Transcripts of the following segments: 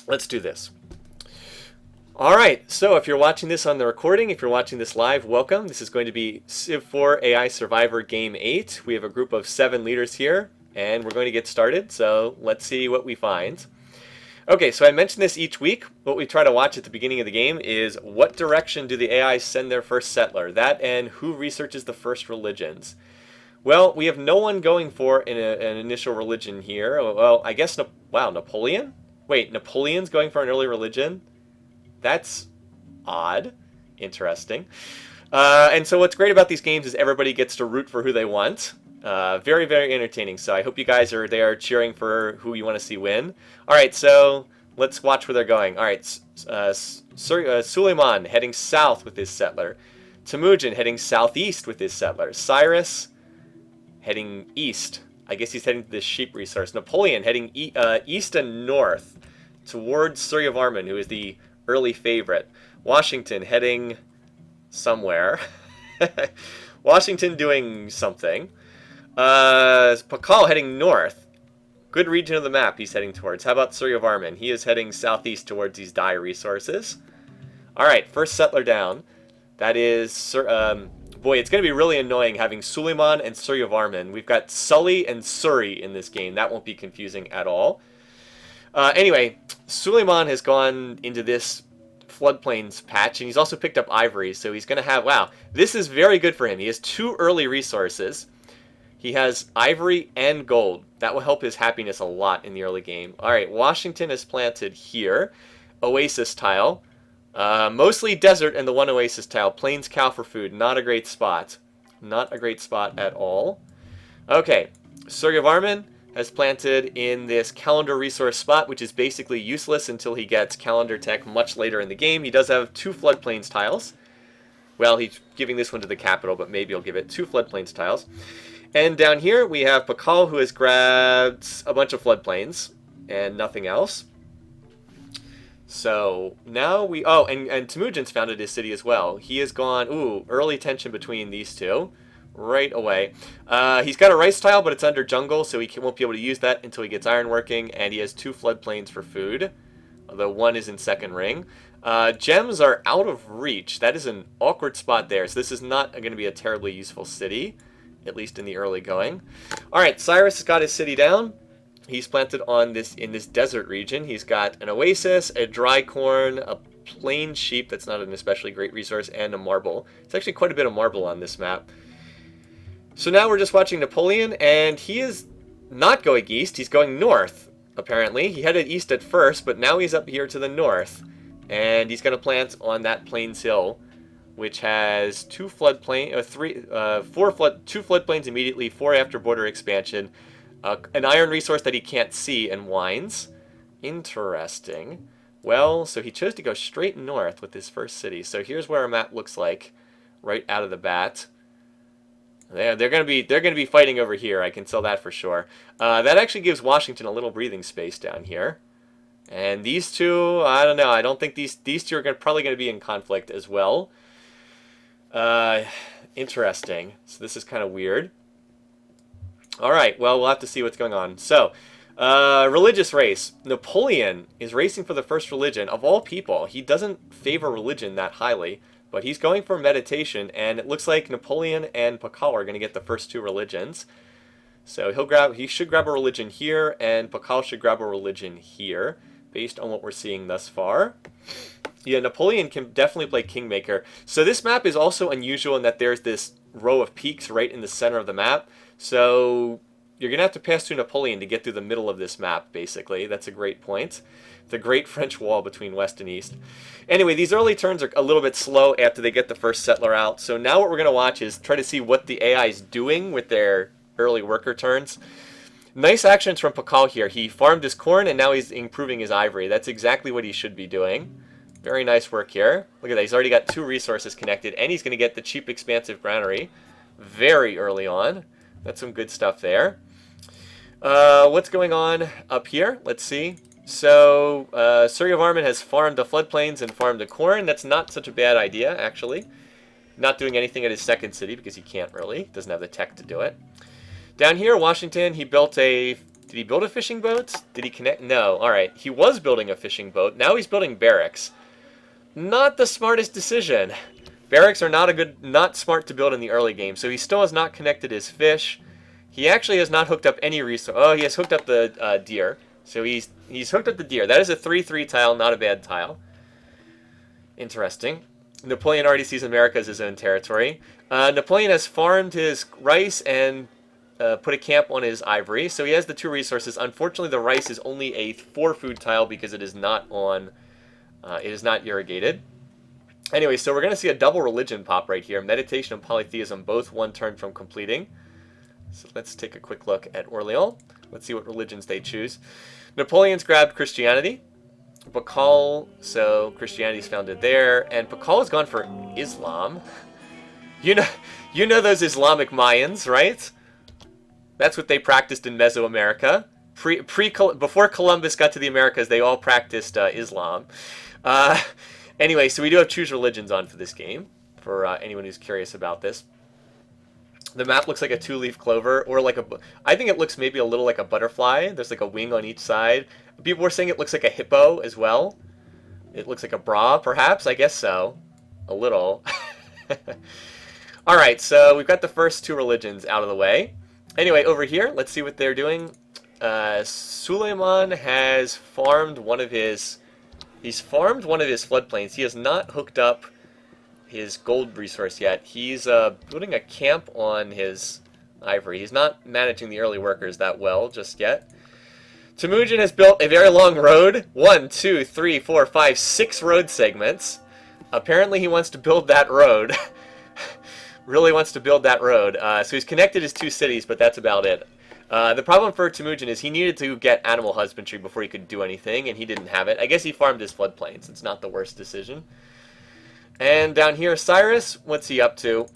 Let's do this. All right, so if you're watching this on the recording, if you're watching this live, welcome. This is going to be Civ4 AI Survivor Game 8. We have a group of 7 leaders here, and we're going to get started, so let's see what we find. Okay, so I mention this each week. What we try to watch at the beginning of the game is what direction do the AI send their first settler? That and who researches the first religions. Well, we have no one going for an initial religion here. Well, I guess, wow, Napoleon? Wait, Napoleon's going for an early religion? That's odd. Interesting. And so what's great about these games is everybody gets to root for who they want. Very, very entertaining. So I hope you guys are there cheering for who you want to see win. All right, so let's watch where they're going. All right, Suleiman heading south with his settler. Temujin heading southeast with his settler. Cyrus heading east. I guess he's heading to this sheep resource. Napoleon heading east and north towards Suryavarman, who is the early favorite. Washington heading somewhere. Washington doing something. Pakal heading north. Good region of the map he's heading towards. How about Suryavarman? He is heading southeast towards these dye resources. Alright, first settler down. That is... boy, it's going to be really annoying having Suleiman and Suryavarman. We've got Sully and Suri in this game. That won't be confusing at all. Anyway, Suleiman has gone into this floodplains patch, and he's also picked up ivory, so he's going to have... Wow, this is very good for him. He has 2 early resources. He has ivory and gold. That will help his happiness a lot in the early game. Alright, Washington is planted here. Oasis tile. Mostly desert and the 1 oasis tile. Plains cow for food. Not a great spot. Not a great spot at all. Okay, Suryavarman has planted in this calendar resource spot, which is basically useless until he gets calendar tech much later in the game. He does have 2 floodplains tiles. Well, he's giving this one to the capital, but maybe he'll give it 2 floodplains tiles. And down here we have Pakal, who has grabbed a bunch of floodplains and nothing else. So now we... Oh, and Temujin's founded his city as well. He has gone... Ooh, early tension between these two. Right away. He's got a rice tile, but it's under jungle, so he won't be able to use that until he gets iron working. And he has 2 floodplains for food, although 1 is in second ring. Gems are out of reach. That is an awkward spot there, so this is not going to be a terribly useful city, at least in the early going. All right, Cyrus has got his city down. He's planted on this in this desert region. He's got an oasis, a dry corn, a plain sheep that's not an especially great resource, and a marble. It's actually quite a bit of marble on this map. So now we're just watching Napoleon, and he is not going east. He's going north, apparently. He headed east at first, but now he's up here to the north. And he's going to plant on that Plains Hill, which has 2 floodplains, 2 floodplains immediately, 4 after border expansion, an iron resource that he can't see, and wines. Interesting. Well, so he chose to go straight north with his first city. So here's where our map looks like right out of the bat. They're going to be fighting over here. I can tell that for sure. That actually gives Washington a little breathing space down here. And these two, I don't know. I don't think these two are probably going to be in conflict as well. Interesting. So this is kind of weird. All right. Well, we'll have to see what's going on. So, religious race. Napoleon is racing for the first religion of all people. He doesn't favor religion that highly. But he's going for meditation, and it looks like Napoleon and Pakal are going to get the first 2 religions. So he should grab a religion here, and Pakal should grab a religion here, based on what we're seeing thus far. Yeah, Napoleon can definitely play Kingmaker. So this map is also unusual in that there's this row of peaks right in the center of the map. So you're going to have to pass through Napoleon to get through the middle of this map, basically. That's a great point. The great French wall between west and east. Anyway, these early turns are a little bit slow after they get the first settler out. So now what we're going to watch is try to see what the AI is doing with their early worker turns. Nice actions from Pakal here. He farmed his corn, and now he's improving his ivory. That's exactly what he should be doing. Very nice work here. Look at that. He's already got 2 resources connected, and he's going to get the cheap, expansive granary very early on. That's some good stuff there. What's going on up here? Let's see. So, Suryavarman has farmed the floodplains and farmed the corn. That's not such a bad idea, actually. Not doing anything at his second city because he can't really. Doesn't have the tech to do it. Down here, Washington, he built his Did he build a fishing boat? Did he connect? No. All right. He was building a fishing boat. Now he's building barracks. Not the smartest decision. Barracks are not smart to build in the early game, so he still has not connected his fish. He actually has not hooked up any resource. Oh, he has hooked up the deer. So he's hooked up the deer. That is a 3/3 tile, not a bad tile. Interesting. Napoleon already sees America as his own territory. Napoleon has farmed his rice and put a camp on his ivory, so he has the 2 resources. Unfortunately, the rice is only a 4-food tile because it is not on. It is not irrigated. Anyway, so we're going to see a double religion pop right here. Meditation and polytheism, both 1 turn from completing. So let's take a quick look at Orleans. Let's see what religions they choose. Napoleon's grabbed Christianity. Bakal, so Christianity's founded there. And Bakal has gone for Islam. You know those Islamic Mayans, right? That's what they practiced in Mesoamerica. Before Columbus got to the Americas, they all practiced Islam. Anyway, so we do have choose religions on for this game, for anyone who's curious about this. The map looks like a 2-leaf clover, or like I think it looks maybe a little like a butterfly. There's like a wing on each side. People were saying it looks like a hippo as well. It looks like a bra, perhaps. I guess so. A little. All right, so we've got the first 2 religions out of the way. Anyway, over here, let's see what they're doing. Suleiman has farmed one of his... He's farmed one of his floodplains. He has not hooked up his gold resource yet. He's building a camp on his ivory. He's not managing the early workers that well just yet. Temujin has built a very long road. 1, 2, 3, 4, 5, 6 road segments. Apparently he wants to build that road. Really wants to build that road. So he's connected his 2 cities, but that's about it. The problem for Temujin is he needed to get animal husbandry before he could do anything, and he didn't have it. I guess he farmed his floodplains. It's not the worst decision. And down here, Cyrus, what's he up to?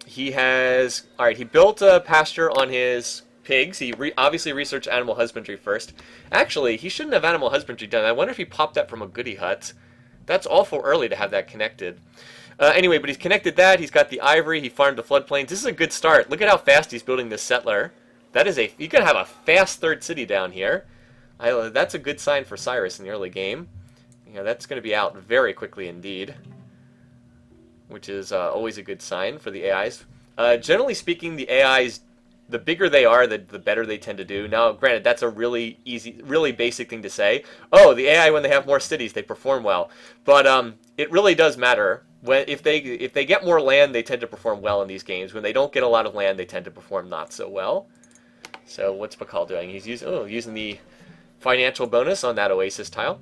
He has... Alright, he built a pasture on his pigs. He obviously researched animal husbandry first. Actually, he shouldn't have animal husbandry done. I wonder if he popped that from a goodie hut. That's awful early to have that connected. Anyway, but he's connected that. He's got the ivory. He farmed the floodplains. This is a good start. Look at how fast he's building this settler. That is a... You can have a fast 3rd city down here. That's a good sign for Cyrus in the early game. You know, that's going to be out very quickly indeed, which is always a good sign for the AIs. Generally speaking, the AIs, the bigger they are, the better they tend to do. Now, granted, that's a really easy, really basic thing to say. Oh, the AI, when they have more cities, they perform well. But it really does matter. If they get more land, they tend to perform well in these games. When they don't get a lot of land, they tend to perform not so well. So what's Bakal doing? He's using the financial bonus on that Oasis tile.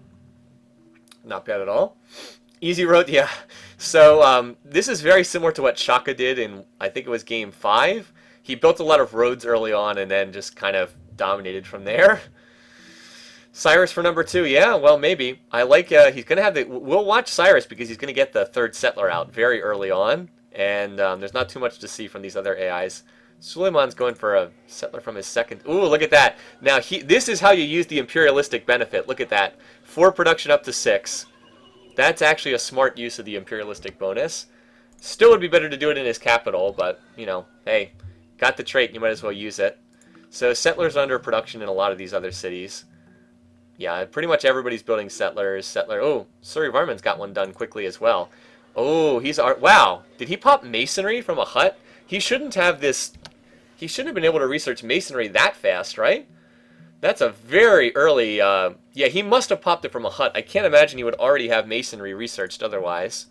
Not bad at all. Easy road, yeah. So this is very similar to what Shaka did in, I think it was game 5. He built a lot of roads early on and then just kind of dominated from there. Cyrus for number 2, yeah, well, maybe. I like, he's going to have the, we'll watch Cyrus because he's going to get the 3rd settler out very early on. And there's not too much to see from these other AIs. Suleiman's going for a settler from his 2nd. Ooh, look at that. Now, this is how you use the imperialistic benefit. Look at that. 4 production up to 6. That's actually a smart use of the imperialistic bonus. Still would be better to do it in his capital, but, you know, hey, got the trait, you might as well use it. So settlers under production in a lot of these other cities. Yeah, pretty much everybody's building settlers. Oh, Surrey Varman's got one done quickly as well. Oh, wow. Did he pop masonry from a hut? He shouldn't have this... He shouldn't have been able to research masonry that fast, right? That's a very early... yeah, he must have popped it from a hut. I can't imagine he would already have masonry researched otherwise.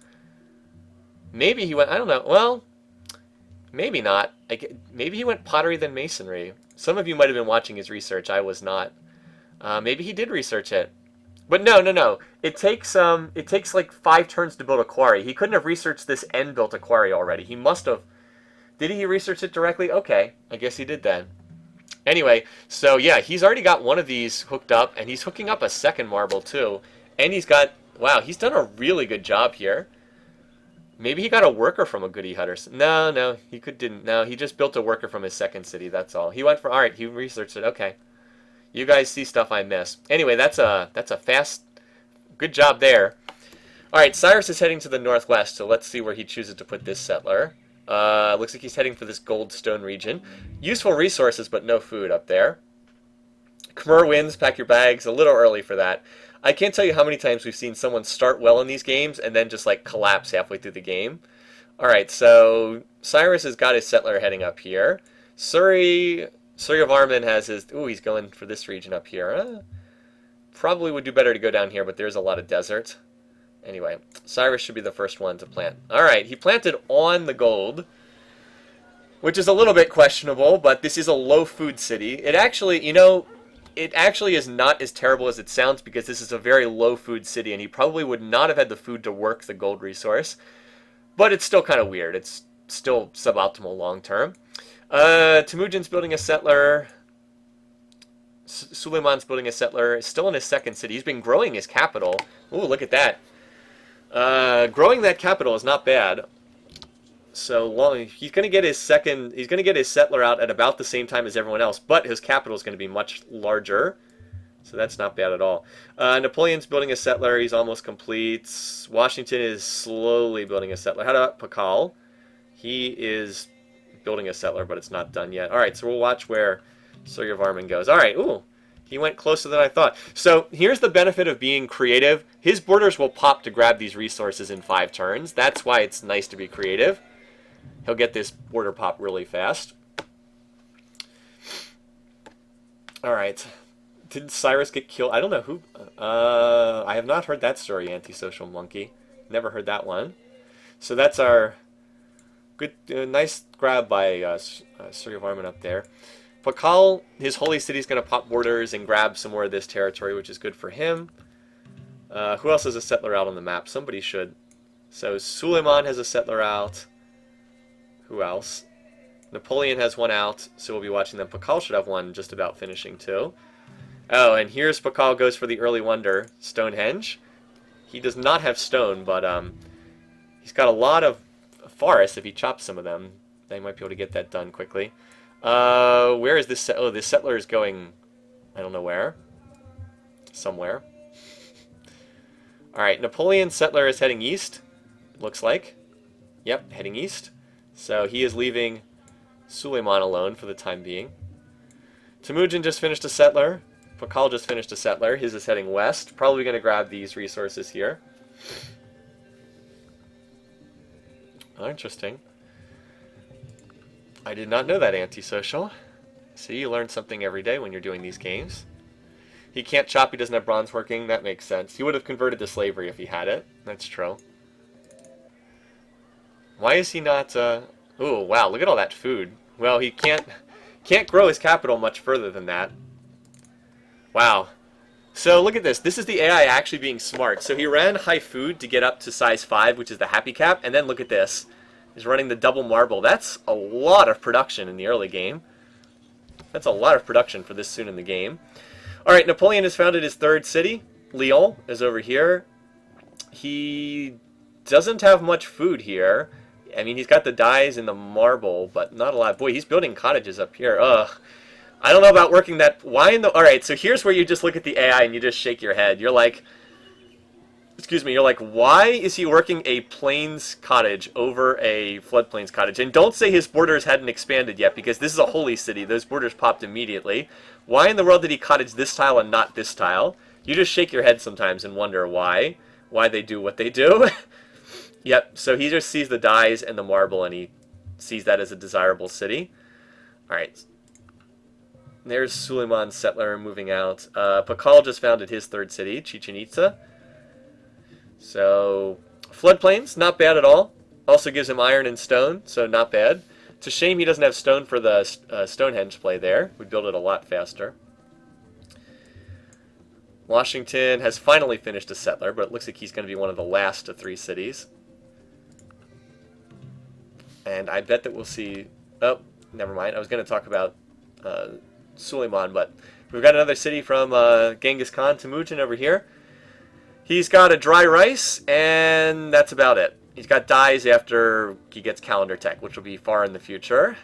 Maybe he went... I don't know. Well, maybe not. Maybe he went pottery then masonry. Some of you might have been watching his research. I was not. Maybe he did research it. But no. It takes like 5 turns to build a quarry. He couldn't have researched this and built a quarry already. He must have... Did he research it directly? Okay, I guess he did then. Anyway, so yeah, he's already got one of these hooked up, and he's hooking up a 2nd marble too. And he's got... Wow, he's done a really good job here. Maybe he got a worker from a goodie hut or something. No, he didn't. No, he just built a worker from his 2nd city, that's all. He went for... Alright, he researched it, okay. You guys see stuff I miss. Anyway, that's a fast... Good job there. Alright, Cyrus is heading to the northwest, so let's see where he chooses to put this settler. Looks like he's heading for this goldstone region. Useful resources, but no food up there. Khmer wins, pack your bags. A little early for that. I can't tell you how many times we've seen someone start well in these games and then just like collapse halfway through the game. Alright, so Cyrus has got his settler heading up here. Surrey of Armin has his... Ooh, he's going for this region up here. Probably would do better to go down here, but there's a lot of desert. Anyway, Cyrus should be the first one to plant. Alright, he planted on the gold, which is a little bit questionable, but this is a low food city. It actually, you know, it actually is not as terrible as it sounds because this is a very low food city, and he probably would not have had the food to work the gold resource. But it's still kind of weird. It's still suboptimal long term. Temujin's building a settler. Suleiman's building a settler. Still in his second city. He's been growing his capital. Ooh, look at that. Growing that capital is not bad. So he's going to get his second. He's going to get his settler out at about the same time as everyone else, but his capital is going to be much larger. So that's not bad at all. Napoleon's building a settler. He's almost complete. Washington is slowly building a settler. How about Pakal? He is building a settler, but it's not done yet. All right, so we'll watch where Surrey of Armin goes. All right, ooh, he went closer than I thought. So here's the benefit of being creative. His borders will pop to grab these resources in 5 turns. That's why it's nice to be creative. He'll get this border pop really fast. All right. Did Cyrus get killed? I don't know who. I have not heard that story, Antisocial Monkey. Never heard that one. So that's our good, nice grab by Surrey of Armin up there. Pakal, his holy city, is going to pop borders and grab some more of this territory, which is good for him. Who else has a settler out on the map? Somebody should. So Suleiman has a settler out. Who else? Napoleon has one out, so we'll be watching them. Pakal should have one just about finishing too. Oh, and here's Pakal goes for the early wonder, Stonehenge. He does not have stone, but he's got a lot of forests. If he chops some of them, they might be able to get that done quickly. Where is this? Oh, this settler is going, I don't know where. Somewhere. All right, Napoleon's settler is heading east, looks like. Yep, heading east. So he is leaving Suleiman alone for the time being. Temujin just finished a settler. Pakal just finished a settler. His is heading west. Probably going to grab these resources here. Oh, interesting. I did not know that, Antisocial. See, you learn something every day when you're doing these games. He can't chop, he doesn't have bronze working. That makes sense. He would have converted to slavery if he had it. That's true. Why is he not... Ooh, wow, look at all that food. Well, he can't grow his capital much further than that. Wow. So look at this. This is the AI actually being smart. So he ran high food to get up to size 5, which is the happy cap. And then look at this. He's running the double marble. That's a lot of production in the early game. That's a lot of production for this soon in the game. All right, Napoleon has founded his 3rd city. Lyon is over here. He doesn't have much food here. I mean, he's got the dyes and the marble, but not a lot. Boy, he's building cottages up here. Ugh. I don't know about working that... Why in the... Alright, so here's where you just look at the AI and you just shake your head. You're like... Excuse me, you're like, why is he working a plains cottage over a floodplains cottage? And don't say his borders hadn't expanded yet, because this is a holy city. Those borders popped immediately. Why in the world did he cottage this tile and not this tile? You just shake your head sometimes and wonder why they do what they do. Yep, so he just sees the dyes and the marble, and he sees that as a desirable city. Alright. There's Suleiman's settler moving out. Pakal just founded his 3rd city, Chichen Itza. So, floodplains, not bad at all. Also gives him iron and stone, so not bad. It's a shame he doesn't have stone for the Stonehenge play there. We'd build it a lot faster. Washington has finally finished a settler, but it looks like he's going to be one of the last of 3 cities. And I bet that we'll see... Oh, never mind. I was going to talk about Suleiman, but we've got another city from Genghis Khan, Temujin, over here. He's got a dry rice, and that's about it. He's got dyes after he gets calendar tech, which will be far in the future.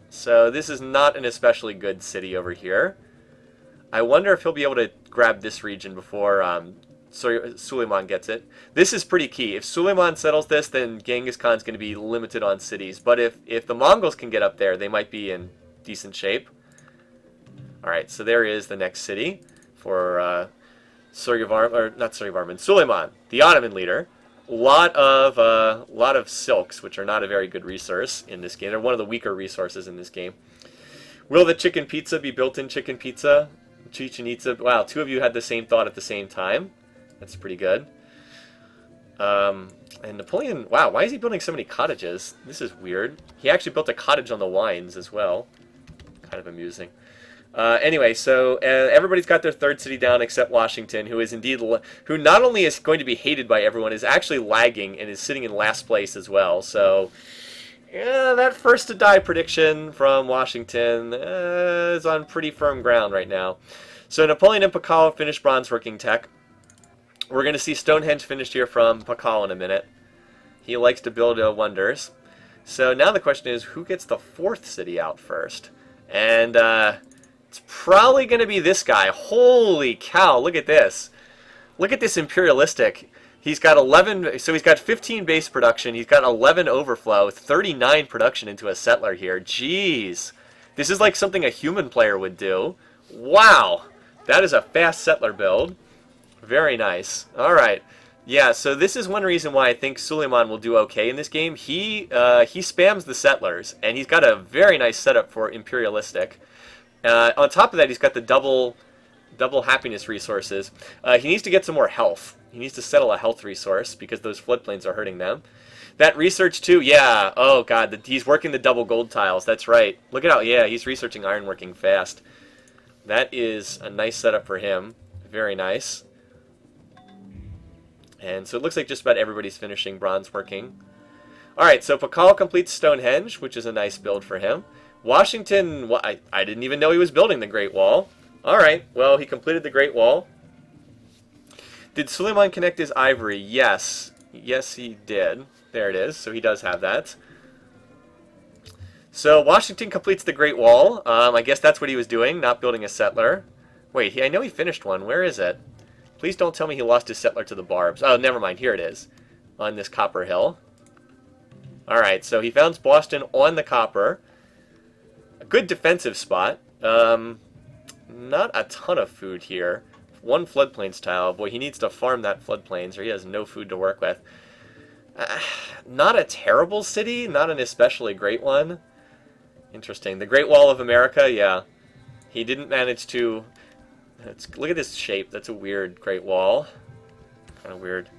So this is not an especially good city over here. I wonder if he'll be able to grab this region before Suleiman gets it. This is pretty key. If Suleiman settles this, then Genghis Khan's going to be limited on cities. But if the Mongols can get up there, they might be in decent shape. Alright, so there is the next city for Suleiman, the Ottoman leader. Lot of silks, which are not a very good resource in this game. They're one of the weaker resources in this game. Will the chicken pizza be built in chicken pizza? Chichen Itza. Wow, two of you had the same thought at the same time. That's pretty good. And Napoleon, wow, why is he building so many cottages? This is weird. He actually built a cottage on the Wines as well. Kind of amusing. Anyway, so everybody's got their third city down except Washington, who is indeed, who not only is going to be hated by everyone, is actually lagging and is sitting in last place as well. So, yeah, that first to die prediction from Washington is on pretty firm ground right now. So Napoleon and Pakal finished bronze working tech. We're going to see Stonehenge finished here from Pakal in a minute. He likes to build wonders. So now the question is, who gets the fourth city out first? And it's probably going to be this guy. Holy cow, look at this. Look at this imperialistic. He's got 11, so he's got 15 base production. He's got 11 overflow, 39 production into a settler here. Jeez. This is like something a human player would do. Wow. That is a fast settler build. Very nice. Alright. Yeah, so this is one reason why I think Suleiman will do okay in this game. He spams the settlers, and he's got a very nice setup for imperialistic. On top of that, he's got the double happiness resources. He needs to get some more health. He needs to settle a health resource because those floodplains are hurting them. That research too, yeah. Oh god, he's working the double gold tiles. That's right. Look at how, yeah, he's researching ironworking fast. That is a nice setup for him. Very nice. And so it looks like just about everybody's finishing bronze working. Alright, so Pakal completes Stonehenge, which is a nice build for him. Washington, well, I didn't even know he was building the Great Wall. Alright, well, he completed the Great Wall. Did Suleiman connect his ivory? Yes. Yes, he did. There it is. So he does have that. So Washington completes the Great Wall. I guess that's what he was doing, not building a settler. Wait, I know he finished one. Where is it? Please don't tell me he lost his settler to the Barbs. Oh, never mind. Here it is. On this Copper Hill. Alright, so he found Boston on the Copper. A good defensive spot. Not a ton of food here. One floodplains tile. Boy, he needs to farm that floodplains or he has no food to work with. Not a terrible city. Not an especially great one. Interesting. The Great Wall of America, yeah. He didn't manage to... look at this shape. That's a weird Great Wall. Kind of weird.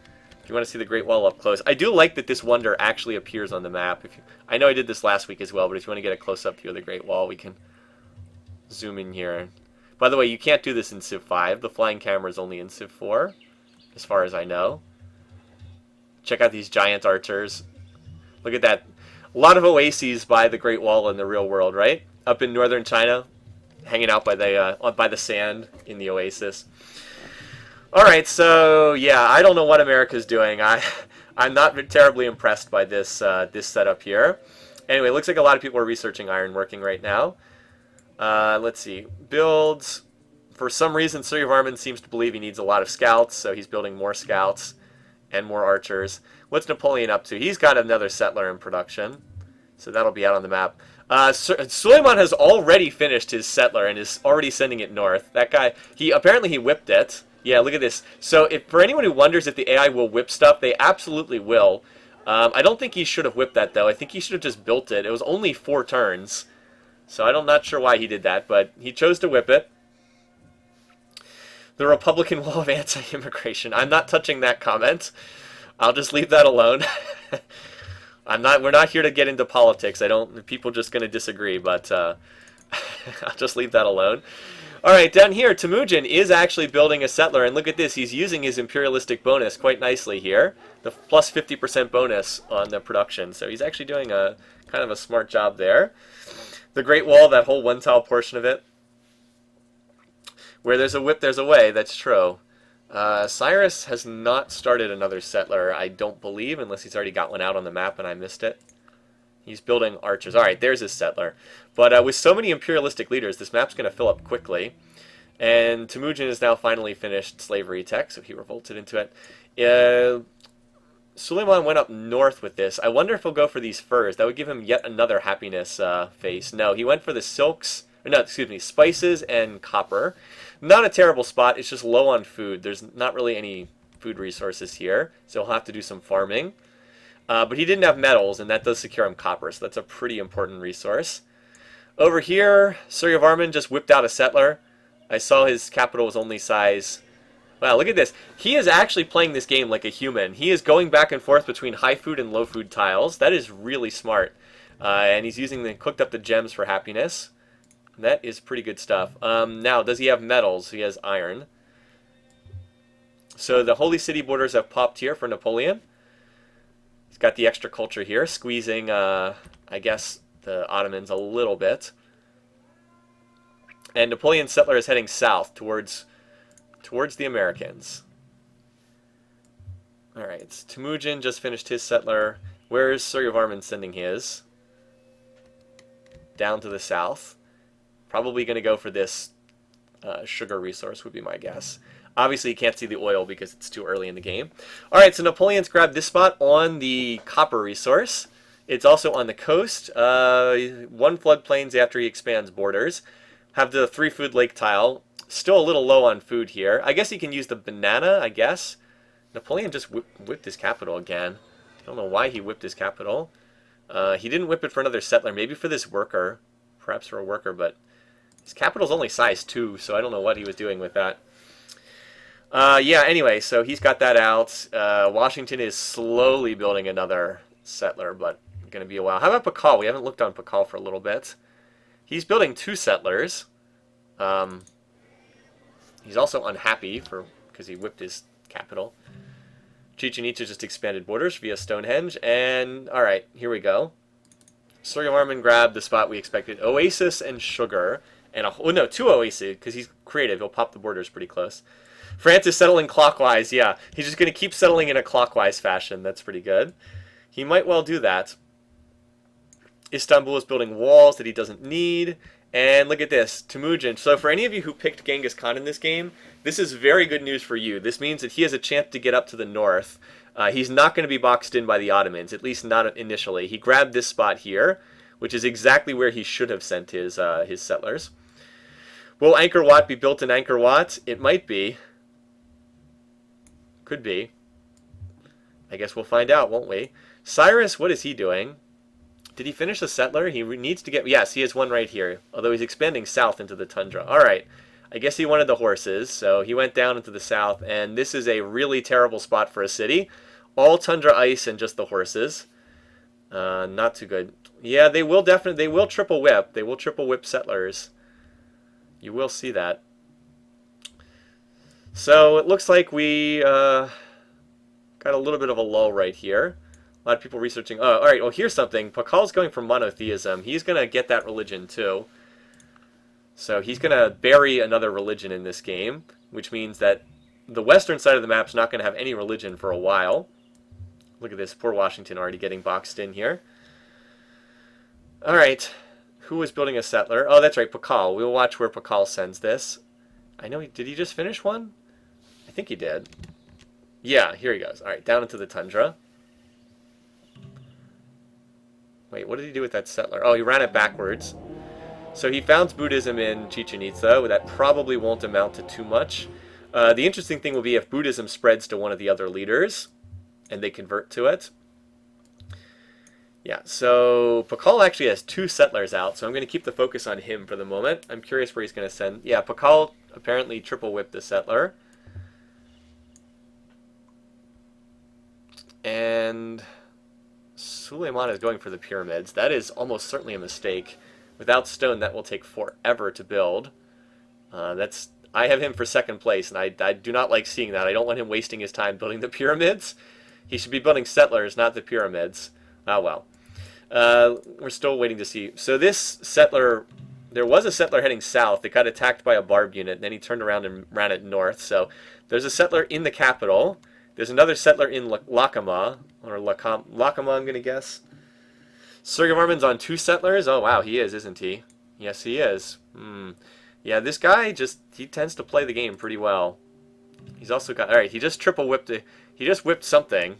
If you want to see the Great Wall up close. I do like that this wonder actually appears on the map. I know I did this last week as well, but if you want to get a close-up view of the Great Wall, we can zoom in here. By the way, you can't do this in Civ 5. The flying camera is only in Civ 4, as far as I know. Check out these giant archers. Look at that. A lot of oases by the Great Wall in the real world, right? Up in northern China, hanging out by the sand in the oasis. Alright, so yeah, I don't know what America's doing. I'm not terribly impressed by this this setup here. Anyway, it looks like a lot of people are researching ironworking right now. Let's see. Builds. For some reason, Sir Varman seems to believe he needs a lot of scouts, so he's building more scouts and more archers. What's Napoleon up to? He's got another settler in production, so that'll be out on the map. Suleiman has already finished his settler and is already sending it north. That guy, apparently he whipped it. Yeah, look at this. So for anyone who wonders if the AI will whip stuff, they absolutely will. I don't think he should have whipped that, though. I think he should have just built it. It was only 4 turns. So I'm not sure why he did that, but he chose to whip it. The Republican wall of anti-immigration. I'm not touching that comment. I'll just leave that alone. We're not here to get into politics. People just going to disagree, but I'll just leave that alone. Alright, down here, Temujin is actually building a settler, and look at this, he's using his imperialistic bonus quite nicely here. The plus 50% bonus on the production, so he's actually doing a kind of a smart job there. The Great Wall, that whole one-tile portion of it. Where there's a whip, there's a way, that's true. Cyrus has not started another settler, I don't believe, unless he's already got one out on the map and I missed it. He's building archers. Alright, there's his settler. But with so many imperialistic leaders, this map's going to fill up quickly. And Temujin has now finally finished slavery tech, so he revolted into it. Suleiman went up north with this. I wonder if he'll go for these furs. That would give him yet another happiness face. No, he went for the silks, or no, excuse me, spices and copper. Not a terrible spot. It's just low on food. There's not really any food resources here, so he'll have to do some farming. But he didn't have metals, and that does secure him copper, so that's a pretty important resource. Over here, Suryavarman just whipped out a settler. I saw his capital was only size... Wow, look at this. He is actually playing this game like a human. He is going back and forth between high food and low food tiles. That is really smart. And he's cooked up the gems for happiness. That is pretty good stuff. Now, does he have metals? He has iron. So the Holy City borders have popped here for Napoleon. He's got the extra culture here, squeezing, I guess, the Ottomans a little bit. And Napoleon's settler is heading south towards the Americans. Alright, Temujin just finished his settler. Where is Suryavarman sending his? Down to the south. Probably going to go for this sugar resource would be my guess. Obviously, you can't see the oil because it's too early in the game. Alright, so Napoleon's grabbed this spot on the copper resource. It's also on the coast. 1 floodplains after he expands borders. Have the 3 food lake tile. Still a little low on food here. I guess he can use the banana, I guess. Napoleon just whipped his capital again. I don't know why he whipped his capital. He didn't whip it for another settler. Maybe for this worker. Perhaps for a worker, but his capital's only size 2, so I don't know what he was doing with that. Yeah, anyway, so he's got that out. Washington is slowly building another settler, but it's going to be a while. How about Pakal? We haven't looked on Pakal for a little bit. He's building 2 settlers. He's also unhappy because he whipped his capital. Chichen Itza just expanded borders via Stonehenge. And, alright, here we go. Suryavarman grabbed the spot we expected. Oasis and sugar. And, 2 oases, because he's creative. He'll pop the borders pretty close. France is settling clockwise, yeah. He's just going to keep settling in a clockwise fashion. That's pretty good. He might well do that. Istanbul is building walls that he doesn't need. And look at this, Temujin. So for any of you who picked Genghis Khan in this game, this is very good news for you. This means that he has a chance to get up to the north. He's not going to be boxed in by the Ottomans, at least not initially. He grabbed this spot here, which is exactly where he should have sent his settlers. Will Angkor Wat be built in Angkor Wat? It might be. Could be. I guess we'll find out, won't we? Cyrus, what is he doing? Did he finish the settler? He needs to get... Yes, he has one right here. Although he's expanding south into the tundra. Alright. I guess he wanted the horses, so he went down into the south. And this is a really terrible spot for a city. All tundra ice and just the horses. Not too good. Yeah, they will definitely... They will triple whip. They will triple whip settlers. You will see that. So it looks like we got a little bit of a lull right here. A lot of people researching. Oh, all right. Well, here's something. Pakal's going for monotheism. He's going to get that religion too. So he's going to bury another religion in this game, which means that the western side of the map's not going to have any religion for a while. Look at this. Poor Washington already getting boxed in here. All right. Who was building a settler? Oh, that's right. Pakal. We'll watch where Pakal sends this. I know. Did he just finish one? I think he did. Yeah, here he goes. All right. Down into the tundra. Wait, what did he do with that settler? Oh, he ran it backwards. So he founds Buddhism in Chichen Itza. That probably won't amount to too much. The interesting thing will be if Buddhism spreads to one of the other leaders and they convert to it. Yeah, so Pakal actually has 2 settlers out, so I'm going to keep the focus on him for the moment. I'm curious where he's going to send. Yeah, Pakal apparently triple whipped the settler. And Suleiman is going for the pyramids. That is almost certainly a mistake. Without stone, that will take forever to build. I have him for 2nd place, and I do not like seeing that. I don't want him wasting his time building the pyramids. He should be building settlers, not the pyramids. Oh, well. We're still waiting to see. So this settler, there was a settler heading south. It got attacked by a barb unit, and then he turned around and ran it north. So there's a settler in the capital. There's another settler in Lakama, or Lakama, I'm going to guess. Suryavarman's on 2 settlers? Oh, wow, he is, isn't he? Yes, he is. Yeah, this guy he tends to play the game pretty well. He's also got, alright, he just triple whipped he just whipped something.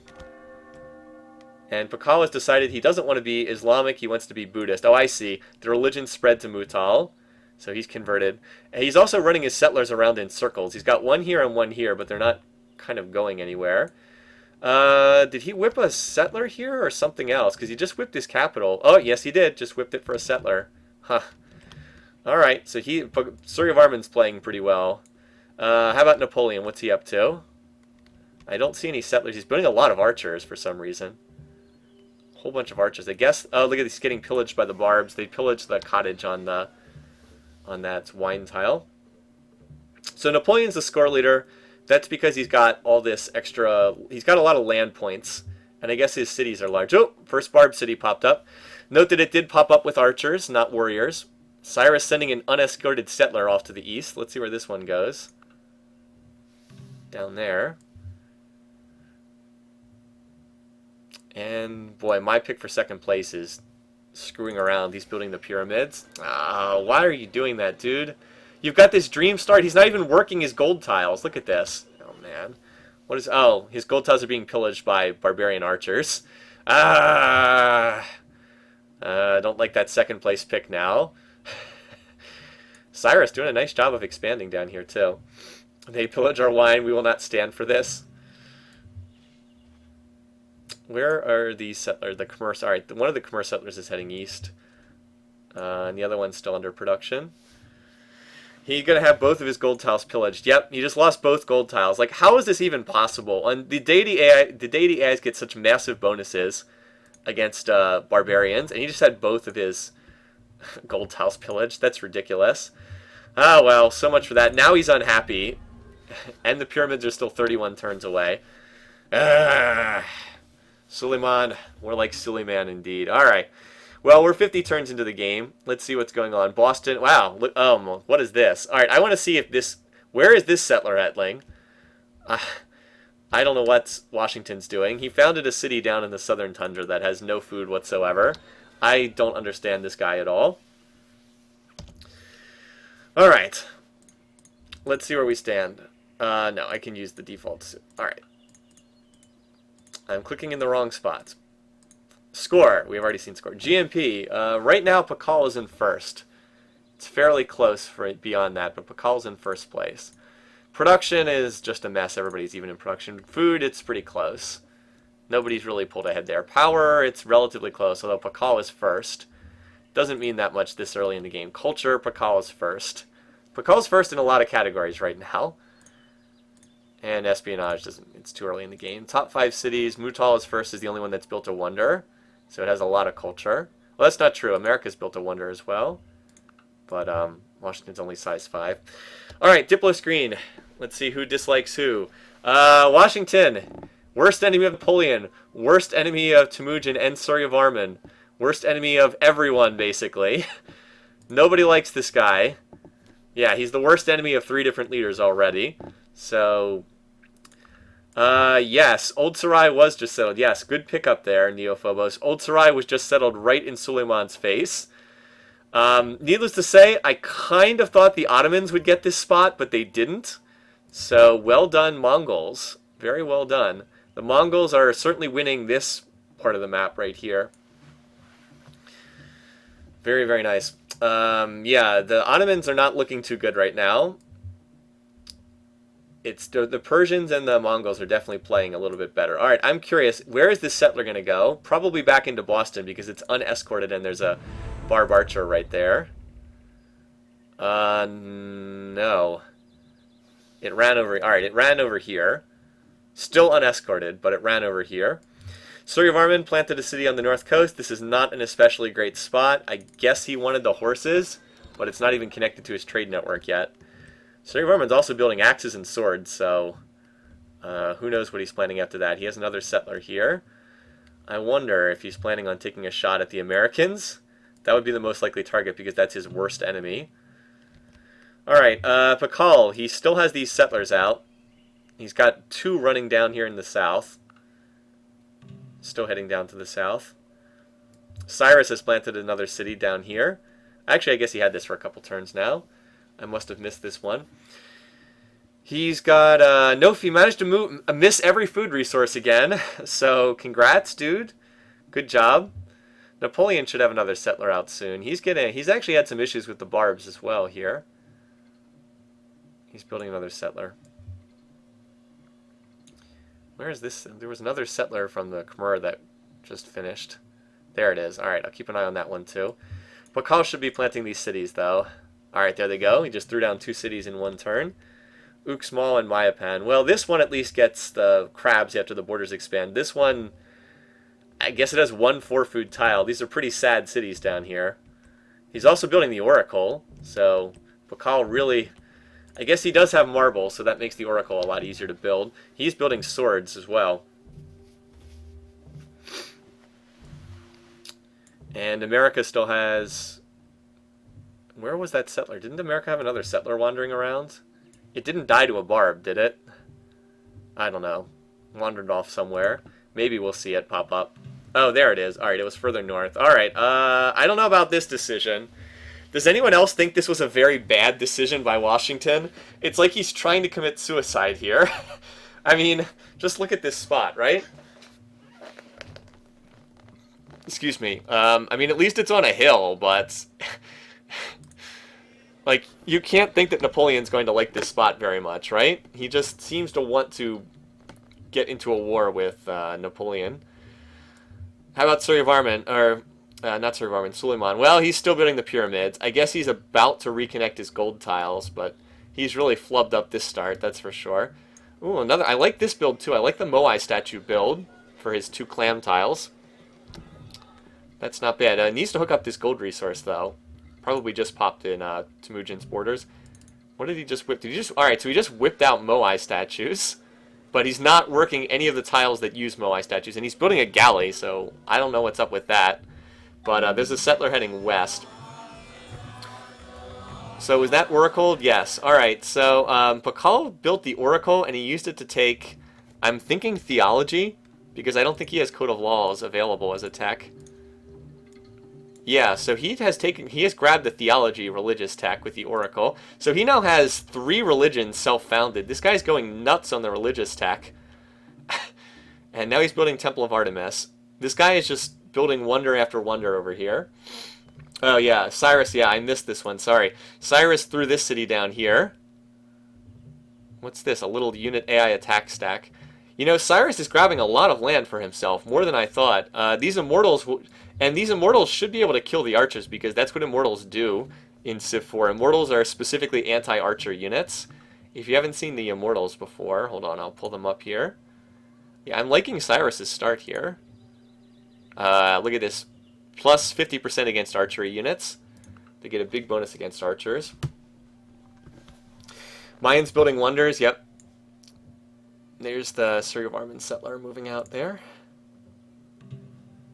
And Pakal has decided he doesn't want to be Islamic, he wants to be Buddhist. Oh, I see. The religion spread to Mutal. So he's converted. And he's also running his settlers around in circles. He's got one here and one here, but they're not kind of going anywhere. Did he whip a settler here or something else? Because he just whipped his capital. Oh, yes, he did. Just whipped it for a settler. Huh. All right, so Suryavarman's playing pretty well. How about Napoleon? What's he up to? I don't see any settlers. He's building a lot of archers for some reason. A whole bunch of archers. I guess. Oh, look at this, getting pillaged by the barbs. They pillaged the cottage on that wine tile. So Napoleon's the score leader. That's because he's got all this extra. He's got a lot of land points, and I guess his cities are large. Oh, first barb city popped up. Note that it did pop up with archers, not warriors. Cyrus sending an unescorted settler off to the east. Let's see where this one goes. Down there. And boy, my pick for second place is screwing around. He's building the pyramids. Ah, why are you doing that, dude? You've got this dream start. He's not even working his gold tiles. Look at this. Oh, man. What is... Oh, his gold tiles are being pillaged by barbarian archers. I don't like that second place pick now. Cyrus doing a nice job of expanding down here, too. They pillage our wine. We will not stand for this. Where are the settlers? The commerce. All right, one of the commerce settlers is heading east. And the other one's still under production. He's going to have both of his gold tiles pillaged. Yep, he just lost both gold tiles. Like, how is this even possible? And the deity AIs get such massive bonuses against barbarians, and he just had both of his gold tiles pillaged. That's ridiculous. Ah, well, so much for that. Now he's unhappy, and the pyramids are still 31 turns away. Suleiman, more like Suleiman indeed. All right. Well, we're 50 turns into the game. Let's see what's going on. Boston. Wow. Look, what is this? All right. I want to see if this... Where is this settler at, Ling? I don't know what Washington's doing. He founded a city down in the southern tundra that has no food whatsoever. I don't understand this guy at all. All right. Let's see where we stand. No, I can use the default. All right. I'm clicking in the wrong spots. Score. We've already seen score. GMP. Right now, Pakal is in first. It's fairly close for beyond that, but Pakal's in first place. Production is just a mess. Everybody's even in production. Food, it's pretty close. Nobody's really pulled ahead there. Power, it's relatively close, although Pakal is first. Doesn't mean that much this early in the game. Culture, Pakal is first. Pakal's first in a lot of categories right now. And espionage doesn't. It's too early in the game. Top 5 cities. Mutal is first. Is the only one that's built a wonder, so it has a lot of culture. Well, that's not true. America's built a wonder as well, but Washington's only size 5. All right, Diplo screen. Let's see who dislikes who. Washington, worst enemy of Napoleon, worst enemy of Temujin and Suryavarman, worst enemy of everyone basically. Nobody likes this guy. Yeah, he's the worst enemy of 3 different leaders already. So, yes, Old Sarai was just settled. Yes, good pickup there, Neophobos. Old Sarai was just settled right in Suleiman's face. Needless to say, I kind of thought the Ottomans would get this spot, but they didn't. So, well done, Mongols. Very well done. The Mongols are certainly winning this part of the map right here. Very, very nice. Yeah, the Ottomans are not looking too good right now. It's the Persians and the Mongols are definitely playing a little bit better. All right, I'm curious, where is this settler going to go? Probably back into Boston because it's unescorted and there's a barb archer right there. No. It ran over... All right, it ran over here. Still unescorted, but it ran over here. Suryavarman planted a city on the north coast. This is not an especially great spot. I guess he wanted the horses, but it's not even connected to his trade network yet. Suryavarman's also building axes and swords, so who knows what he's planning after that. He has another settler here. I wonder if he's planning on taking a shot at the Americans. That would be the most likely target because that's his worst enemy. Alright, Pakal, he still has these settlers out. He's got 2 running down here in the south. Still heading down to the south. Cyrus has planted another city down here. Actually, I guess he had this for a couple turns now. I must have missed this one. He's got, nope, he managed to miss every food resource again. So, congrats, dude. Good job. Napoleon should have another settler out soon. He's actually had some issues with the barbs as well here. He's building another settler. Where is this? There was another settler from the Khmer that just finished. There it is. Alright, I'll keep an eye on that one too. Pakal should be planting these cities though. Alright, there they go. He just threw down 2 cities in one turn. Uxmal and Mayapan. Well, this one at least gets the crabs after the borders expand. This one, I guess it has 1 4-food tile. These are pretty sad cities down here. He's also building the Oracle, so Pakal really... I guess he does have marble, so that makes the Oracle a lot easier to build. He's building swords as well. And America still has... Where was that settler? Didn't America have another settler wandering around? It didn't die to a barb, did it? I don't know. Wandered off somewhere. Maybe we'll see it pop up. Oh, there it is. Alright, it was further north. Alright, I don't know about this decision. Does anyone else think this was a very bad decision by Washington? It's like he's trying to commit suicide here. I mean, just look at this spot, right? Excuse me. I mean, at least it's on a hill, but... like, you can't think that Napoleon's going to like this spot very much, right? He just seems to want to get into a war with Napoleon. How about Suryavarman? Or... not Suryavarman, Suleiman. Well, he's still building the pyramids. I guess he's about to reconnect his gold tiles, but he's really flubbed up this start, that's for sure. Ooh, another... I like this build, too. I like the Moai statue build for his 2 clam tiles. That's not bad. Needs to hook up this gold resource, though. Probably just popped in Temujin's borders. What did he just whip? Did he just... Alright, so he just whipped out Moai statues. But he's not working any of the tiles that use Moai statues. And he's building a galley, so I don't know what's up with that. But there's a settler heading west. So is that Oracle? Yes. Alright, so Pakal built the Oracle, and he used it to take... I'm thinking theology, because I don't think he has Code of Laws available as a tech. Yeah, so he has grabbed the theology religious tech with the Oracle. So he now has 3 religions self-founded. This guy's going nuts on the religious tech. And now he's building Temple of Artemis. This guy is just building wonder after wonder over here. Oh yeah, Cyrus, yeah, I missed this one, sorry. Cyrus threw this city down here. What's this? A little unit AI attack stack. You know, Cyrus is grabbing a lot of land for himself, more than I thought. These Immortals... And these Immortals should be able to kill the Archers, because that's what Immortals do in Civ4. Immortals are specifically anti-Archer units. If you haven't seen the Immortals before, hold on, I'll pull them up here. Yeah, I'm liking Cyrus's start here. Look at this. Plus 50% against archery units. They get a big bonus against archers. Mayans building wonders, yep. There's the Suryavarman settler moving out there.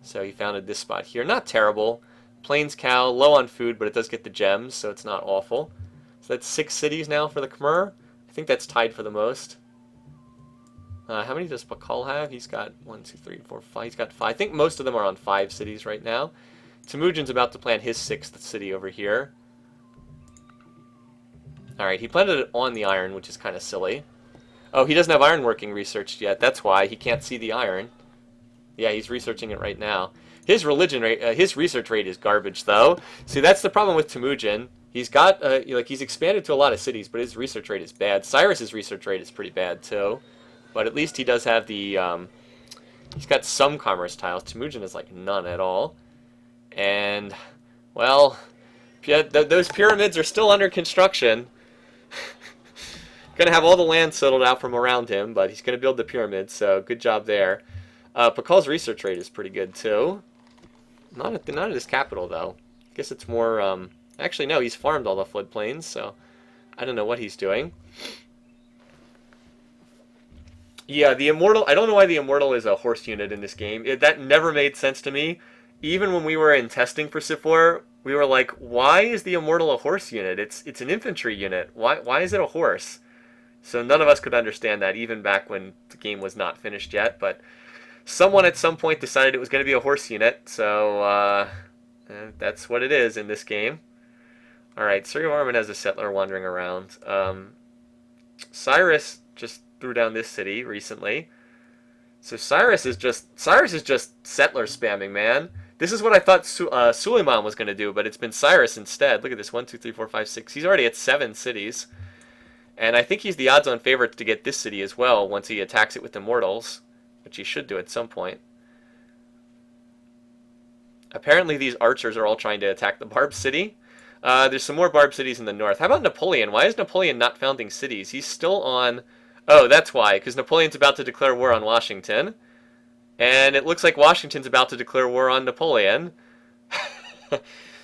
So he founded this spot here. Not terrible. Plains cow, low on food, but it does get the gems, so it's not awful. So that's 6 cities now for the Khmer. I think that's tied for the most. How many does Pakal have? He's got 1, 2, 3, 4, 5. He's got 5. I think most of them are on 5 cities right now. Temujin's about to plant his 6th city over here. Alright, he planted it on the iron, which is kind of silly. Oh, he doesn't have ironworking researched yet. That's why he can't see the iron. Yeah, he's researching it right now. His religion rate, his research rate is garbage, though. See, that's the problem with Temujin. He's got, he's expanded to a lot of cities, but his research rate is bad. Cyrus's research rate is pretty bad, too. But at least he does have the, he's got some commerce tiles. Temujin is, like, none at all. And, well, those pyramids are still under construction. Gonna have all the land settled out from around him, but he's gonna build the pyramids, so good job there. Pakal's research rate is pretty good, too. Not at his capital, though. I guess it's more, actually, no, he's farmed all the floodplains, so I don't know what he's doing. Yeah, the Immortal, I don't know why the Immortal is a horse unit in this game. That never made sense to me. Even when we were in testing for Civ4, we were like, why is the Immortal a horse unit? It's an infantry unit. Why is it a horse? So none of us could understand that, even back when the game was not finished yet, but someone at some point decided it was going to be a horse unit, so that's what it is in this game. Alright, Suryavarman has a settler wandering around. Cyrus just threw down this city recently. So Cyrus is just settler spamming, man. This is what I thought Suleiman was going to do, but it's been Cyrus instead. Look at this, 1, 2, 3, 4, 5, 6. He's already at 7 cities. And I think he's the odds-on favorite to get this city as well once he attacks it with Immortals, which he should do at some point. Apparently these archers are all trying to attack the Barb city. There's some more Barb cities in the north. How about Napoleon? Why is Napoleon not founding cities? He's still on... Oh, that's why, because Napoleon's about to declare war on Washington. And it looks like Washington's about to declare war on Napoleon.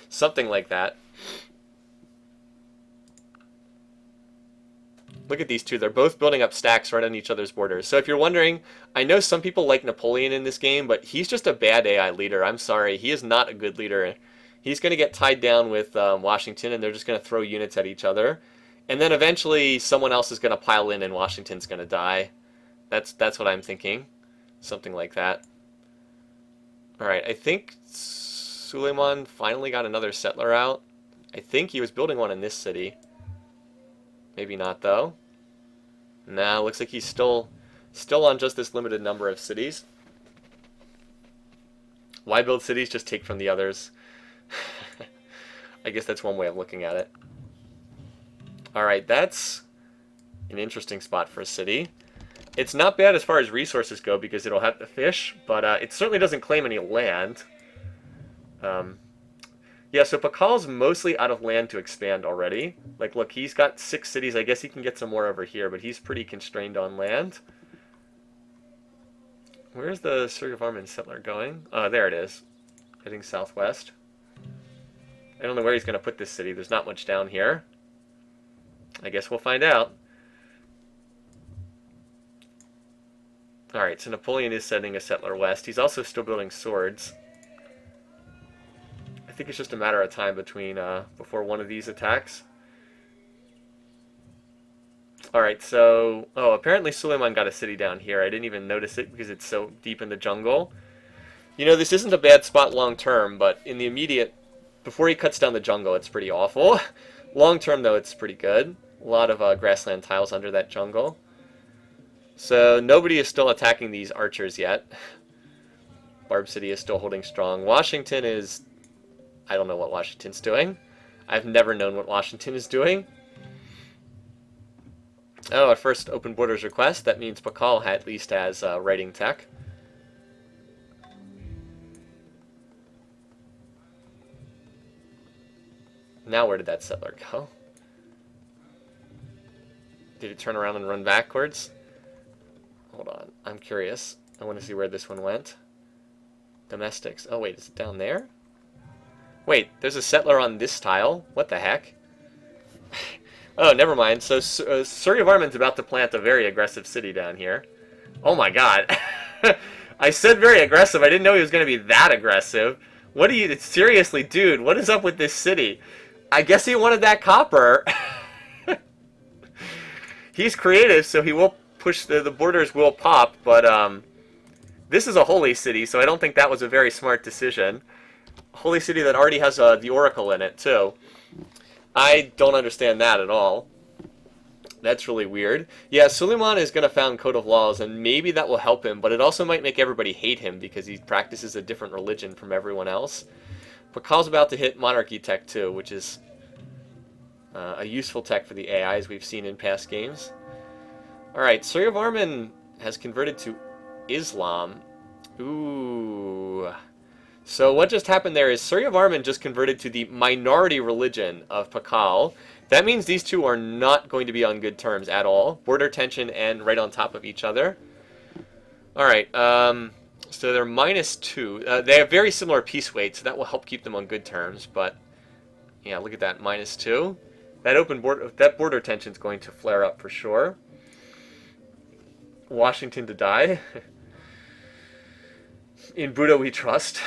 Something like that. Look at these two. They're both building up stacks right on each other's borders. So if you're wondering, I know some people like Napoleon in this game, but he's just a bad AI leader. I'm sorry. He is not a good leader. He's going to get tied down with Washington, and they're just going to throw units at each other. And then eventually someone else is going to pile in, and Washington's going to die. That's what I'm thinking. Something like that. Alright, I think Suleiman finally got another settler out. I think he was building one in this city. Maybe not, though. Nah, looks like he's still on just this limited number of cities. Why build cities? Just take from the others. I guess that's one way of looking at it. Alright, that's an interesting spot for a city. It's not bad as far as resources go because it'll have to fish, but it certainly doesn't claim any land. Yeah, so Pakal's mostly out of land to expand already. Like, look, he's got 6 cities. I guess he can get some more over here, but he's pretty constrained on land. Where's the Suryavarman settler going? Oh, there it is. Heading southwest. I don't know where he's going to put this city. There's not much down here. I guess we'll find out. Alright, so Napoleon is sending a settler west. He's also still building swords. I think it's just a matter of time between before one of these attacks. Alright, so... Oh, apparently Suleiman got a city down here. I didn't even notice it because it's so deep in the jungle. You know, this isn't a bad spot long term, but in the immediate... Before he cuts down the jungle, it's pretty awful. Long term, though, it's pretty good. A lot of grassland tiles under that jungle. So nobody is still attacking these archers yet. Barb City is still holding strong. Washington is... I don't know what Washington's doing. I've never known what Washington is doing. Oh, a first open borders request. That means Pakal at least has writing tech. Now where did that settler go? Did it turn around and run backwards? Hold on, I'm curious. I want to see where this one went. Domestics. Oh wait, is it down there? Wait, there's a settler on this tile? What the heck? Oh, never mind. So Suryavarman's about to plant a very aggressive city down here. Oh my god. I said very aggressive. I didn't know he was going to be that aggressive. What do you... Seriously, dude, what is up with this city? I guess he wanted that copper. He's creative, so he will push... The borders will pop, but this is a holy city, so I don't think that was a very smart decision. Holy city that already has the Oracle in it, too. I don't understand that at all. That's really weird. Yeah, Suleiman is going to found Code of Laws, and maybe that will help him, but it also might make everybody hate him because he practices a different religion from everyone else. Pakal's about to hit Monarchy tech, too, which is a useful tech for the AIs we've seen in past games. Alright, Suryavarman has converted to Islam. Ooh... So what just happened there is Suryavarman just converted to the minority religion of Pakal. That means these two are not going to be on good terms at all. Border tension and right on top of each other. Alright, so they're -2. They have very similar peace weight, so that will help keep them on good terms. But, yeah, look at that, -2. That border tension is going to flare up for sure. Washington to die. In Buddha we trust.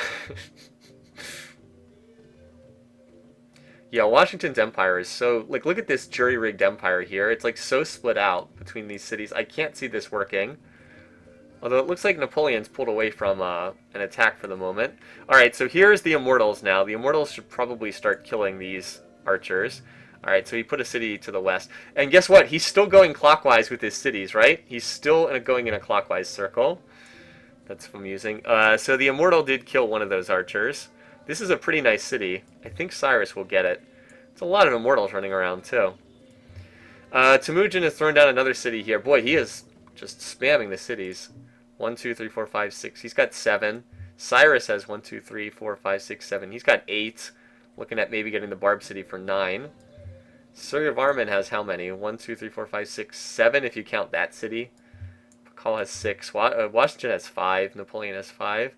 Yeah, Washington's empire is so... Like, look at this jury-rigged empire here. It's, like, so split out between these cities. I can't see this working. Although it looks like Napoleon's pulled away from an attack for the moment. Alright, so here's the Immortals now. The Immortals should probably start killing these archers. Alright, so he put a city to the west. And guess what? He's still going clockwise with his cities, right? He's still going in a clockwise circle. That's amusing. So the Immortal did kill one of those archers. This is a pretty nice city. I think Cyrus will get it. It's a lot of Immortals running around, too. Temujin has thrown down another city here. Boy, he is just spamming the cities. 1, 2, 3, 4, 5, 6. He's got 7. Cyrus has 1, 2, 3, 4, 5, 6, 7. He's got 8. Looking at maybe getting the Barb City for 9. Suryavarman has how many? 1, 2, 3, 4, 5, 6, 7 if you count that city. Pakal has 6. Washington has 5. Napoleon has 5.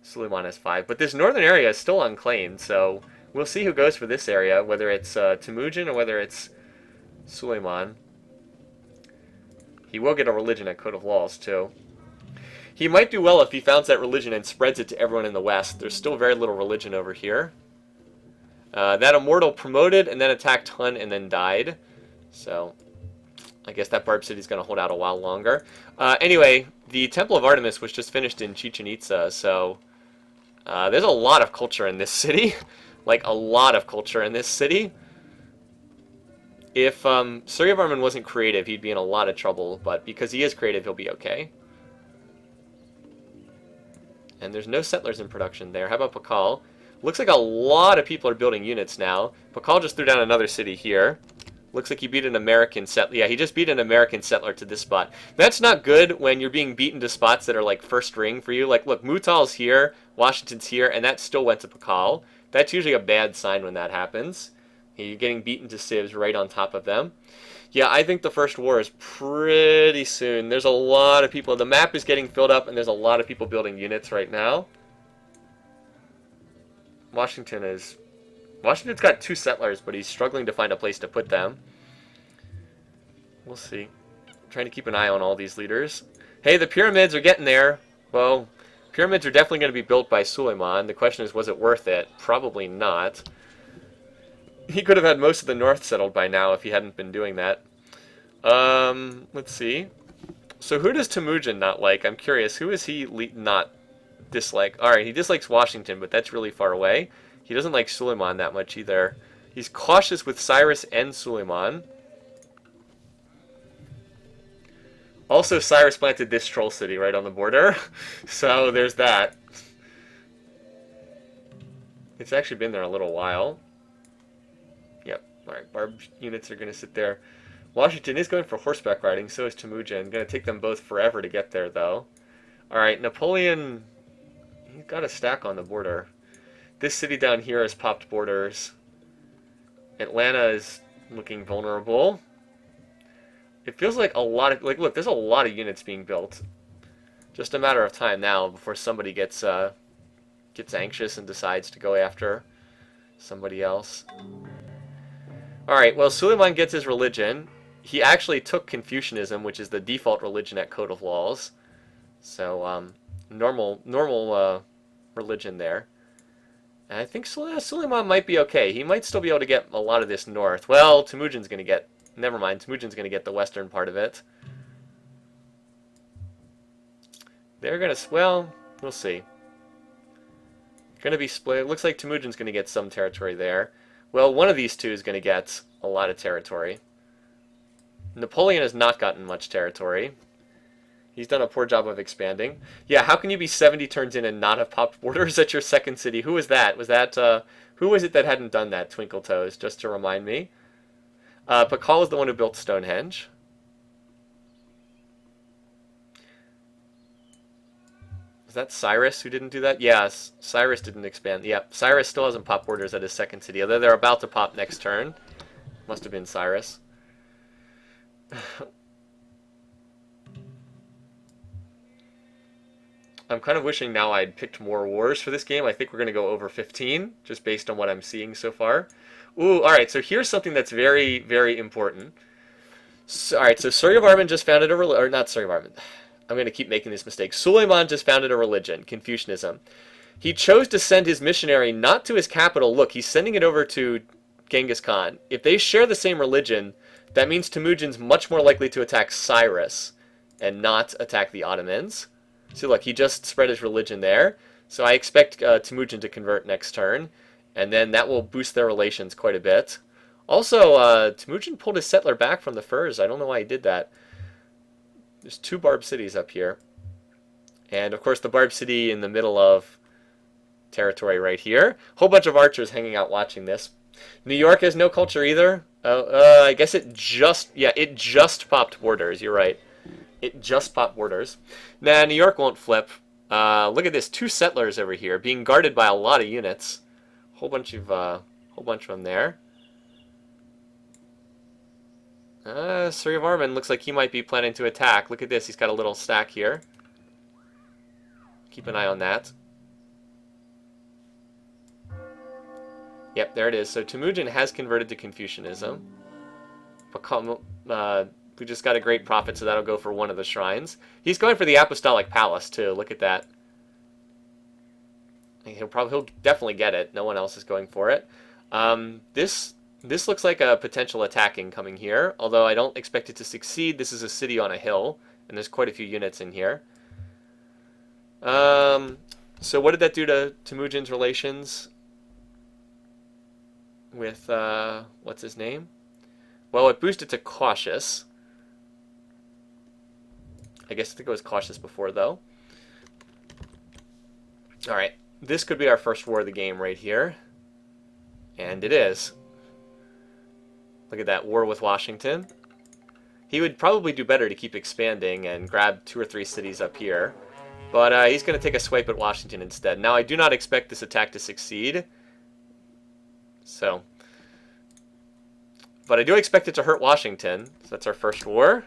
Suleiman has 5. But this northern area is still unclaimed, so we'll see who goes for this area, whether it's Temujin or whether it's Suleiman. He will get a religion at Code of Laws, too. He might do well if he founds that religion and spreads it to everyone in the West. There's still very little religion over here. That Immortal promoted and then attacked Hun and then died. So I guess that Barb City is going to hold out a while longer. Anyway, the Temple of Artemis was just finished in Chichen Itza, so there's a lot of culture in this city. Like, a lot of culture in this city. If Suryavarman wasn't creative, he'd be in a lot of trouble, but because he is creative, he'll be okay. And there's no settlers in production there. How about Pakal? Looks like a lot of people are building units now. Pakal just threw down another city here. Looks like he beat an American settler. Yeah, he just beat an American settler to this spot. That's not good when you're being beaten to spots that are like first ring for you. Like, look, Mutal's here, Washington's here, and that still went to Pakal. That's usually a bad sign when that happens. You're getting beaten to civs right on top of them. Yeah, I think the first war is pretty soon. There's a lot of people. The map is getting filled up, and there's a lot of people building units right now. Washington's got 2 settlers, but he's struggling to find a place to put them. We'll see. I'm trying to keep an eye on all these leaders. Hey, the pyramids are getting there. Well, pyramids are definitely going to be built by Suleiman. The question is, was it worth it? Probably not. He could have had most of the north settled by now if he hadn't been doing that. Let's see. So who does Temujin not like? I'm curious. Who is he not dislike? Alright, he dislikes Washington, but that's really far away. He doesn't like Suleiman that much either. He's cautious with Cyrus and Suleiman. Also, Cyrus planted this troll city right on the border. So there's that. It's actually been there a little while. Yep. Alright, Barb units are going to sit there. Washington is going for horseback riding, so is Temujin. Going to take them both forever to get there, though. Alright, Napoleon, he's got a stack on the border. This city down here has popped borders. Atlanta is looking vulnerable. It feels like a lot of, like, look, there's a lot of units being built. Just a matter of time now before somebody gets anxious and decides to go after somebody else. Alright, well, Suleiman gets his religion. He actually took Confucianism, which is the default religion at Code of Laws. So, normal religion there. And I think Suleiman might be okay. He might still be able to get a lot of this north. Well, Temujin's going to get... Never mind, Temujin's going to get the western part of it. They're going to... Well, we'll see. Going to be split. It looks like Temujin's going to get some territory there. Well, one of these two is going to get a lot of territory. Napoleon has not gotten much territory. He's done a poor job of expanding. Yeah, how can you be 70 turns in and not have popped borders at your second city? Who was that? Was that, who was it that hadn't done that, Twinkle Toes, just to remind me? Pakal is the one who built Stonehenge. Was that Cyrus who didn't do that? Yes, Cyrus didn't expand. Yeah, Cyrus still hasn't popped borders at his second city, although they're about to pop next turn. Must have been Cyrus. I'm kind of wishing now I'd picked more wars for this game. I think we're going to go over 15, just based on what I'm seeing so far. Ooh, alright, so here's something that's very, very important. So, alright, so Suryavarman just founded a religion, or not Suryavarman. I'm going to keep making this mistake. Suleiman just founded a religion, Confucianism. He chose to send his missionary not to his capital. Look, he's sending it over to Genghis Khan. If they share the same religion, that means Temujin's much more likely to attack Cyrus and not attack the Ottomans. See, look, he just spread his religion there. So I expect Temujin to convert next turn, and then that will boost their relations quite a bit. Also, Temujin pulled his settler back from the furs. I don't know why he did that. There's 2 Barb cities up here. And, of course, the Barb City in the middle of territory right here. Whole bunch of archers hanging out watching this. New York has no culture either. I guess it just popped borders. You're right. It just popped borders. Nah, New York won't flip. Look at this. 2 settlers over here being guarded by a lot of units. Whole bunch of them there. Surrey of Armin looks like he might be planning to attack. Look at this. He's got a little stack here. Keep an eye on that. Yep, there it is. So Temujin has converted to Confucianism. We just got a great prophet, so that'll go for one of the shrines. He's going for the Apostolic Palace, too. Look at that. He'll definitely get it. No one else is going for it. This looks like a potential attacking coming here, although I don't expect it to succeed. This is a city on a hill, and there's quite a few units in here. So what did that do to Temujin's relations with, what's his name? Well, it boosted to cautious. I guess I think it was cautious before, though. Alright, this could be our first war of the game right here. And it is. Look at that, war with Washington. He would probably do better to keep expanding and grab 2 or 3 cities up here. But he's going to take a swipe at Washington instead. Now, I do not expect this attack to succeed. But I do expect it to hurt Washington. So that's our first war.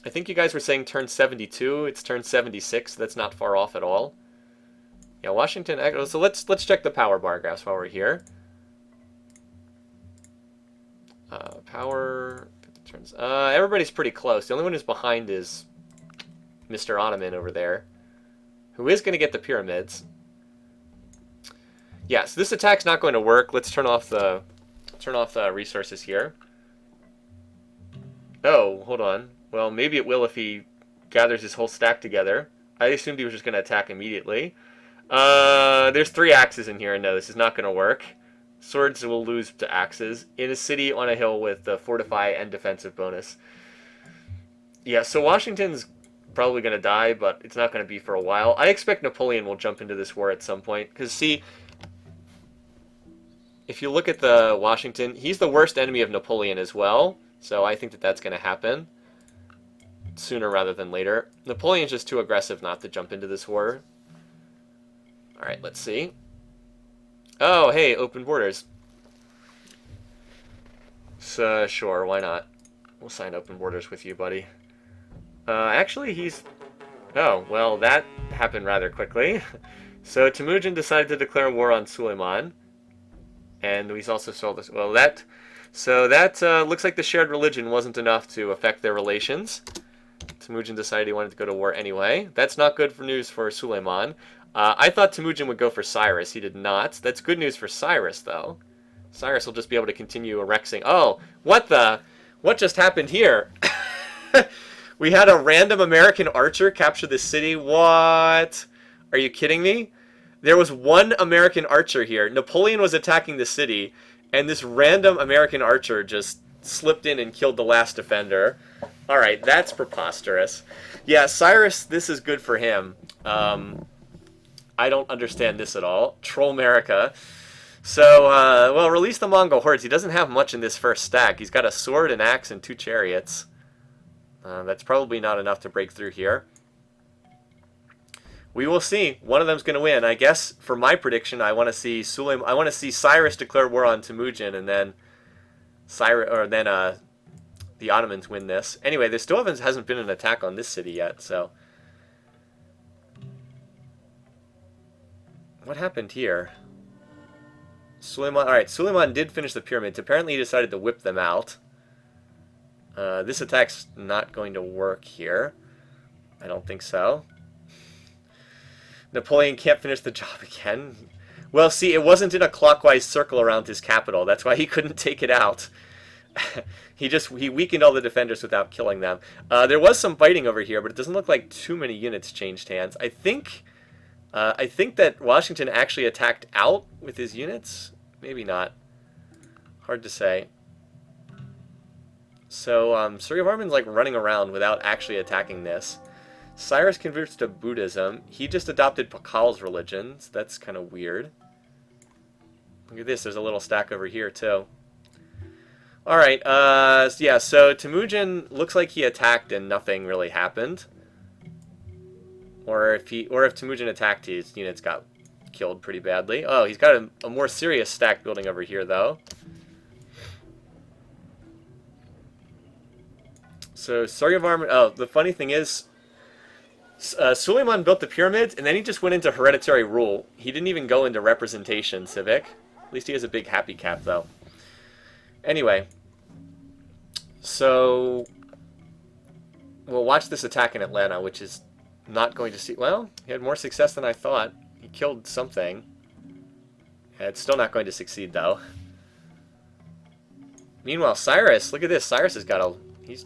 I think you guys were saying turn 72. It's turn 76. So that's not far off at all. Yeah, Washington. So let's check the power bar graphs while we're here. Power turns. Everybody's pretty close. The only one who's behind is Mr. Ottoman over there, who is going to get the pyramids. Yeah, so this attack's not going to work. Let's turn off the resources here. Oh, hold on. Well, maybe it will if he gathers his whole stack together. I assumed he was just going to attack immediately. There's 3 axes in here. No, this is not going to work. Swords will lose to axes in a city on a hill with the fortify and defensive bonus. Yeah, so Washington's probably going to die, but it's not going to be for a while. I expect Napoleon will jump into this war at some point. Because, see, if you look at the Washington, he's the worst enemy of Napoleon as well. So I think that that's going to happen sooner rather than later. Napoleon's just too aggressive not to jump into this war. Alright, let's see. Oh, hey, open borders. So, sure, why not? We'll sign open borders with you, buddy. Actually, he's... Oh, well, that happened rather quickly. So, Temujin decided to declare war on Suleiman. And we also saw this... Well, that... So, that looks like the shared religion wasn't enough to affect their relations. Temujin decided he wanted to go to war anyway. That's not good for news for Suleiman. I thought Temujin would go for Cyrus. He did not. That's good news for Cyrus, though. Cyrus will just be able to continue erexing. Oh, what just happened here? We had a random American archer capture this city. What? Are you kidding me? There was one American archer here. Napoleon was attacking the city, and this random American archer just slipped in and killed the last defender. All right, that's preposterous. Yeah, Cyrus, this is good for him. I don't understand this at all. Trollmerica. So, well, release the Mongol hordes. He doesn't have much in this first stack. He's got a sword, an axe, and 2 chariots. That's probably not enough to break through here. We will see. One of them's going to win. I guess for my prediction, I want to see Cyrus declare war on Temujin, and then the Ottomans win this. Anyway, there still hasn't been an attack on this city yet. So, what happened here? Suleiman. All right, Suleiman did finish the pyramids. Apparently, he decided to whip them out. This attack's not going to work here. I don't think so. Napoleon can't finish the job again. Well, see, it wasn't in a clockwise circle around his capital. That's why he couldn't take it out. He weakened all the defenders without killing them. There was some fighting over here, but it doesn't look like too many units changed hands. I think that Washington actually attacked out with his units. Maybe not. Hard to say. So, Surrey of Armin's like running around without actually attacking this. Cyrus converts to Buddhism. He just adopted Pakal's religion. So that's kind of weird. Look at this. There's a little stack over here, too. Alright, yeah, so Temujin looks like he attacked and nothing really happened. Or if Temujin attacked, his units got killed pretty badly. Oh, he's got a more serious stack building over here, though. So, Soryavarman... Oh, the funny thing is, Suleiman built the pyramids, and then he just went into hereditary rule. He didn't even go into representation, Civic. At least he has a big happy cap, though. Anyway. So, we'll watch this attack in Atlanta, which is not going to see... Well, he had more success than I thought. He killed something. Yeah, it's still not going to succeed, though. Meanwhile, Cyrus, look at this. Cyrus has got a... He's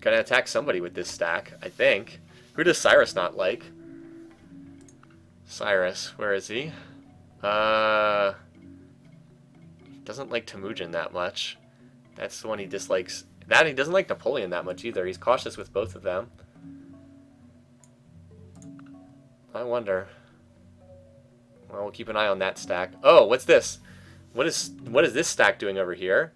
going to attack somebody with this stack, I think. Who does Cyrus not like? Cyrus, where is he? Doesn't like Temujin that much. That's the one he dislikes. That he doesn't like Napoleon that much either. He's cautious with both of them. I wonder. Well, we'll keep an eye on that stack. Oh, what's this? What is this stack doing over here?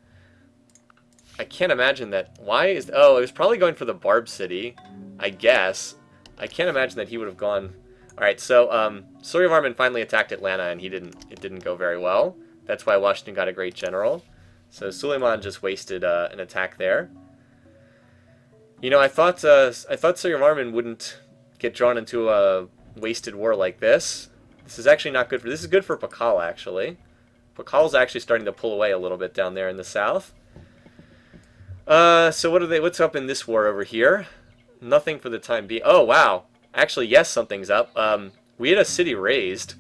I can't imagine that. Why is... Oh, it was probably going for the Barb City, I guess. I can't imagine that he would have gone... Alright, so, Soryavarman finally attacked Atlanta, and it didn't go very well. That's why Washington got a great general. So Suleiman just wasted an attack there. You know, I thought Soryavarman wouldn't get drawn into a wasted war like this. This is actually not good for... This is good for Pakal, actually. Pakal's actually starting to pull away a little bit down there in the south. So what's up in this war over here? Nothing for the time being. Oh, wow. Actually, yes, something's up. We had a city raised.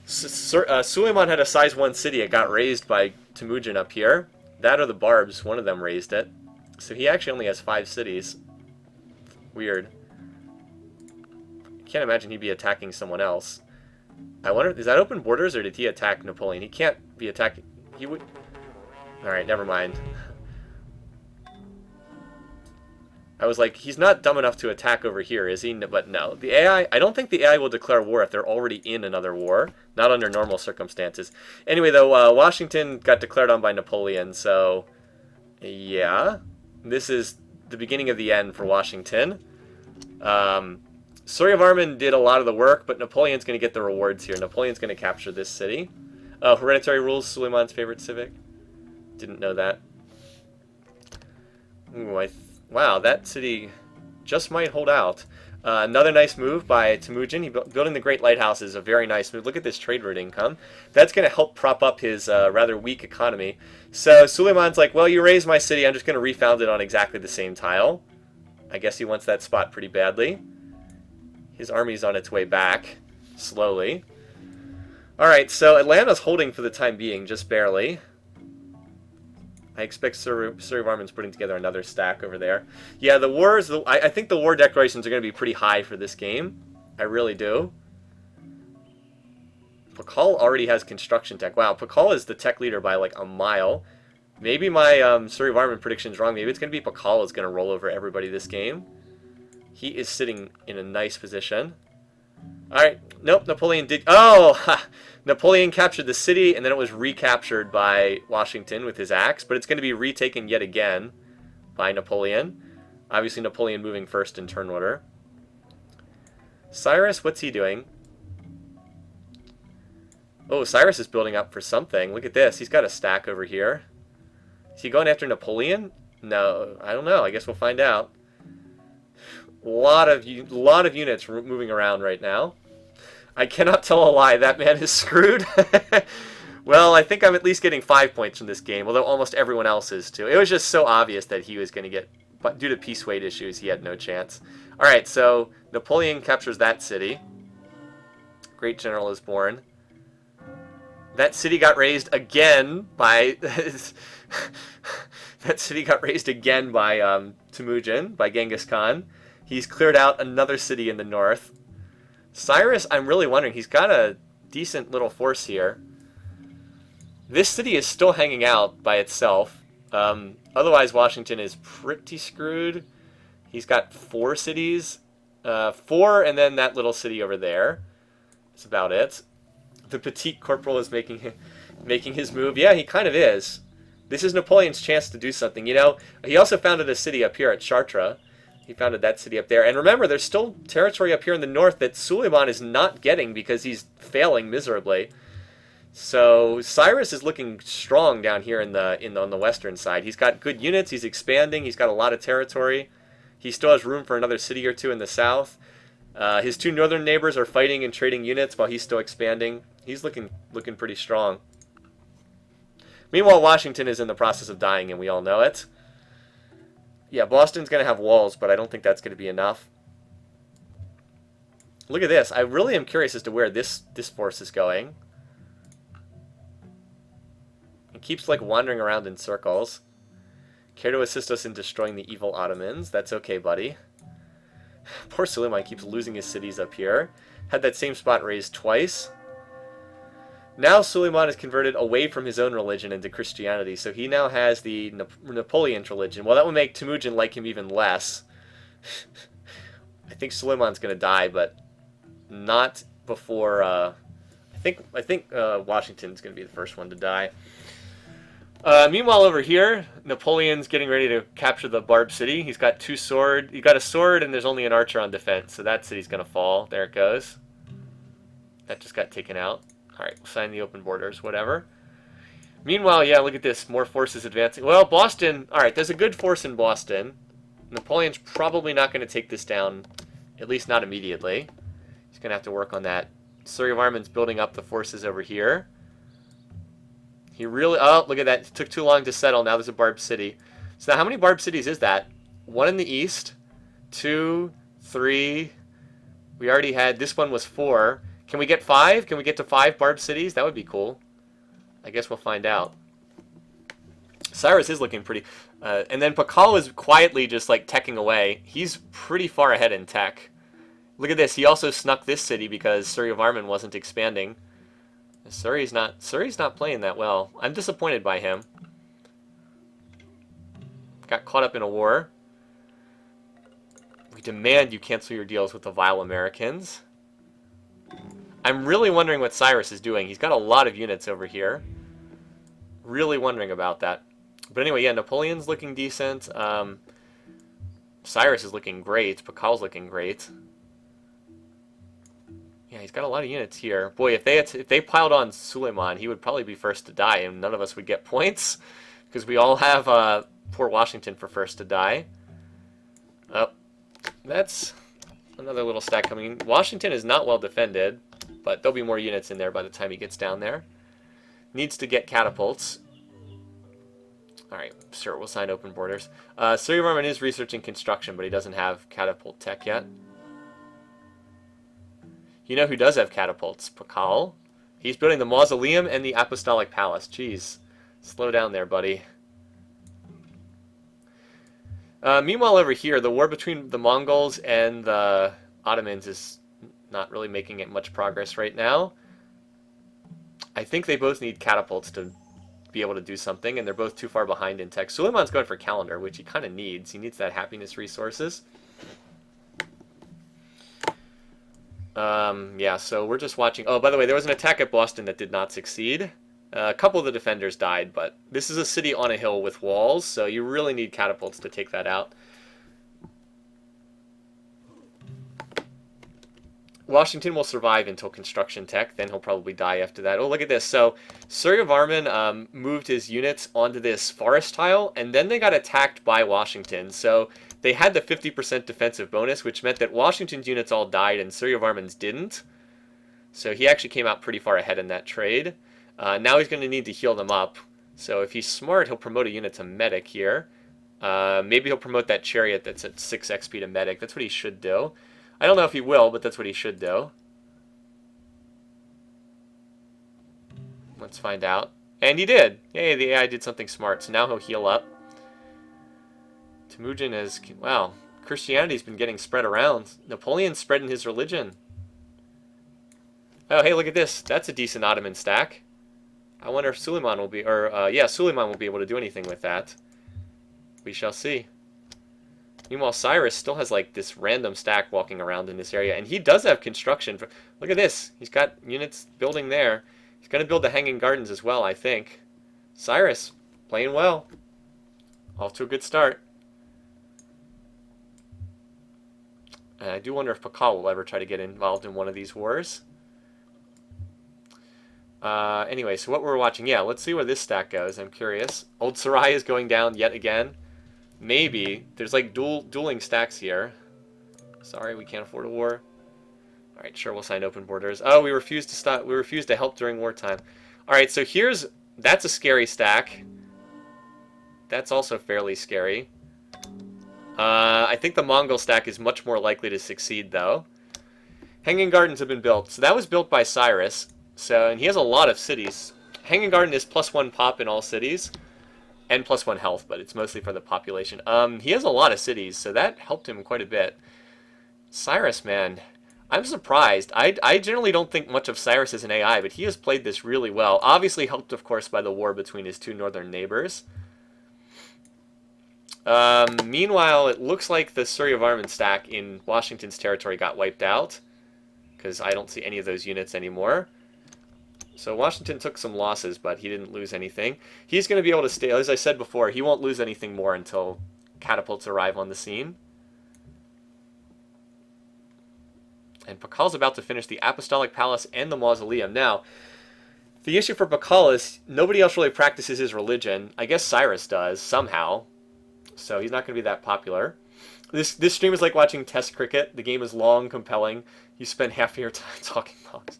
Suleiman had a size 1 city. It got raised by Temujin up here. That or the Barbs, one of them raised it. So he actually only has 5 cities. Weird. Can't imagine he'd be attacking someone else. I wonder, is that open borders or did he attack Napoleon? He can't be attacking... He would... Alright, never mind. I was like, he's not dumb enough to attack over here, is he? But no. The AI, I don't think the AI will declare war if they're already in another war. Not under normal circumstances. Anyway, though, Washington got declared on by Napoleon, so... Yeah. This is the beginning of the end for Washington. Soryavarman did a lot of the work, but Napoleon's going to get the rewards here. Napoleon's going to capture this city. Hereditary rules, Suleiman's favorite civic. Didn't know that. Ooh, wow, that city just might hold out. Another nice move by Temujin. Building the Great Lighthouse is a very nice move. Look at this trade route income. That's going to help prop up his rather weak economy. So Suleiman's like, well, you raised my city. I'm just going to refound it on exactly the same tile. I guess he wants that spot pretty badly. His army's on its way back, slowly. Alright, so Atlanta's holding for the time being, just barely. I expect Soryavarman's putting together another stack over there. Yeah, the wars... I think the war declarations are going to be pretty high for this game. I really do. Pakal already has construction tech. Wow, Pakal is the tech leader by like a mile. Maybe my Soryavarman prediction's wrong. Maybe it's going to be Pakal is going to roll over everybody this game. He is sitting in a nice position. Alright, nope, Napoleon did... Oh! Ha! Napoleon captured the city, and then it was recaptured by Washington with his axe, but it's going to be retaken yet again by Napoleon. Obviously, Napoleon moving first in turn order. Cyrus, what's he doing? Oh, Cyrus is building up for something. Look at this. He's got a stack over here. Is he going after Napoleon? No, I don't know. I guess we'll find out. A lot of units moving around right now. I cannot tell a lie. That man is screwed. Well, I think I'm at least getting 5 points from this game, although almost everyone else is too. It was just so obvious that he was going to get... But due to peace weight issues, he had no chance. Alright, so Napoleon captures that city. Great general is born. That city got raised again by... that city got raised again by Temujin, by Genghis Khan. He's cleared out another city in the north. Cyrus, I'm really wondering, he's got a decent little force here. This city is still hanging out by itself. Otherwise, Washington is pretty screwed. He's got 4 cities. 4, and then that little city over there. That's about it. The Petit Corporal is making his move. Yeah, he kind of is. This is Napoleon's chance to do something. You know, he also founded a city up here at Chartres. He founded that city up there. And remember, there's still territory up here in the north that Suleiman is not getting because he's failing miserably. So Cyrus is looking strong down here on the western side. He's got good units. He's expanding. He's got a lot of territory. He still has room for another city or two in the south. His 2 northern neighbors are fighting and trading units while he's still expanding. He's looking pretty strong. Meanwhile, Washington is in the process of dying, and we all know it. Yeah, Boston's going to have walls, but I don't think that's going to be enough. Look at this. I really am curious as to where this force is going. It keeps, like, wandering around in circles. Care to assist us in destroying the evil Ottomans? That's okay, buddy. Poor Suleiman keeps losing his cities up here. Had that same spot raised twice. Now Suleiman is converted away from his own religion into Christianity, so he now has the Napoleon religion. Well, that would make Temujin like him even less. I think Suleiman's going to die, but not before... I think Washington's going to be the first one to die. Meanwhile, over here, Napoleon's getting ready to capture the Barb city. He's got 2 swords. He's got a sword, and there's only an archer on defense, so that city's going to fall. There it goes. That just got taken out. Alright, we'll sign the open borders, whatever. Meanwhile, yeah, look at this. More forces advancing. Well, Boston... Alright, there's a good force in Boston. Napoleon's probably not going to take this down, at least not immediately. He's going to have to work on that. Suryavarman's building up the forces over here. He really... Oh, look at that. It took too long to settle. Now there's a Barb city. So now how many Barb cities is that? 1 in the east. 2, 3... We already had... This one was 4... Can we get 5? Can we get to 5 Barb cities? That would be cool. I guess we'll find out. Cyrus is looking pretty... and then Pakal is quietly just, like, teching away. He's pretty far ahead in tech. Look at this. He also snuck this city because Suryavarman wasn't expanding. Surrey's not playing that well. I'm disappointed by him. Got caught up in a war. We demand you cancel your deals with the vile Americans. I'm really wondering what Cyrus is doing. He's got a lot of units over here. Really wondering about that. But anyway, yeah, Napoleon's looking decent. Cyrus is looking great. Pakal's looking great. Yeah, he's got a lot of units here. Boy, if they piled on Suleiman, he would probably be first to die, and none of us would get points. Because we all have poor Washington for first to die. Oh, that's another little stack coming in. Washington is not well defended, but there'll be more units in there by the time he gets down there. Needs to get catapults. Alright, sure, we'll sign open borders. Suryavarman is researching construction, but he doesn't have catapult tech yet. You know who does have catapults? Pakal. He's building the Mausoleum and the Apostolic Palace. Jeez. Slow down there, buddy. Meanwhile, over here, the war between the Mongols and the Ottomans is not really making it much progress right now. I think they both need catapults to be able to do something, and they're both too far behind in tech. Suleiman's going for calendar, which he kind of needs. He needs that happiness resources. Yeah, so we're just watching. Oh, by the way, there was an attack at Boston that did not succeed. A couple of the defenders died, but this is a city on a hill with walls, so you really need catapults to take that out. Washington will survive until construction tech, then he'll probably die after that. Oh, look at this. So Suryavarman moved his units onto this forest tile, and then they got attacked by Washington. So they had the 50% defensive bonus, which meant that Washington's units all died and Suryavarman's didn't. So he actually came out pretty far ahead in that trade. Now he's going to need to heal them up. So if he's smart, he'll promote a unit to medic here. Maybe he'll promote that chariot that's at 6 XP to medic. That's what he should do. I don't know if he will, but that's what he should do. Let's find out. And he did! Yay, the AI did something smart. So now he'll heal up. Temujin has... Wow, Christianity's been getting spread around. Napoleon's spreading his religion. Oh, hey, look at this. That's a decent Ottoman stack. I wonder if Suleiman will be... Or, yeah, Suleiman will be able to do anything with that. We shall see. Meanwhile, Cyrus still has like this random stack walking around in this area, and he does have construction. Look at this. He's got units building there. He's going to build the Hanging Gardens as well, I think. Cyrus, playing well. Off to a good start. And I do wonder if Pakal will ever try to get involved in one of these wars. Anyway, so what we're watching, yeah, let's see where this stack goes. I'm curious. Old Sarai is going down yet again. Maybe. There's like dueling stacks here. Sorry, we can't afford a war. Alright, sure, we'll sign open borders. Oh, we refused to stop. We refused to help during wartime. Alright, so that's a scary stack. That's also fairly scary. I think the Mongol stack is much more likely to succeed, though. Hanging Gardens have been built. So that was built by Cyrus. And he has a lot of cities. Hanging Garden is +1 pop in all cities. And +1 health, but it's mostly for the population. He has a lot of cities, so that helped him quite a bit. Cyrus, man. I'm surprised. I generally don't think much of Cyrus as an AI, but he has played this really well. Obviously helped, of course, by the war between his two northern neighbors. Meanwhile, it looks like the Surrey of Armand stack in Washington's territory got wiped out, because I don't see any of those units anymore. So Washington took some losses, but he didn't lose anything. He's going to be able to stay, as I said before, he won't lose anything more until catapults arrive on the scene. And Pakal's about to finish the Apostolic Palace and the Mausoleum. Now, the issue for Pakal is nobody else really practices his religion. I guess Cyrus does, somehow. So he's not going to be that popular. This stream is like watching Test cricket. The game is long, compelling. You spend half of your time talking box.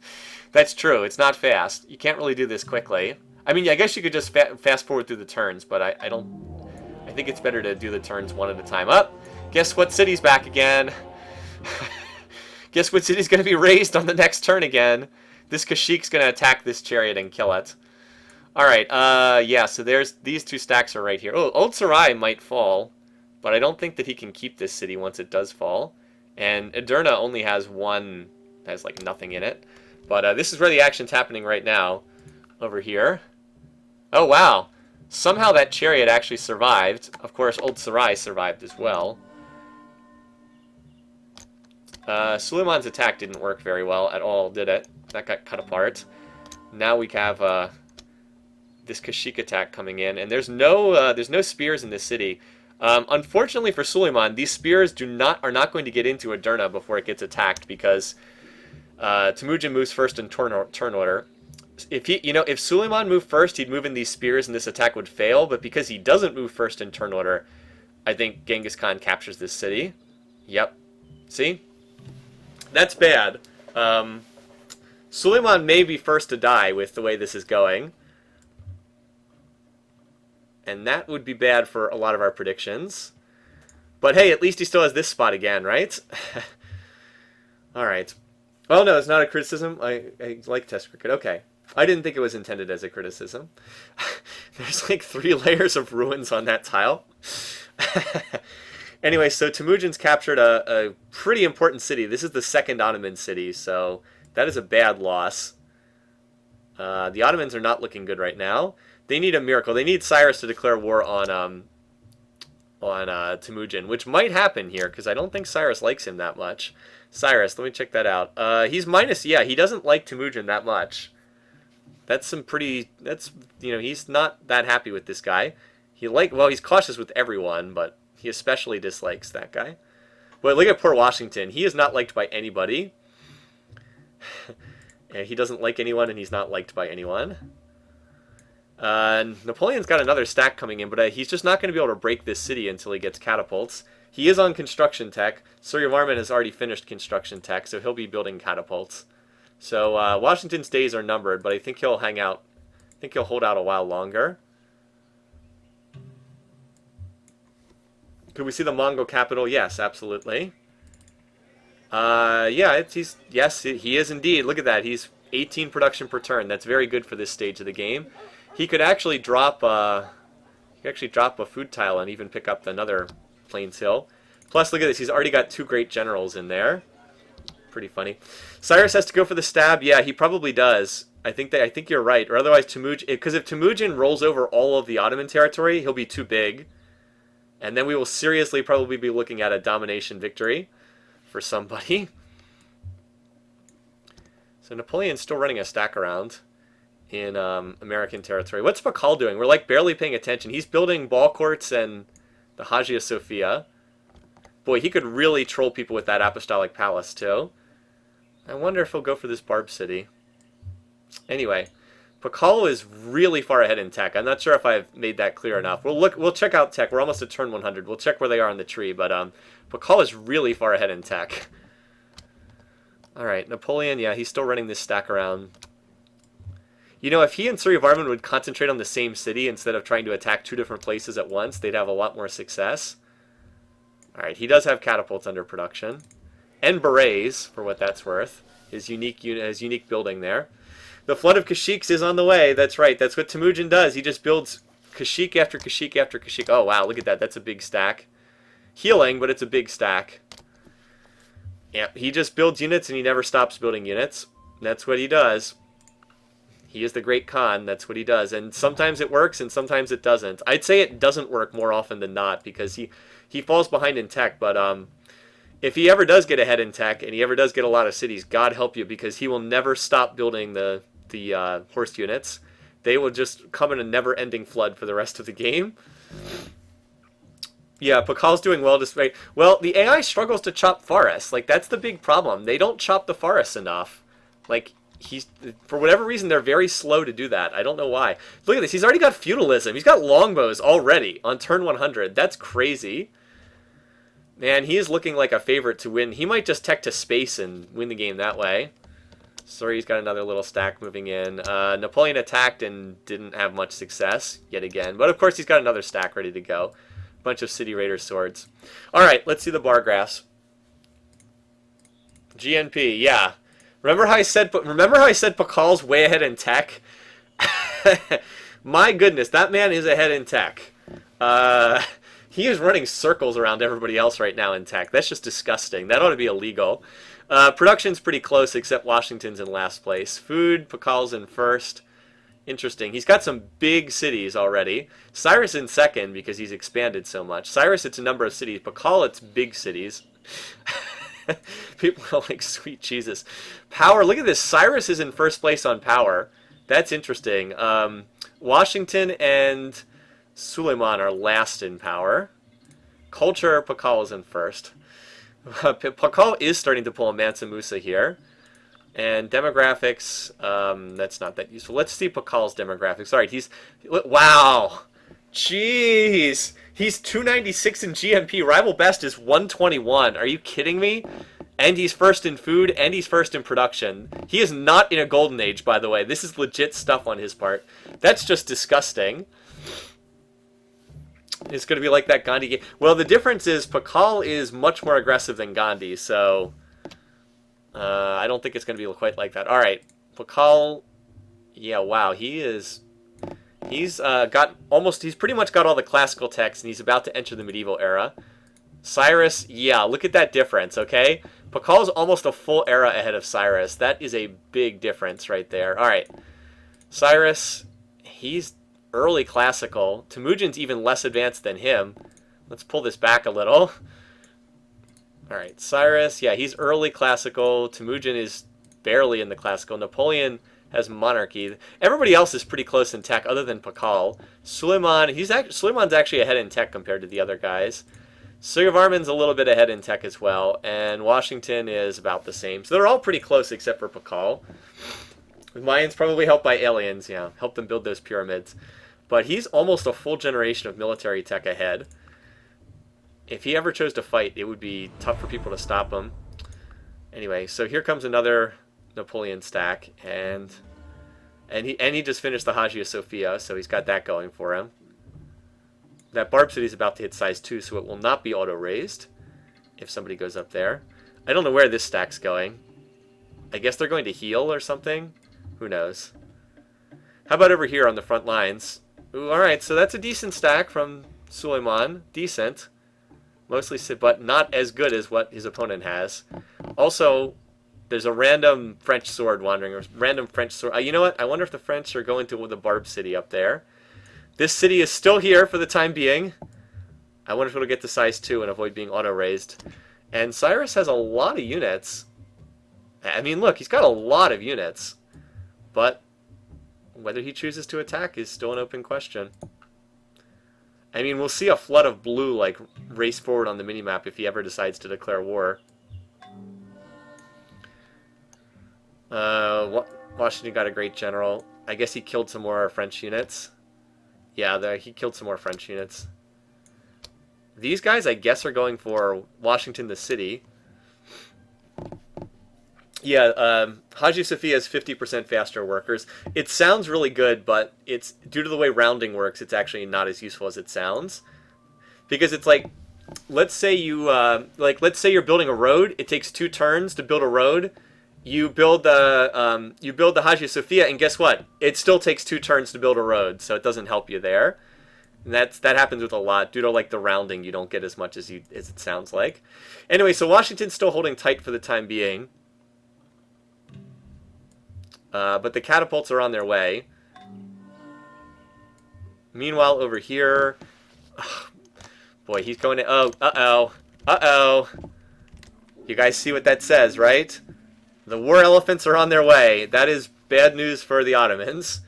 That's true. It's not fast. You can't really do this quickly. I mean, I guess you could just fast forward through the turns, but I don't... I think it's better to do the turns one at a time. Up! Guess what city's back again? Guess what city's going to be raised on the next turn again? This Kashik's going to attack this chariot and kill it. Alright, yeah, so there's... These two stacks are right here. Oh, Old Sarai might fall, but I don't think that he can keep this city once it does fall. And Edirna only has one... has, like, nothing in it. But this is where the action's happening right now. Over here. Oh, wow. Somehow that chariot actually survived. Of course, Old Sarai survived as well. Suleiman's attack didn't work very well at all, did it? That got cut apart. Now we have this Kashik attack coming in. And there's no spears in this city. Unfortunately for Suleiman, these spears are not going to get into Edirna before it gets attacked, because Temujin moves first in turn order. If Suleiman moved first, he'd move in these spears and this attack would fail, but because he doesn't move first in turn order, I think Genghis Khan captures this city. Yep. See? That's bad. Suleiman may be first to die with the way this is going. And that would be bad for a lot of our predictions. But hey, at least he still has this spot again, right? Alright. Oh no, it's not a criticism. I like Test cricket. Okay. I didn't think it was intended as a criticism. There's like 3 layers of ruins on that tile. Anyway, so Temujin's captured a pretty important city. This is the second Ottoman city, so that is a bad loss. The Ottomans are not looking good right now. They need a miracle. They need Cyrus to declare war on Temujin, which might happen here, because I don't think Cyrus likes him that much. Cyrus, let me check that out. He's minus, yeah, he doesn't like Temujin that much. That's some pretty, he's not that happy with this guy. He's cautious with everyone, but he especially dislikes that guy. But look at poor Washington. He is not liked by anybody. And he doesn't like anyone, and he's not liked by anyone. Napoleon's got another stack coming in, but he's just not going to be able to break this city until he gets catapults. He is on construction tech. Suryavarman has already finished construction tech, so he'll be building catapults. So Washington's days are numbered, but I think he'll hang out. I think he'll hold out a while longer. Could we see the Mongol capital? Yes, absolutely. Yeah, yes, he is indeed. Look at that. He's 18 production per turn. That's very good for this stage of the game. He could actually drop a food tile and even pick up another Plains Hill. Plus, look at this. He's already got 2 great generals in there. Pretty funny. Cyrus has to go for the stab. Yeah, he probably does. I think you're right. Or otherwise, because if Temujin rolls over all of the Ottoman territory, he'll be too big. And then we will seriously probably be looking at a domination victory for somebody. So Napoleon's still running a stack around in American territory. What's Pakal doing? We're like barely paying attention. He's building ball courts and the Hagia Sophia. Boy, he could really troll people with that Apostolic Palace too. I wonder if he'll go for this Barb City. Anyway, Pakal is really far ahead in tech. I'm not sure if I've made that clear enough. We'll check out tech. We're almost at turn 100. We'll check where they are on the tree, but Pakal is really far ahead in tech. All right, Napoleon, yeah, he's still running this stack around. You know, if he and Suryavarman would concentrate on the same city instead of trying to attack 2 different places at once, they'd have a lot more success. All right, he does have catapults under production. And berets, for what that's worth. His unique building there. The Flood of Kashyyyks is on the way. That's right. That's what Temujin does. He just builds Kashyyyk after Kashyyyk after Kashyyyk. Oh, wow. Look at that. That's a big stack. Healing, but it's a big stack. Yeah, he just builds units and he never stops building units. That's what he does. He is the great Khan. That's what he does. And sometimes it works and sometimes it doesn't. I'd say it doesn't work more often than not because he falls behind in tech. But if he ever does get ahead in tech and he ever does get a lot of cities, God help you, because he will never stop building the horse units. They will just come in a never-ending flood for the rest of the game. Yeah, Pakal's doing well despite... Well, the AI struggles to chop forests. Like, that's the big problem. They don't chop the forests enough. Like, for whatever reason, they're very slow to do that. I don't know why. Look at this. He's already got feudalism. He's got longbows already on turn 100. That's crazy. Man, he is looking like a favorite to win. He might just tech to space and win the game that way. Sorry, he's got another little stack moving in. Napoleon attacked and didn't have much success yet again. But of course, he's got another stack ready to go. Bunch of City Raider swords. All right, let's see the bar graphs. GNP, yeah. Remember how I said Pakal's way ahead in tech? My goodness, that man is ahead in tech. He is running circles around everybody else right now in tech. That's just disgusting. That ought to be illegal. Production's pretty close, except Washington's in last place. Food, Pakal's in first. Interesting. He's got some big cities already. Cyrus in second because he's expanded so much. Cyrus, it's a number of cities. Pakal, it's big cities. People are like, sweet Jesus. Power, look at this. Cyrus is in first place on power. That's interesting. Washington and Suleiman are last in power. Culture, Pakal is in first. Pakal is starting to pull a Mansa Musa here. And demographics, that's not that useful. Let's see Pakal's demographics. All right, wow. Jeez. He's 296 in GMP. Rival best is 121. Are you kidding me? And he's first in food, and he's first in production. He is not in a golden age, by the way. This is legit stuff on his part. That's just disgusting. It's going to be like that Gandhi game. Well, the difference is Pakal is much more aggressive than Gandhi, so I don't think it's going to be quite like that. All right, Pakal, yeah, wow, he's pretty much got all the classical texts, and he's about to enter the medieval era. Cyrus, yeah, look at that difference, okay? Pakal's almost a full era ahead of Cyrus. That is a big difference right there. All right, Cyrus, he's early classical. Temujin's even less advanced than him. Let's pull this back a little. All right, Cyrus, yeah, he's early classical. Temujin is barely in the classical. Napoleon has monarchy. Everybody else is pretty close in tech other than Pakal. Suleiman's actually ahead in tech compared to the other guys. Suryavarman's a little bit ahead in tech as well, and Washington is about the same. So they're all pretty close except for Pakal. Mayans probably helped by aliens, yeah, helped them build those pyramids. But he's almost a full generation of military tech ahead. If he ever chose to fight, it would be tough for people to stop him. Anyway, so here comes another Napoleon stack, and he just finished the Hagia Sophia, so he's got that going for him. That Barb City is about to hit size 2, so it will not be auto-raised if somebody goes up there. I don't know where this stack's going. I guess they're going to heal or something? Who knows? How about over here on the front lines? Ooh, alright, so that's a decent stack from Suleiman. Decent. Mostly, but not as good as what his opponent has. Also, there's a random French sword wandering, or random French sword. You know what? I wonder if the French are going to the Barb City up there. This city is still here for the time being. I wonder if it'll get to size 2 and avoid being auto-raised. And Cyrus has a lot of units. I mean, look, he's got a lot of units. But whether he chooses to attack is still an open question. I mean, we'll see a flood of blue, like, race forward on the minimap if he ever decides to declare war. Washington got a great general. I guess he killed some more French units. Yeah, he killed some more French units. These guys, I guess, are going for Washington the city. Yeah, Hagia Sophia has 50% faster workers. It sounds really good, but it's due to the way rounding works, it's actually not as useful as it sounds. Because it's like, let's say let's say you're building a road. It takes 2 turns to build a road. You build the Hagia Sophia, and guess what? It still takes 2 turns to build a road, so it doesn't help you there. And that happens with a lot. Due to like the rounding, you don't get as much as it sounds like. Anyway, so Washington's still holding tight for the time being. But the catapults are on their way. Meanwhile, over here... boy, he's going to... Oh, uh-oh. Uh-oh. You guys see what that says, right? The war elephants are on their way. That is bad news for the Ottomans.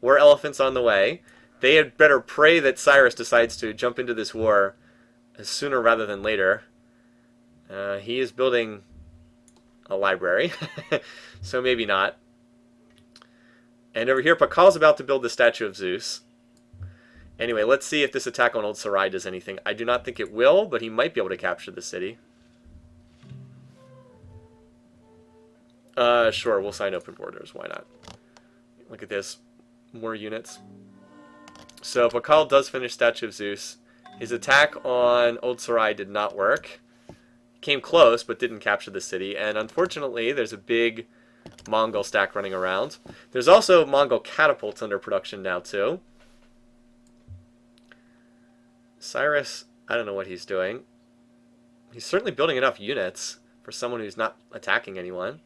War elephants on the way. They had better pray that Cyrus decides to jump into this war sooner rather than later. He is building a library, so maybe not. And over here, Pakal's about to build the statue of Zeus. Anyway, let's see if this attack on Old Sarai does anything. I do not think it will, but he might be able to capture the city. Sure, we'll sign open borders. Why not? Look at this. More units. So Pakal does finish Statue of Zeus. His attack on Old Sarai did not work. Came close, but didn't capture the city. And unfortunately, there's a big Mongol stack running around. There's also Mongol catapults under production now, too. Cyrus, I don't know what he's doing. He's certainly building enough units for someone who's not attacking anyone.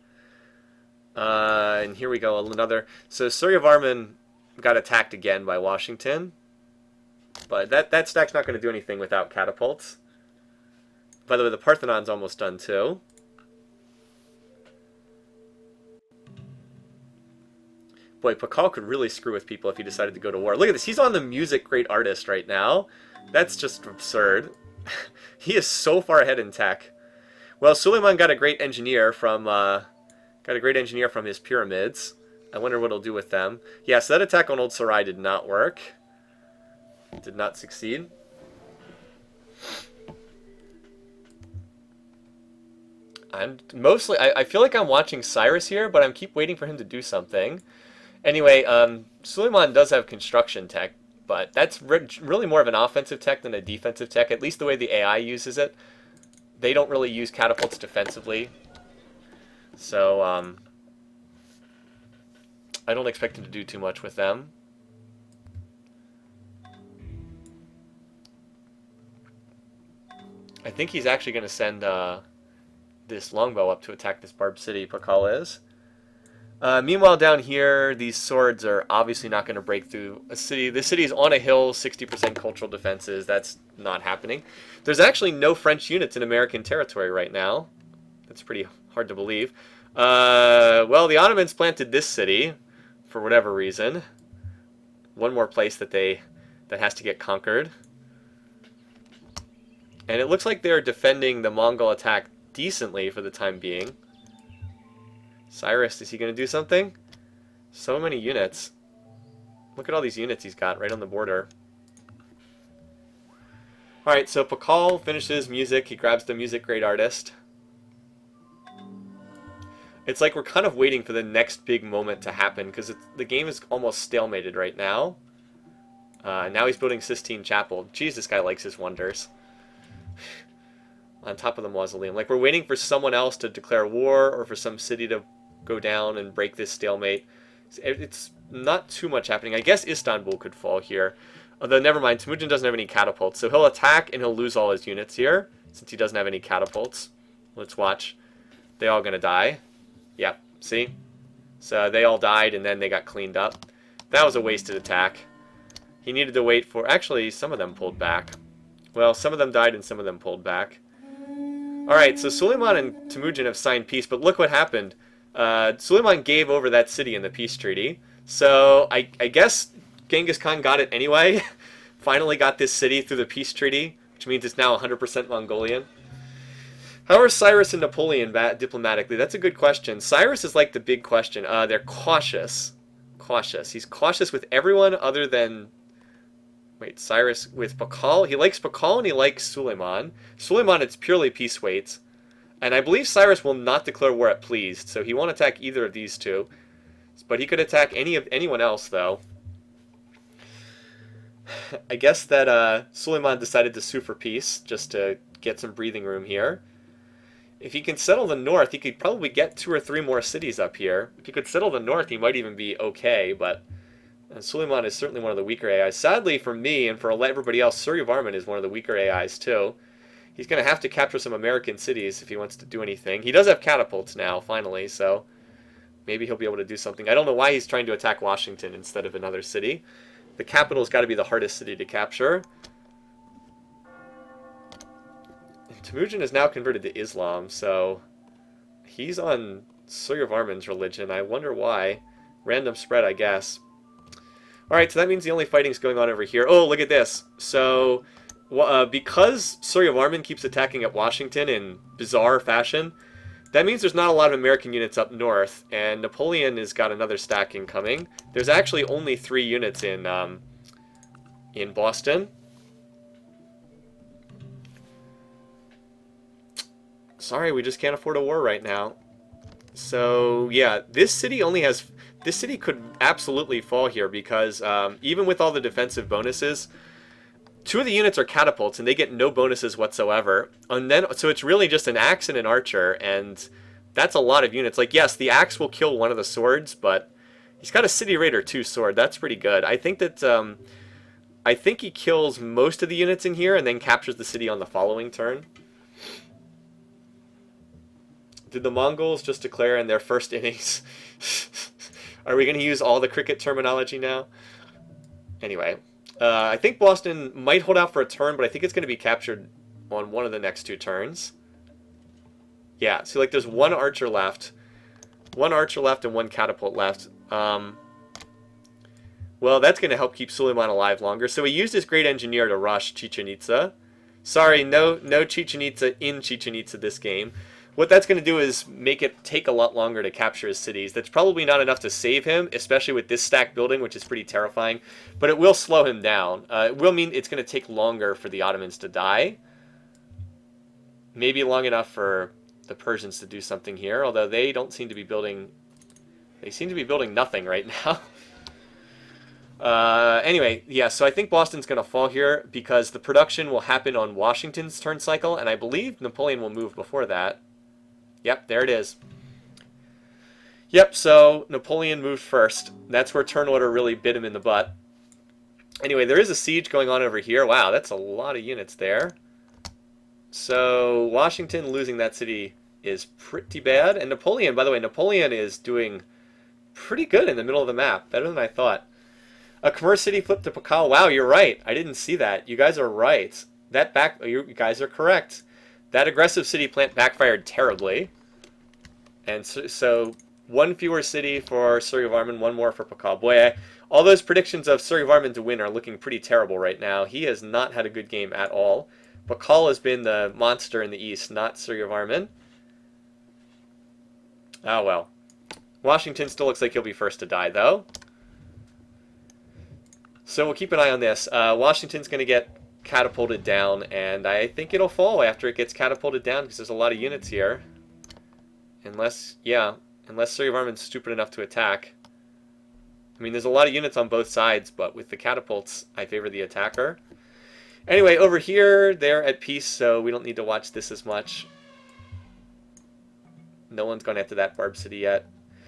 And here we go, another. So Suryavarman got attacked again by Washington. But that stack's not going to do anything without catapults. By the way, the Parthenon's almost done too. Boy, Pakal could really screw with people if he decided to go to war. Look at this. He's on the music great artist right now. That's just absurd. He is so far ahead in tech. Well, Suleiman got a great engineer from his pyramids. I wonder what he'll do with them. Yeah, so that attack on Old Sarai did not work. Did not succeed. I feel like I'm watching Cyrus here, but I keep waiting for him to do something. Anyway, Suleiman does have construction tech, but that's really more of an offensive tech than a defensive tech, at least the way the AI uses it. They don't really use catapults defensively. So, I don't expect him to do too much with them. I think he's actually going to send this longbow up to attack this Barb city, Pakal is. Meanwhile, down here, these swords are obviously not going to break through a city. The city is on a hill, 60% cultural defenses. That's not happening. There's actually no French units in American territory right now. That's pretty hard to believe. Well, the Ottomans planted this city for whatever reason. One more place that has to get conquered. And it looks like they're defending the Mongol attack decently for the time being. Cyrus, is he going to do something? So many units. Look at all these units he's got right on the border. Alright, so Pakal finishes music. He grabs the music great artist. It's like we're kind of waiting for the next big moment to happen, because the game is almost stalemated right now. Now he's building Sistine Chapel. Jeez, this guy likes his wonders. On top of the mausoleum. Like, we're waiting for someone else to declare war, or for some city to go down and break this stalemate. It's not too much happening. I guess Istanbul could fall here. Although, never mind, Temujin doesn't have any catapults. So he'll attack and he'll lose all his units here, since he doesn't have any catapults. Let's watch. They all gonna die. Yep, see? So they all died and then they got cleaned up. That was a wasted attack. He needed to wait for... Actually, some of them pulled back. Well, some of them died and some of them pulled back. Alright, so Suleiman and Temujin have signed peace, but look what happened. Suleiman gave over that city in the peace treaty. So I guess Genghis Khan got it anyway. Finally got this city through the peace treaty, which means it's now 100% Mongolian. How are Cyrus and Napoleon diplomatically? That's a good question. Cyrus is like the big question. They're cautious. Cautious. He's cautious with everyone other than... Wait, Cyrus with Pakal? He likes Pakal and he likes Suleiman. Suleiman, it's purely peace weights. And I believe Cyrus will not declare war at pleased, so he won't attack either of these two. But he could attack anyone else, though. I guess that Suleiman decided to sue for peace, just to get some breathing room here. If he can settle the north, he could probably get 2 or 3 more cities up here. If he could settle the north, he might even be okay, but Suleiman is certainly one of the weaker AIs. Sadly for me and for everybody else, Suryavarman is one of the weaker AIs too. He's going to have to capture some American cities if he wants to do anything. He does have catapults now, finally, so maybe he'll be able to do something. I don't know why he's trying to attack Washington instead of another city. The capital's got to be the hardest city to capture. Temujin is now converted to Islam, so he's on Suryavarman's religion. I wonder why. Random spread, I guess. Alright, so that means the only fighting's going on over here. Oh, look at this. So, because Suryavarman keeps attacking at Washington in bizarre fashion, that means there's not a lot of American units up north, and Napoleon has got another stack incoming. There's actually only 3 units in Boston. Sorry, we just can't afford a war right now. So, yeah, this city could absolutely fall here because even with all the defensive bonuses, 2 of the units are catapults and they get no bonuses whatsoever. And then, so it's really just an axe and an archer, and that's a lot of units. Like, yes, the axe will kill one of the swords, but he's got a City Raider 2 sword. That's pretty good. I think that I think he kills most of the units in here and then captures the city on the following turn. Did the Mongols just declare in their first innings? Are we going to use all the cricket terminology now? Anyway, I think Boston might hold out for a turn, but I think it's going to be captured on one of the next 2 turns. Yeah, so like there's 1 archer left. 1 archer left and 1 catapult left. Well, that's going to help keep Suleiman alive longer. So he used his great engineer to rush Chichen Itza. Sorry, no Chichen Itza in Chichen Itza this game. What that's going to do is make it take a lot longer to capture his cities. That's probably not enough to save him, especially with this stack building, which is pretty terrifying. But it will slow him down. It will mean it's going to take longer for the Ottomans to die. Maybe long enough for the Persians to do something here, although they don't seem to be building... They seem to be building nothing right now. Anyway, yeah, so I think Boston's going to fall here because the production will happen on Washington's turn cycle, and I believe Napoleon will move before that. Yep, there it is. Yep, so Napoleon moved first. That's where turn order really bit him in the butt. Anyway, there is a siege going on over here. Wow, that's a lot of units there. So Washington losing that city is pretty bad. And Napoleon, by the way, Napoleon is doing pretty good in the middle of the map. Better than I thought. A commerce city flipped to Pakal. Wow, you're right. I didn't see that. You guys are right. You guys are correct. That aggressive city plant backfired terribly. And so 1 fewer city for Suryavarman, 1 more for Pakal. Boy, all those predictions of Suryavarman to win are looking pretty terrible right now. He has not had a good game at all. Pakal has been the monster in the east, not Suryavarman. Oh well. Washington still looks like he'll be first to die, though. So we'll keep an eye on this. Washington's going to get catapulted down, and I think it'll fall after it gets catapulted down because there's a lot of units here. Unless Suryavarman's stupid enough to attack. I mean, there's a lot of units on both sides, but with the catapults, I favor the attacker. Anyway, over here, they're at peace, so we don't need to watch this as much. No one's gone after that Barb city yet.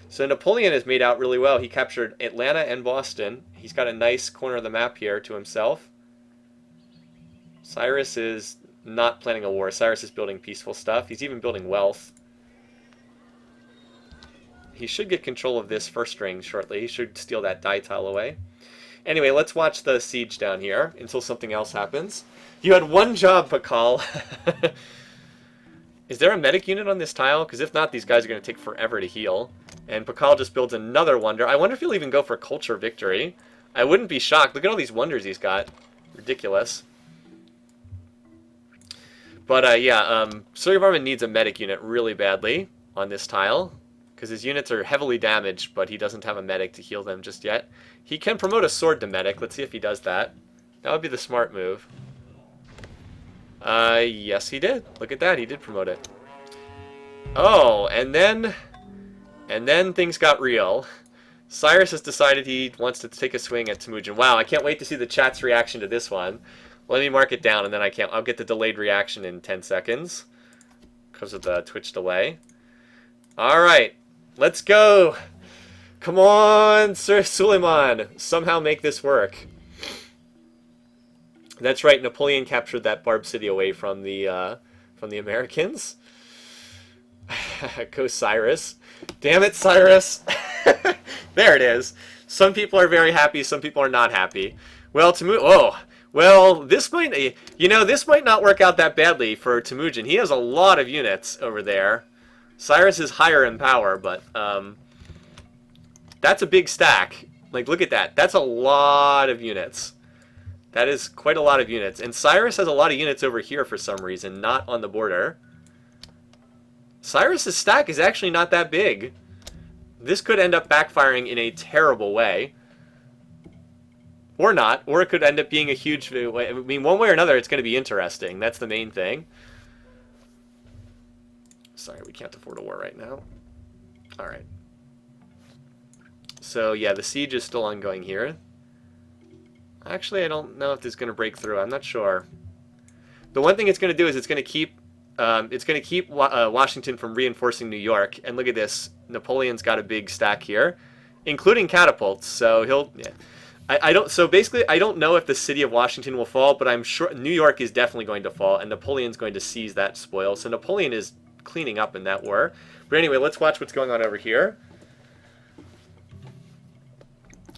So Napoleon has made out really well. He captured Atlanta and Boston. He's got a nice corner of the map here to himself. Cyrus is not planning a war. Cyrus is building peaceful stuff. He's even building wealth. He should get control of this first ring shortly. He should steal that die tile away. Anyway, let's watch the siege down here until something else happens. You had one job, Pakal. Is there a medic unit on this tile? Because if not, these guys are going to take forever to heal. And Pakal just builds another wonder. I wonder if he'll even go for culture victory. I wouldn't be shocked. Look at all these wonders he's got. Ridiculous. But yeah, Suryavarman needs a medic unit really badly on this tile. Because his units are heavily damaged, but he doesn't have a medic to heal them just yet. He can promote a sword to medic. Let's see if he does that. That would be the smart move. Yes he did. Look at that, he did promote it. Oh, and then things got real. Cyrus has decided he wants to take a swing at Temujin. Wow, I can't wait to see the chat's reaction to this one. Let me mark it down, and then I'll get the delayed reaction in 10 seconds. Because of the Twitch delay. Alright, let's go! Come on, Sir Suleiman! Somehow make this work. That's right, Napoleon captured that Barb City away from the Americans. Go Cyrus. Damn it, Cyrus! There it is. Some people are very happy, some people are not happy. Well, well, this might, this might not work out that badly for Temujin. He has a lot of units over there. Cyrus is higher in power, but that's a big stack. Like, look at that. That's a lot of units. That is quite a lot of units. And Cyrus has a lot of units over here for some reason, not on the border. Cyrus's stack is actually not that big. This could end up backfiring in a terrible way. Or not. Or it could end up being a huge... I mean, one way or another, it's going to be interesting. That's the main thing. Sorry, we can't afford a war right now. Alright. So, yeah, the siege is still ongoing here. Actually, I don't know if this is going to break through. I'm not sure. The one thing it's going to do is it's going to keep Washington from reinforcing New York. And look at this. Napoleon's got a big stack here, including catapults. So he'll... Yeah. So basically, I don't know if the city of Washington will fall, but I'm sure New York is definitely going to fall, and Napoleon's going to seize that spoil. So Napoleon is cleaning up in that war. But anyway, let's watch what's going on over here.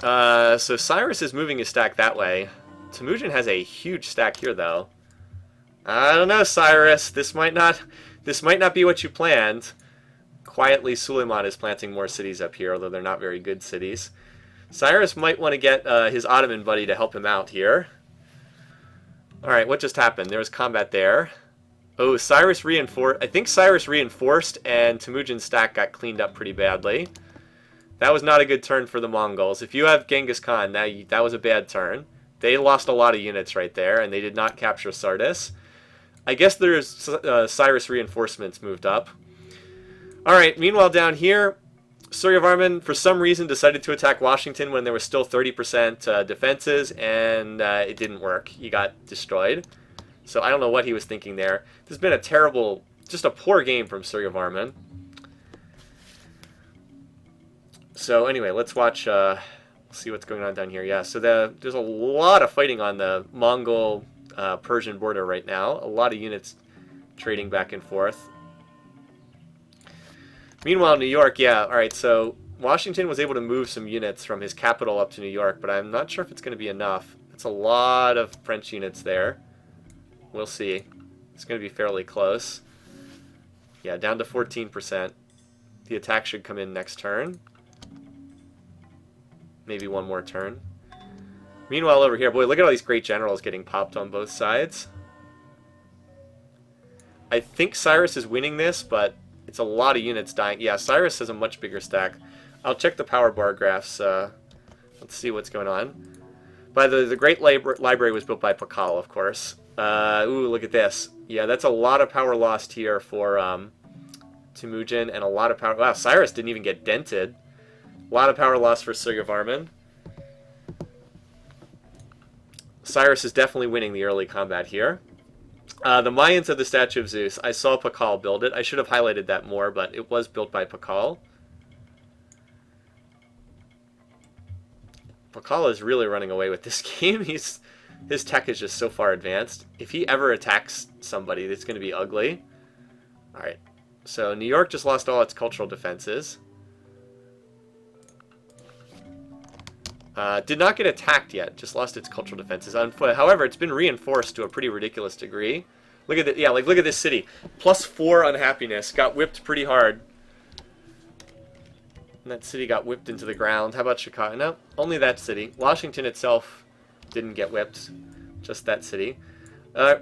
So Cyrus is moving his stack that way. Temujin has a huge stack here, though. I don't know, Cyrus. This might not be what you planned. Quietly, Suleiman is planting more cities up here, although they're not very good cities. Cyrus might want to get his Ottoman buddy to help him out here. Alright, what just happened? There was combat there. Oh, Cyrus reinforced. I think Cyrus reinforced, and Temujin's stack got cleaned up pretty badly. That was not a good turn for the Mongols. If you have Genghis Khan, that was a bad turn. They lost a lot of units right there, and they did not capture Sardis. I guess there's Cyrus reinforcements moved up. Alright, meanwhile down here, Suryavarman, for some reason, decided to attack Washington when there was still 30% defenses, and it didn't work. He got destroyed. So I don't know what he was thinking there. This has been a terrible, just a poor game from Suryavarman. So anyway, let's watch, see what's going on down here. Yeah, so there's a lot of fighting on the Mongol-Persian border right now. A lot of units trading back and forth. Meanwhile, New York, yeah, alright, so Washington was able to move some units from his capital up to New York, but I'm not sure if it's going to be enough. It's a lot of French units there. We'll see. It's going to be fairly close. Yeah, down to 14%. The attack should come in next turn. Maybe one more turn. Meanwhile, over here, boy, look at all these great generals getting popped on both sides. I think Cyrus is winning this, but it's a lot of units dying. Yeah, Cyrus has a much bigger stack. I'll check the power bar graphs. Let's see what's going on. By the Great Library was built by Pakal, of course. Ooh, look at this. Yeah, that's a lot of power lost here for Temujin, and a lot of power... Wow, Cyrus didn't even get dented. A lot of power lost for Suryavarman. Cyrus is definitely winning the early combat here. The Mayans of the Statue of Zeus. I saw Pakal build it. I should have highlighted that more, but it was built by Pakal. Pakal is really running away with this game. His tech is just so far advanced. If he ever attacks somebody, it's going to be ugly. Alright, so New York just lost all its cultural defenses. Did not get attacked yet, just lost its cultural defenses on foot. However, it's been reinforced to a pretty ridiculous degree. Look at it, yeah, like look at this city. +4 unhappiness, got whipped pretty hard. And that city got whipped into the ground. How about Chicago? No, only that city. Washington itself didn't get whipped, just that city.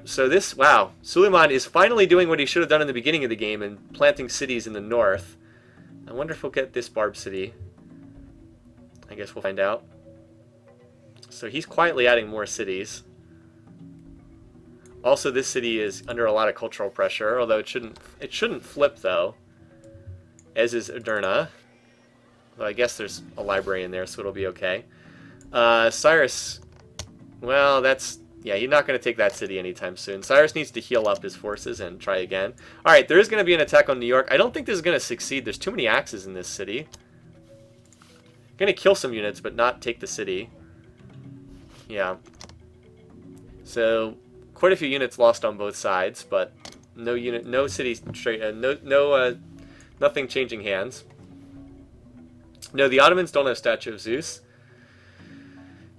So this, wow, Suleiman is finally doing what he should have done in the beginning of the game and planting cities in the north. I wonder if we'll get this Barb city. I guess we'll find out. So he's quietly adding more cities. Also, this city is under a lot of cultural pressure, although it shouldn't flip though. As is Aderna. Well, I guess there's a library in there, so it'll be okay. Cyrus, well, that's, yeah, you're not going to take that city anytime soon. Cyrus needs to heal up his forces and try again. All right, there is going to be an attack on New York. I don't think this is going to succeed. There's too many axes in this city. Going to kill some units, but not take the city. Yeah. So quite a few units lost on both sides, but no city straight, nothing changing hands. No, the Ottomans don't have Statue of Zeus.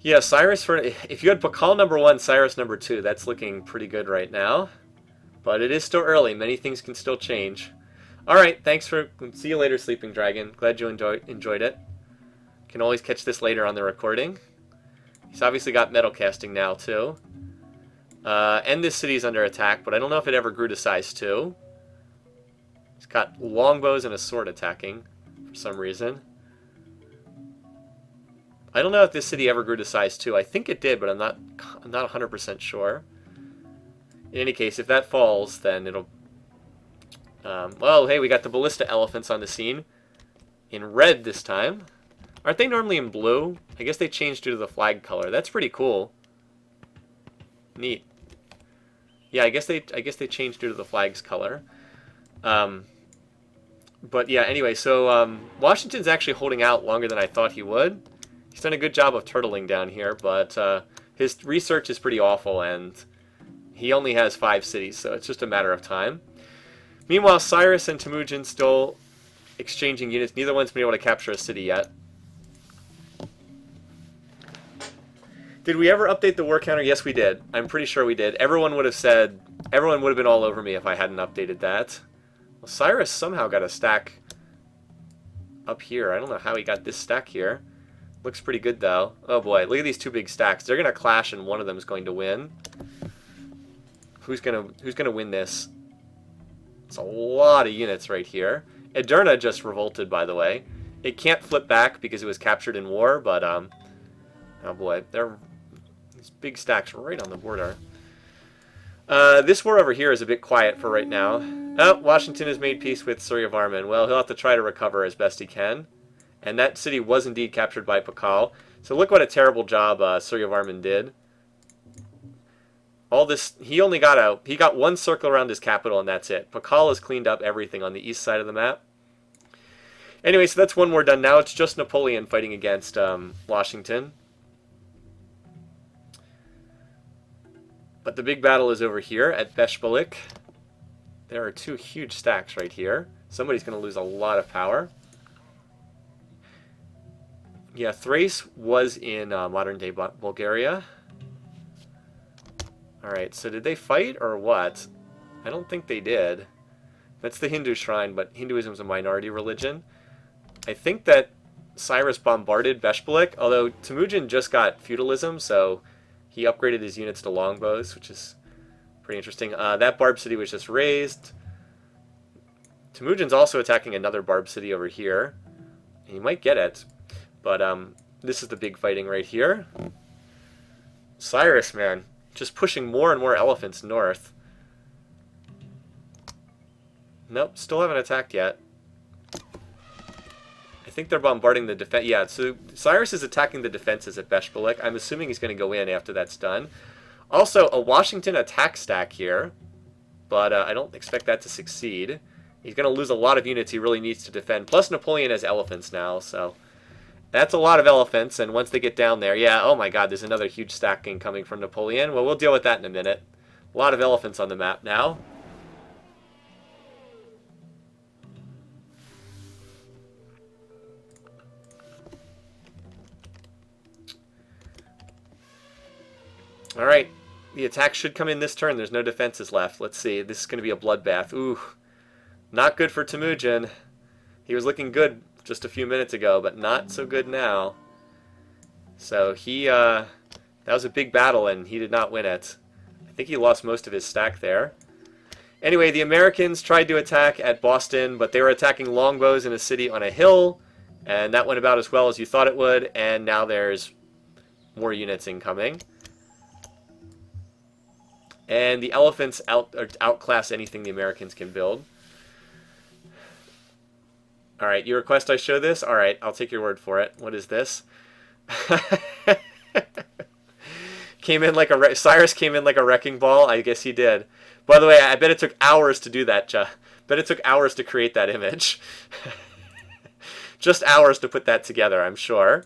Yeah, Cyrus if you had Pakal #1, Cyrus #2, that's looking pretty good right now. But it is still early. Many things can still change. All right, thanks for. See you later, Sleeping Dragon. Glad you enjoyed it. Can always catch this later on the recording. He's obviously got metal casting now too. And this city's under attack, but I don't know if it ever grew to size 2. He's got longbows and a sword attacking for some reason. I don't know if this city ever grew to size 2. I think it did, but I'm not 100% sure. In any case, if that falls, then it'll... well, hey, we got the ballista elephants on the scene. In red this time. Aren't they normally in blue? I guess they changed due to the flag color. That's pretty cool. Neat. Yeah, I guess they changed due to the flag's color. But yeah, anyway, so Washington's actually holding out longer than I thought he would. He's done a good job of turtling down here, but his research is pretty awful, and he only has 5 cities, so it's just a matter of time. Meanwhile, Cyrus and Temujin still exchanging units. Neither one's been able to capture a city yet. Did we ever update the war counter? Yes, we did. I'm pretty sure we did. Everyone would have been all over me if I hadn't updated that. Well, Cyrus somehow got a stack up here. I don't know how he got this stack here. Looks pretty good, though. Oh, boy. Look at these 2 big stacks. They're going to clash, and one of them is going to win. Who's gonna win this? It's a lot of units right here. Edirna just revolted, by the way. It can't flip back because it was captured in war, but, oh, boy. These big stacks right on the border. This war over here is a bit quiet for right now. Oh, Washington has made peace with Suryavarman. Well, he'll have to try to recover as best he can. And that city was indeed captured by Pakal. So look what a terrible job Suryavarman did. All this, he got 1 circle around his capital and that's it. Pakal has cleaned up everything on the east side of the map. Anyway, so that's one war done. Now it's just Napoleon fighting against Washington. But the big battle is over here at Beshbalik. There are 2 huge stacks right here. Somebody's going to lose a lot of power. Yeah, Thrace was in modern-day Bulgaria. Alright, so did they fight or what? I don't think they did. That's the Hindu shrine, but Hinduism is a minority religion. I think that Cyrus bombarded Beshbalik, although Temujin just got feudalism, so he upgraded his units to longbows, which is pretty interesting. That Barb city was just raised. Temujin's also attacking another Barb city over here. He might get it, but this is the big fighting right here. Cyrus, man, just pushing more and more elephants north. Nope, still haven't attacked yet. I think they're bombarding the defense. Yeah, so Cyrus is attacking the defenses at Beshbalik. I'm assuming he's going to go in after that's done. Also, a Washington attack stack here, but I don't expect that to succeed. He's going to lose a lot of units he really needs to defend. Plus, Napoleon has elephants now, so that's a lot of elephants. And once they get down there, yeah, oh my god, there's another huge stacking coming from Napoleon. Well, we'll deal with that in a minute. A lot of elephants on the map now. All right. The attack should come in this turn. There's no defenses left. Let's see. This is going to be a bloodbath. Ooh. Not good for Temujin. He was looking good just a few minutes ago, but not so good now. So that was a big battle, and he did not win it. I think he lost most of his stack there. Anyway, the Americans tried to attack at Boston, but they were attacking longbows in a city on a hill, and that went about as well as you thought it would, and now there's more units incoming. And the elephants outclass anything the Americans can build. Alright, you request I show this? Alright, I'll take your word for it. What is this? Cyrus came in like a wrecking ball. I guess he did. By the way, I bet it took hours to do that, bet it took hours to create that image. Just hours to put that together, I'm sure.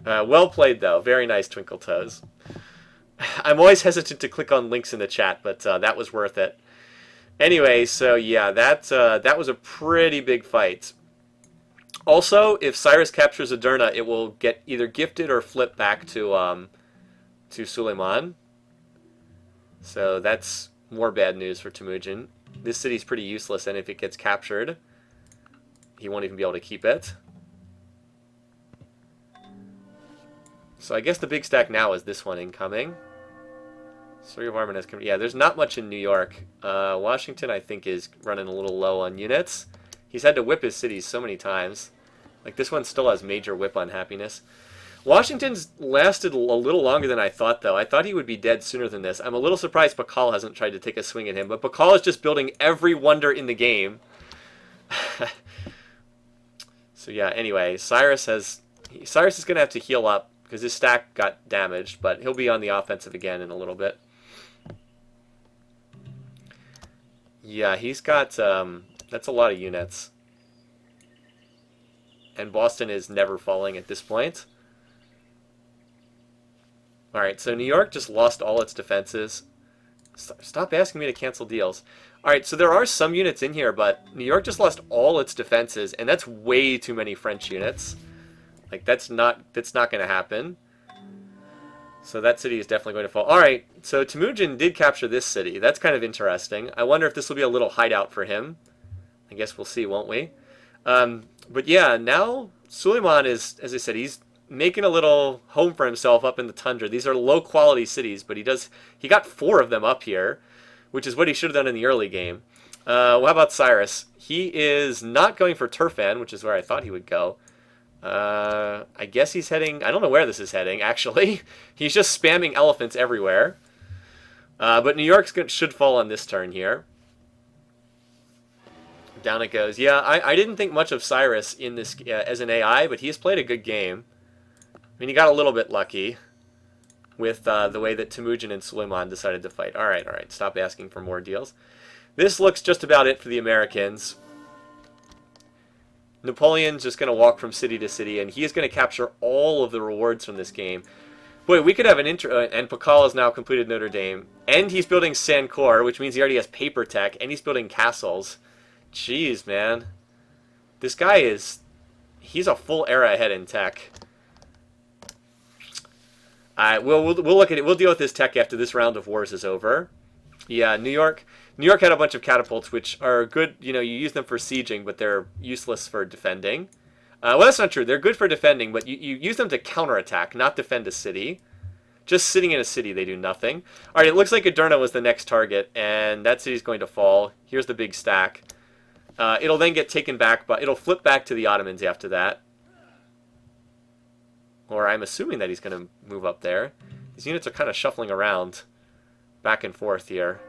Well played, though. Very nice, Twinkle Toes. I'm always hesitant to click on links in the chat, but that was worth it. Anyway, so yeah, that was a pretty big fight. Also, if Cyrus captures Aderna, it will get either gifted or flipped back to Suleiman. So that's more bad news for Temujin. This city's pretty useless, and if it gets captured, he won't even be able to keep it. So I guess the big stack now is this one incoming. Surrey of Armin has come. Yeah, there's not much in New York. Washington, I think, is running a little low on units. He's had to whip his cities so many times. Like, this one still has major whip unhappiness. Washington's lasted a little longer than I thought, though. I thought he would be dead sooner than this. I'm a little surprised Pakal hasn't tried to take a swing at him, but Pakal is just building every wonder in the game. So yeah, anyway, Cyrus is going to have to heal up because his stack got damaged, but he'll be on the offensive again in a little bit. Yeah, he's got, that's a lot of units. And Boston is never falling at this point. Alright, so New York just lost all its defenses. Stop asking me to cancel deals. Alright, so there are some units in here, but New York just lost all its defenses, and that's way too many French units. Like, that's not going to happen. So that city is definitely going to fall. Alright, so Temujin did capture this city. That's kind of interesting. I wonder if this will be a little hideout for him. I guess we'll see, won't we? But yeah, now Suleiman is, as I said, he's making a little home for himself up in the tundra. These are low-quality cities, but he got 4 of them up here, which is what he should have done in the early game. Well, how about Cyrus? He is not going for Turfan, which is where I thought he would go. I guess he's heading... I don't know where this is heading, actually. He's just spamming elephants everywhere. But New York should fall on this turn here. Down it goes. Yeah, I didn't think much of Cyrus in this as an AI, but he has played a good game. I mean, he got a little bit lucky with the way that Temujin and Suleiman decided to fight. All right. Stop asking for more deals. This looks just about it for the Americans. Napoleon's just going to walk from city to city, and he is going to capture all of the rewards from this game. Boy, we could have an and Pakal has now completed Notre Dame, and he's building Sancourt, which means he already has paper tech, and he's building castles. Jeez, man. This guy he's a full era ahead in tech. We'll look at it. We'll deal with this tech after this round of wars is over. Yeah, New York had a bunch of catapults, which are good. You know, you use them for sieging, but they're useless for defending. Well, that's not true. They're good for defending, but you use them to counterattack, not defend a city. Just sitting in a city, they do nothing. All right, it looks like Aderna was the next target, and that city's going to fall. Here's the big stack. It'll then get taken back, but it'll flip back to the Ottomans after that. Or I'm assuming that he's going to move up there. These units are kind of shuffling around back and forth here.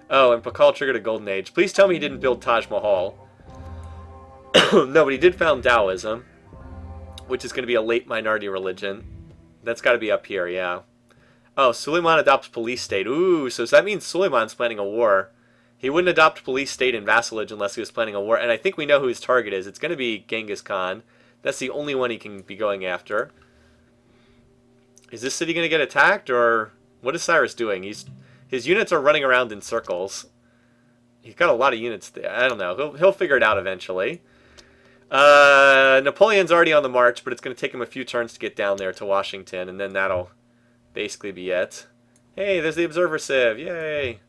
Oh, and Pakal triggered a golden age. Please tell me he didn't build Taj Mahal. No, but he did found Taoism, which is going to be a late minority religion. That's got to be up here, yeah. Oh, Suleiman adopts police state. Ooh, so that means Suleiman's planning a war. He wouldn't adopt police state and vassalage unless he was planning a war. And I think we know who his target is. It's going to be Genghis Khan. That's the only one he can be going after. Is this city going to get attacked, or what is Cyrus doing? His units are running around in circles. He's got a lot of units there. I don't know. He'll figure it out eventually. Napoleon's already on the march, but it's going to take him a few turns to get down there to Washington, and then that'll basically be it. Hey, there's the Observer Civ. Yay!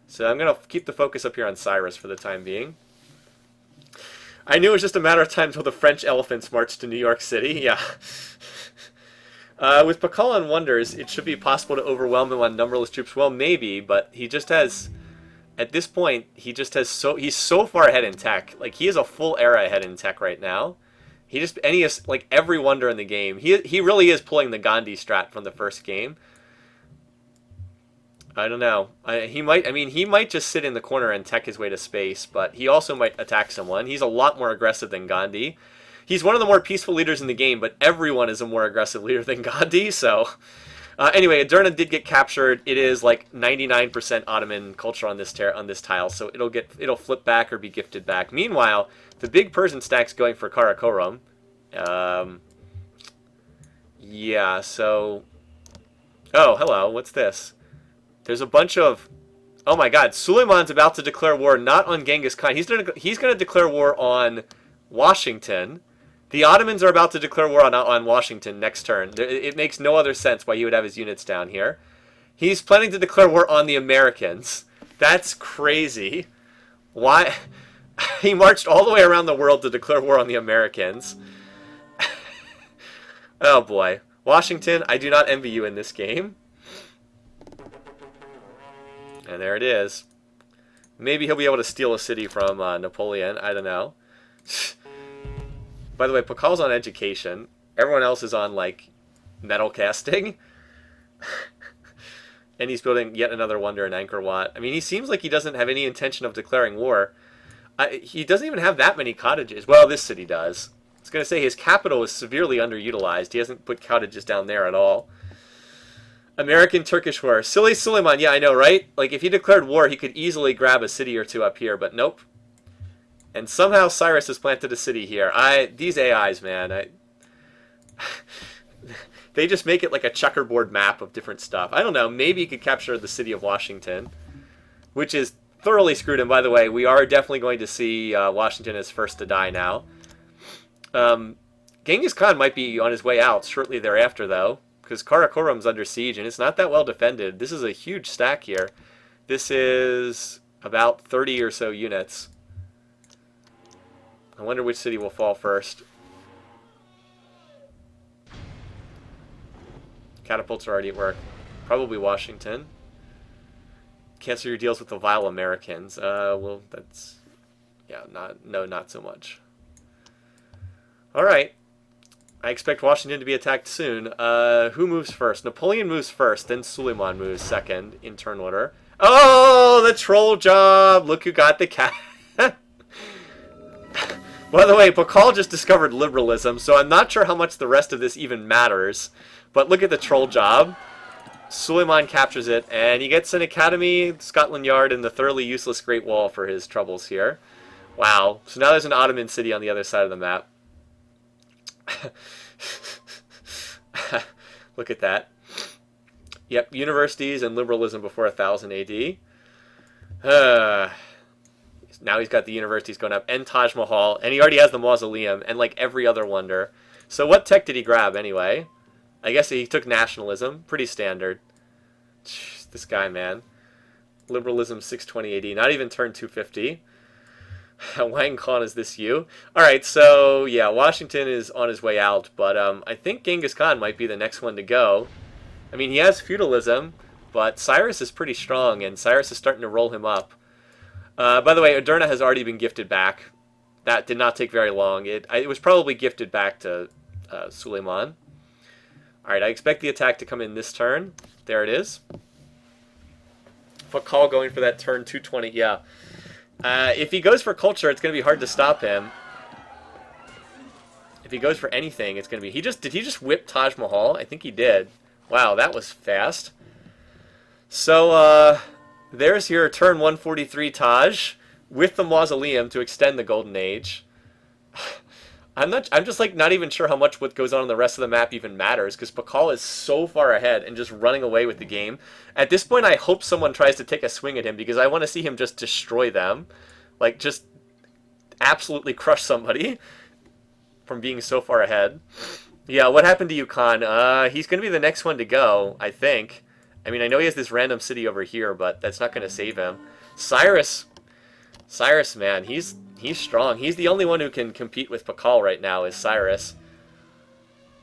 So I'm going to keep the focus up here on Cyrus for the time being. I knew it was just a matter of time until the French elephants marched to New York City. Yeah. With Pakal on Wonders, it should be possible to overwhelm him on numberless troops. Well, maybe, but he just has... At this point, he's so far ahead in tech. Like, he is a full era ahead in tech right now. He has, like, every wonder in the game. He really is pulling the Gandhi strat from the first game. I don't know. He might just sit in the corner and tech his way to space, but he also might attack someone. He's a lot more aggressive than Gandhi. He's one of the more peaceful leaders in the game, but everyone is a more aggressive leader than Gandhi, so... anyway, Aderna did get captured. It is like 99% Ottoman culture on this tile, so it'll flip back or be gifted back. Meanwhile, the big Persian stack's going for Karakorum. Yeah, so... Oh, hello, what's this? There's a bunch of... Oh my god, Suleiman's about to declare war not on Genghis Khan. He's going to declare war on Washington. The Ottomans are about to declare war on Washington next turn. It makes no other sense why he would have his units down here. He's planning to declare war on the Americans. That's crazy. Why? He marched all the way around the world to declare war on the Americans. Oh boy. Washington, I do not envy you in this game. And there it is. Maybe he'll be able to steal a city from Napoleon. I don't know. By the way, Pakal's on education. Everyone else is on, like, metal casting. And he's building yet another wonder in Angkor Wat. I mean, he seems like he doesn't have any intention of declaring war. He doesn't even have that many cottages. Well, this city does. I was going to say his capital is severely underutilized. He hasn't put cottages down there at all. American-Turkish war. Silly Suleiman, yeah, I know, right? Like, if he declared war, he could easily grab a city or two up here, but nope. And somehow Cyrus has planted a city here. These AIs, man, they just make it like a checkerboard map of different stuff. I don't know, maybe he could capture the city of Washington, which is thoroughly screwed. And by the way, we are definitely going to see Washington as first to die now. Genghis Khan might be on his way out shortly thereafter, though, because Karakorum's under siege, and it's not that well defended. This is a huge stack here. This is about 30 or so units. I wonder which city will fall first. Catapults are already at work. Probably Washington. Cancel your deals with the vile Americans. Well, that's... Yeah, not so much. Alright. I expect Washington to be attacked soon. Who moves first? Napoleon moves first, then Suleiman moves second in turn order. Oh, the troll job! Look who got the cat. By the way, Pakal just discovered liberalism, so I'm not sure how much the rest of this even matters. But look at the troll job. Suleiman captures it, and he gets an academy, Scotland Yard, and the thoroughly useless Great Wall for his troubles here. Wow. So now there's an Ottoman city on the other side of the map. Look at that. Yep, universities and liberalism before 1000 AD. Now he's got the universities going up, and Taj Mahal, and he already has the mausoleum, and like every other wonder. So what tech did he grab anyway? I guess he took nationalism. Pretty standard. This guy, man. Liberalism 620 AD. Not even turn 250. Wang Khan, is this you? Alright, so yeah, Washington is on his way out, but I think Genghis Khan might be the next one to go. I mean, he has feudalism, but Cyrus is pretty strong, and Cyrus is starting to roll him up. By the way, Aderna has already been gifted back. That did not take very long. It was probably gifted back to Suleiman. Alright, I expect the attack to come in this turn. There it is. Pakal going for that turn 220, yeah. If he goes for culture, it's going to be hard to stop him. If he goes for anything, it's going to be... Did he just whip Taj Mahal? I think he did. Wow, that was fast. So, there's your turn 143 Taj with the mausoleum to extend the Golden Age. I'm just like not even sure how much what goes on in the rest of the map even matters, because Pakal is so far ahead and just running away with the game. At this point, I hope someone tries to take a swing at him, because I want to see him just destroy them. Like, just absolutely crush somebody from being so far ahead. Yeah, what happened to Yukon? He's going to be the next one to go, I think. I mean, I know he has this random city over here, but that's not going to save him. Cyrus, Cyrus, man, he's strong. He's the only one who can compete with Pakal right now. Is Cyrus?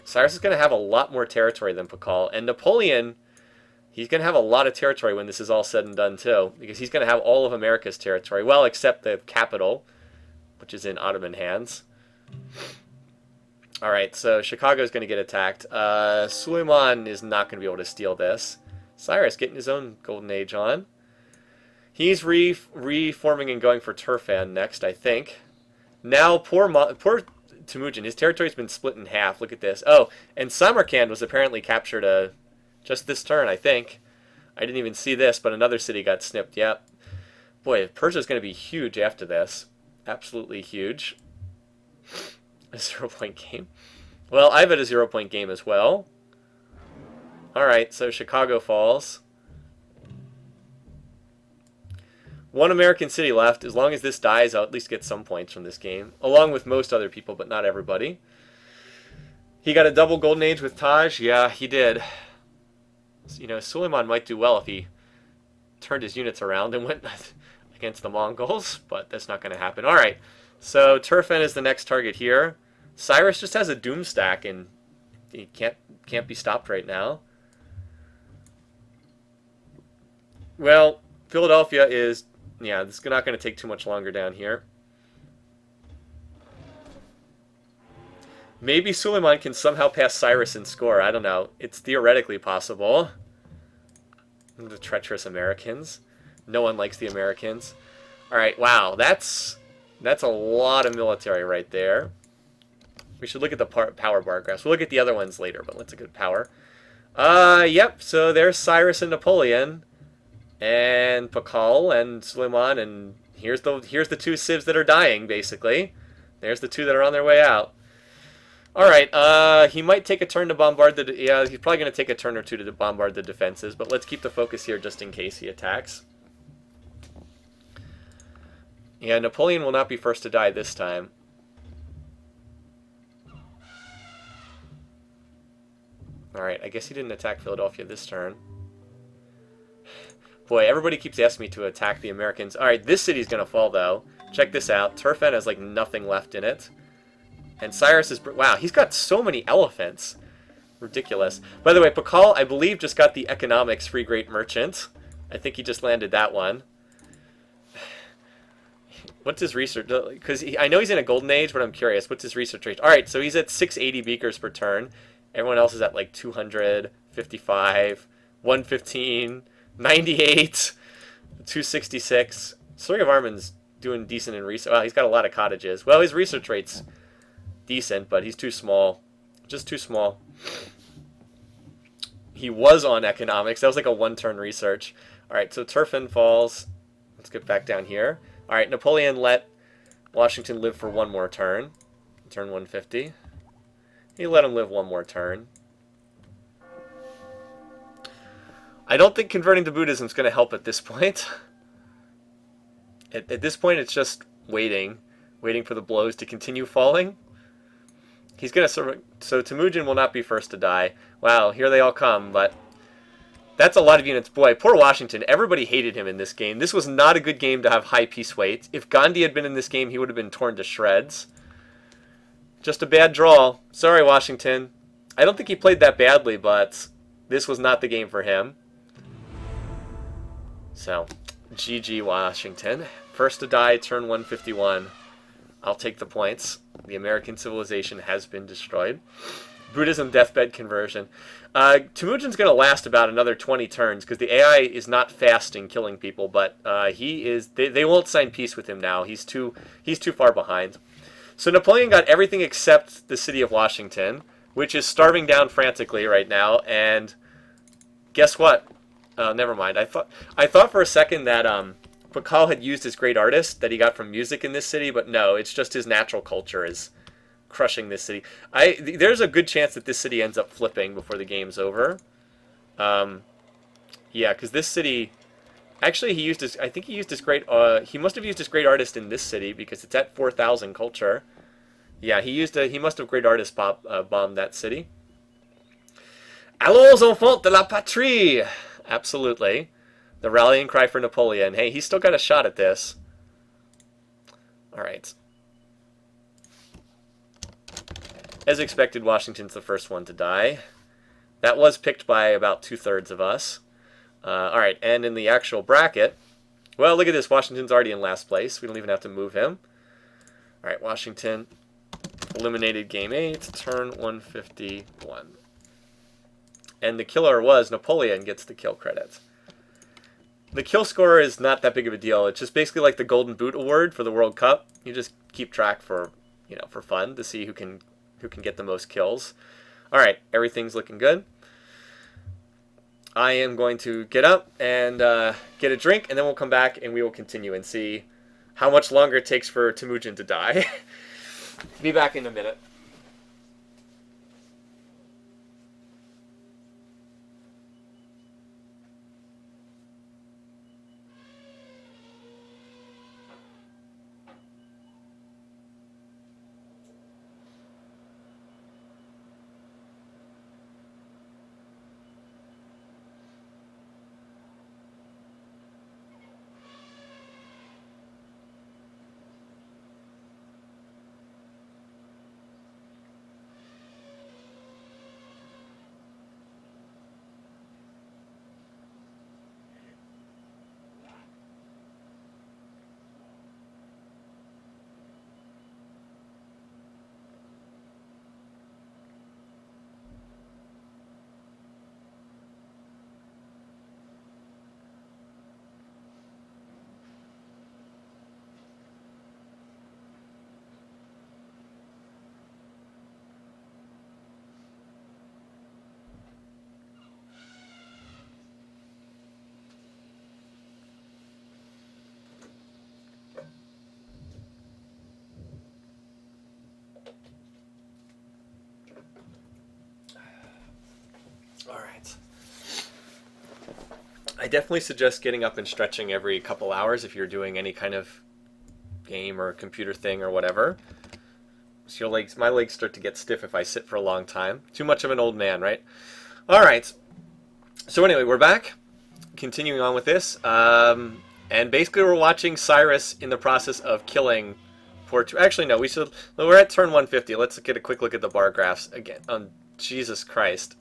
Cyrus is going to have a lot more territory than Pakal, and Napoleon. He's going to have a lot of territory when this is all said and done too, because he's going to have all of America's territory. Well, except the capital, which is in Ottoman hands. All right, so Chicago's going to get attacked. Suleiman is not going to be able to steal this. Cyrus getting his own golden age on. He's reforming and going for Turfan next, I think. Now, poor Temujin, his territory's been split in half. Look at this. Oh, and Samarkand was apparently captured just this turn, I think. I didn't even see this, but another city got snipped. Yep. Boy, Persia's going to be huge after this. Absolutely huge. A 0-point game. Well, I've had a 0-point game as well. Alright, so Chicago falls. One American city left. As long as this dies, I'll at least get some points from this game. Along with most other people, but not everybody. He got a double golden age with Taj? Yeah, he did. You know, Suleiman might do well if he turned his units around and went against the Mongols, but that's not going to happen. Alright, so Turfan is the next target here. Cyrus just has a doom stack, and he can't be stopped right now. Well, Philadelphia is... Yeah, this is not going to take too much longer down here. Maybe Suleiman can somehow pass Cyrus and score. I don't know. It's theoretically possible. The treacherous Americans. No one likes the Americans. Alright, wow. That's a lot of military right there. We should look at the power bar graphs. We'll look at the other ones later, but let's look at power. Yep, so there's Cyrus and Napoleon. And Pakal and Suleiman, and here's the two civs that are dying, basically. There's the two that are on their way out. Alright, he might take a turn to bombard the... Yeah, he's probably going to take a turn or two to bombard the defenses, but let's keep the focus here just in case he attacks. Yeah, Napoleon will not be first to die this time. Alright, I guess he didn't attack Philadelphia this turn. Boy, everybody keeps asking me to attack the Americans. Alright, this city's going to fall, though. Check this out. Turfan has, like, nothing left in it. And Cyrus is... Wow, he's got so many elephants. Ridiculous. By the way, Pakal, I believe, just got the economics free great merchant. I think he just landed that one. What's his research? Because I know he's in a golden age, but I'm curious. What's his research rate? Alright, so he's at 680 beakers per turn. Everyone else is at, like, 200, 55, 115... 98, 266. Sorry of Armin's doing decent in research. Well, he's got a lot of cottages. Well, his research rate's decent, but he's too small. Just too small. He was on economics. That was like a one-turn research. Alright, so Turfan falls. Let's get back down here. Alright, Napoleon let Washington live for one more turn. Turn 150. He let him live one more turn. I don't think converting to Buddhism is going to help at this point. At this point, it's just waiting for the blows to continue falling. He's going to... So Temujin will not be first to die. Wow, here they all come, but... That's a lot of units. Boy, poor Washington. Everybody hated him in this game. This was not a good game to have high peace weight. If Gandhi had been in this game, he would have been torn to shreds. Just a bad draw. Sorry, Washington. I don't think he played that badly, but this was not the game for him. So, GG Washington. First to die, turn 151. I'll take the points. The American civilization has been destroyed. Buddhism deathbed conversion. Temujin's going to last about another 20 turns because the AI is not fasting killing people, but he is. They won't sign peace with him now. He's too far behind. So Napoleon got everything except the city of Washington, which is starving down frantically right now. And guess what? Never mind. I thought for a second that Pakal had used his great artist that he got from music in this city, but no, it's just his natural culture is crushing this city. There's a good chance that this city ends up flipping before the game's over. Yeah, because this city, actually, he used his. I think he used his great. He must have used his great artist in this city because it's at 4,000 culture. Yeah, he must have great artist bombed that city. Allons enfants de la patrie! Absolutely. The rallying cry for Napoleon. Hey, he's still got a shot at this. Alright. As expected, Washington's the first one to die. That was picked by about 2/3 of us. Alright, and in the actual bracket, well, look at this. Washington's already in last place. We don't even have to move him. Alright, Washington eliminated game 8, turn 151. And the killer was Napoleon gets the kill credit. The kill score is not that big of a deal. It's just basically like the Golden Boot Award for the World Cup. You just keep track for, for fun to see who can get the most kills. All right, everything's looking good. I am going to get up and get a drink, and then we'll come back and we will continue and see how much longer it takes for Temujin to die. Be back in a minute. All right. I definitely suggest getting up and stretching every couple hours if you're doing any kind of game or computer thing or whatever. So my legs start to get stiff if I sit for a long time. Too much of an old man, right? All right. So anyway, we're back. Continuing on with this. And basically we're watching Cyrus in the process of killing Actually, no, we're at turn 150. Let's get a quick look at the bar graphs again. Jesus Christ.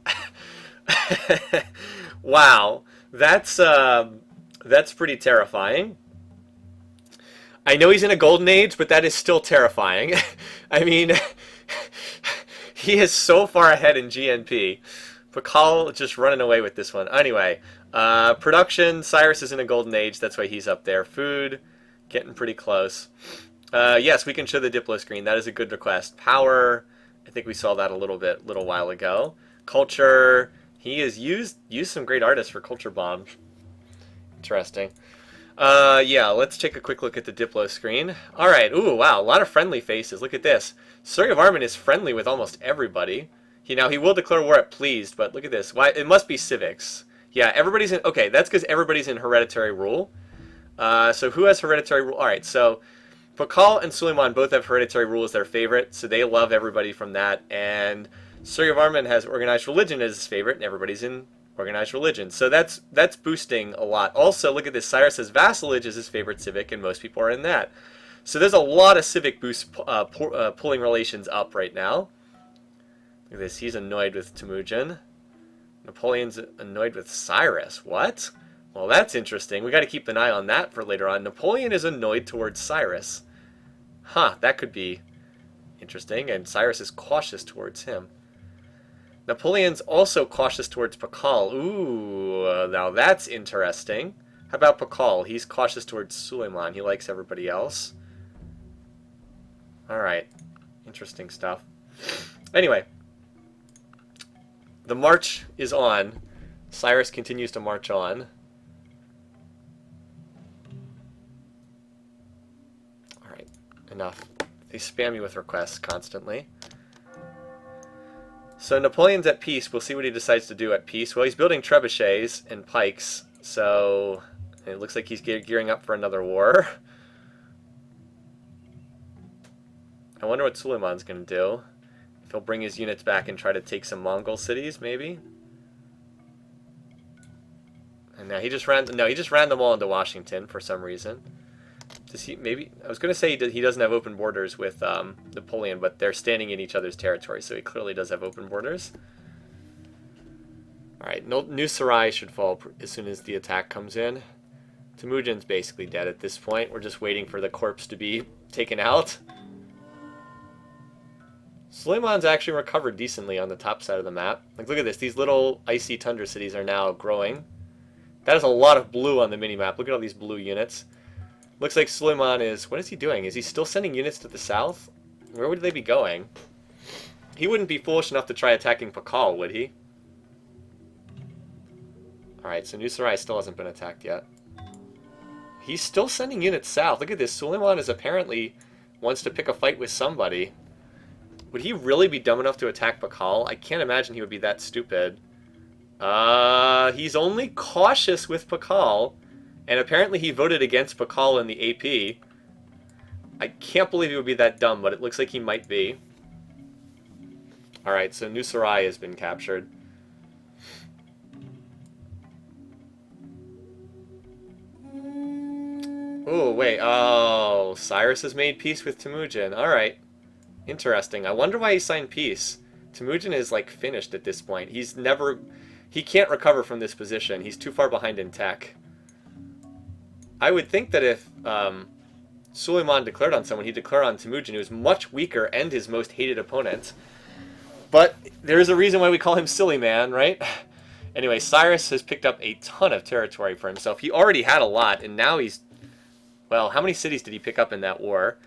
Wow. That's pretty terrifying. I know he's in a golden age, but that is still terrifying. I mean, he is so far ahead in GNP. Pakal just running away with this one. Anyway, production, Cyrus is in a golden age. That's why he's up there. Food, getting pretty close. Yes, we can show the Diplo screen. That is a good request. Power, I think we saw that a little while ago. Culture, he has used some great artists for Culture Bomb. Interesting. Yeah, let's take a quick look at the Diplo screen. All right, ooh, wow, a lot of friendly faces. Look at this. Surya Varman is friendly with almost everybody. He will declare war at pleased, but look at this. Why? It must be civics. Yeah, everybody's in. Okay, that's because everybody's in hereditary rule. So who has hereditary rule? All right, so Pakal and Suleiman both have hereditary rule as their favorite, so they love everybody from that. And Surya Varman has organized religion as his favorite, and everybody's in organized religion. So that's boosting a lot. Also, look at this. Cyrus has vassalage as his favorite civic, and most people are in that. So there's a lot of civic boost pulling relations up right now. Look at this. He's annoyed with Temujin. Napoleon's annoyed with Cyrus. What? Well, that's interesting. We got to keep an eye on that for later on. Napoleon is annoyed towards Cyrus. Huh, that could be interesting. And Cyrus is cautious towards him. Napoleon's also cautious towards Pakal. Ooh, now that's interesting. How about Pakal? He's cautious towards Suleiman. He likes everybody else. All right. Interesting stuff. Anyway. The march is on. Cyrus continues to march on. All right. Enough. They spam me with requests constantly. So Napoleon's at peace. We'll see what he decides to do at peace. Well, he's building trebuchets and pikes, so it looks like he's gearing up for another war. I wonder what Suleiman's going to do. If he'll bring his units back and try to take some Mongol cities, maybe? And now he just ran... No, he just ran them all into Washington for some reason. Does he... Maybe... I was going to say he doesn't have open borders with Napoleon, but they're standing in each other's territory, so he clearly does have open borders. Alright, New Sarai should fall as soon as the attack comes in. Temujin's basically dead at this point. We're just waiting for the corpse to be taken out. Suleiman's actually recovered decently on the top side of the map. Like, look at this. These little icy tundra cities are now growing. That is a lot of blue on the minimap. Look at all these blue units. Looks like Suleiman is... What is he doing? Is he still sending units to the south? Where would they be going? He wouldn't be foolish enough to try attacking Pakal, would he? Alright, so New Sarai still hasn't been attacked yet. He's still sending units south. Look at this. Suleiman is apparently wants to pick a fight with somebody. Would he really be dumb enough to attack Pakal? I can't imagine he would be that stupid. He's only cautious with Pakal. And apparently he voted against Pakal in the AP. I can't believe he would be that dumb, but it looks like he might be. Alright, so New Sarai has been captured. Oh, wait. Oh, Cyrus has made peace with Temujin. Alright. Interesting. I wonder why he signed peace. Temujin is, like, finished at this point. He's never... He can't recover from this position. He's too far behind in tech. I would think that if Suleiman declared on someone, he'd declare on Temujin, who's much weaker and his most hated opponent. But there's a reason why we call him Silly Man, right? Anyway, Cyrus has picked up a ton of territory for himself. He already had a lot, and now he's... Well, how many cities did he pick up in that war?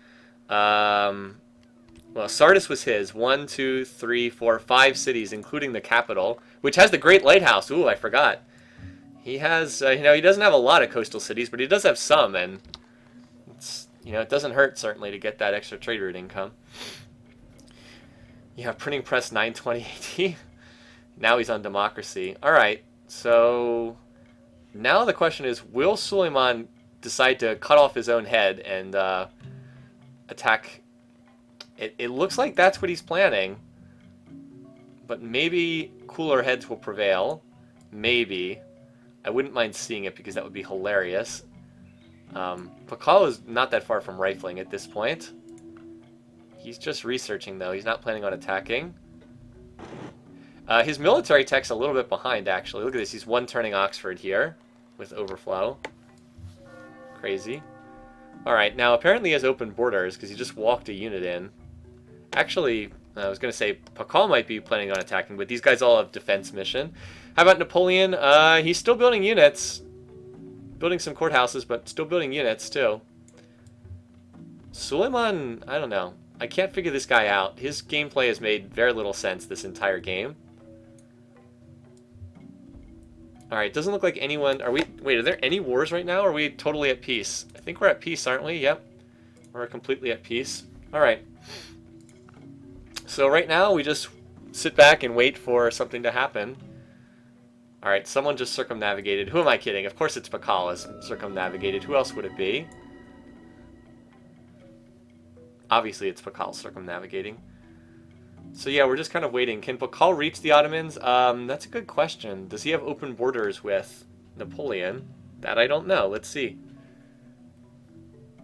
Well, Sardis was his. 1, 2, 3, 4, 5 cities, including the capital, which has the Great Lighthouse. Ooh, I forgot. He has, he doesn't have a lot of coastal cities, but he does have some, and it's, it doesn't hurt, certainly, to get that extra trade route income. Yeah, printing press 920 AD. Now he's on democracy. All right, so now the question is, will Suleiman decide to cut off his own head and attack? It looks like that's what he's planning, but maybe cooler heads will prevail. Maybe. I wouldn't mind seeing it because that would be hilarious. Pakal is not that far from rifling at this point. He's just researching, though. He's not planning on attacking. His military tech's a little bit behind, actually. Look at this. He's one turning Oxford here with overflow. Crazy. Alright, now apparently he has open borders because he just walked a unit in. Actually, I was going to say Pakal might be planning on attacking, but these guys all have defense mission. How about Napoleon? He's still building units. Building some courthouses, but still building units, too. Suleiman, I don't know. I can't figure this guy out. His gameplay has made very little sense this entire game. Alright, doesn't look like anyone... Wait, are there any wars right now, or are we totally at peace? I think we're at peace, aren't we? Yep. We're completely at peace. Alright. So right now, we just sit back and wait for something to happen. Alright, someone just circumnavigated. Who am I kidding? Of course it's Pakal has circumnavigated. Who else would it be? Obviously it's Pakal circumnavigating. So yeah, we're just kind of waiting. Can Pakal reach the Ottomans? That's a good question. Does he have open borders with Napoleon? That I don't know. Let's see.